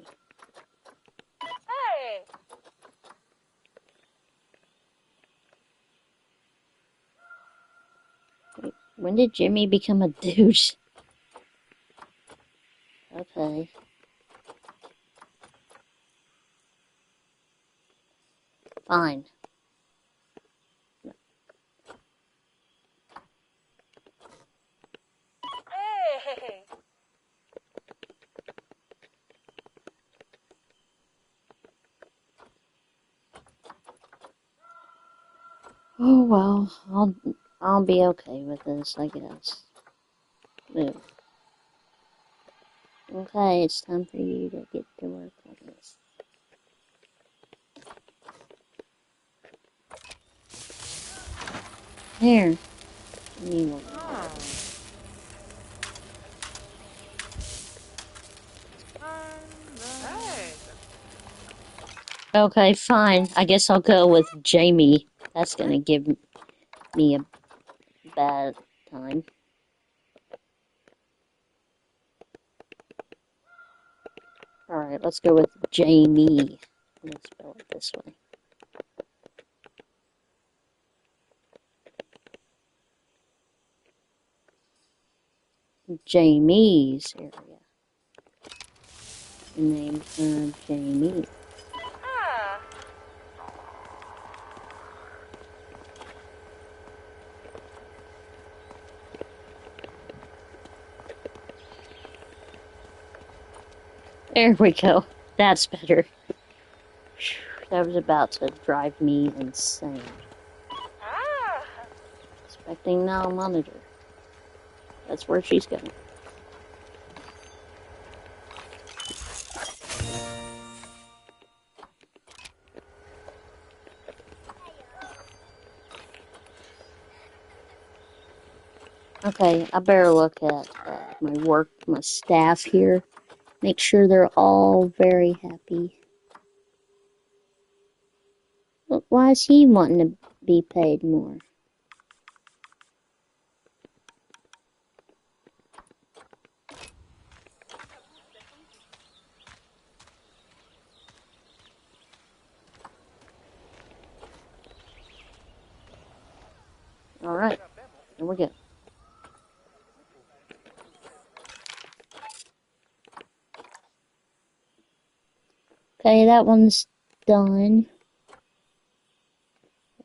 Wait, when did Jimmy become a douche? Okay. Fine. Oh well, I'll be okay with this, I guess. Move. Okay, it's time for you to get to work on this. Here. You want Okay, fine. I guess I'll go with Jamie. That's gonna give me a bad time. Alright, let's go with Jamie. Let's spell it this way. Jamie's area. Name her Jamie. There we go. That's better. That was about to drive me insane. Expecting now monitor. That's where she's going. Okay, I better look at my work, my staff here. Make sure they're all very happy. But why is he wanting to be paid more? Alright, here we go. Okay, that one's done.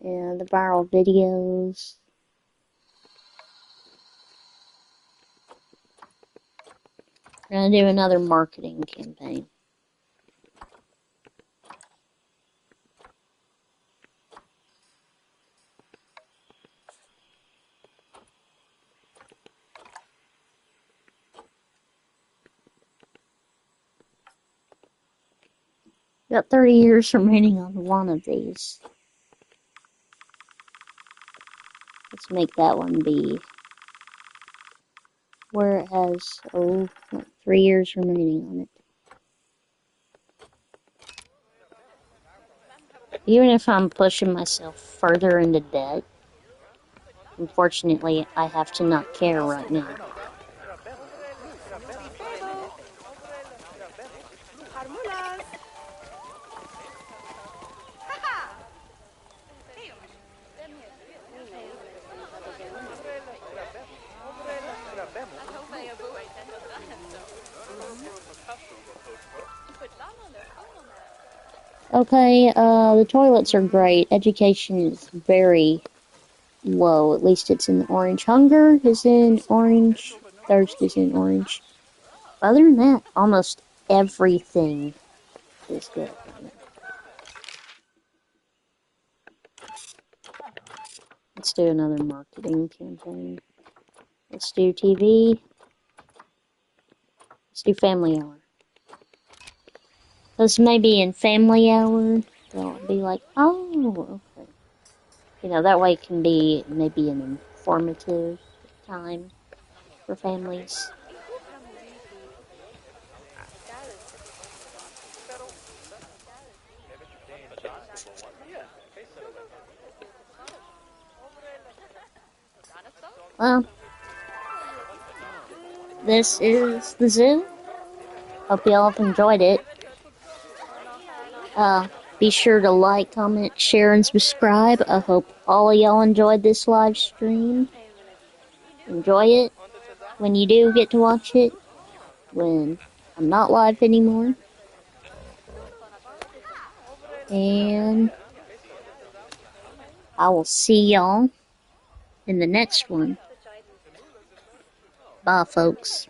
Yeah, the viral videos. We're gonna do another marketing campaign. Got 30 years remaining on one of these. Let's make that one be where it has, like 3 years remaining on it. Even if I'm pushing myself further into debt, unfortunately, I have to not care right now. Okay, the toilets are great. Education is very low. At least it's in orange. Hunger is in orange. Thirst is in orange. Other than that, almost everything is good right now. Let's do another marketing campaign. Let's do TV. Let's do Family Hour. Because maybe in Family Hour, they'll be like, oh, okay. You know, that way it can be maybe an informative time for families. Well, this is the zoo. Hope y'all have enjoyed it. Be sure to like, comment, share, and subscribe. I hope all of y'all enjoyed this live stream. Enjoy it when you do get to watch it, when I'm not live anymore. And I will see y'all in the next one. Bye, folks.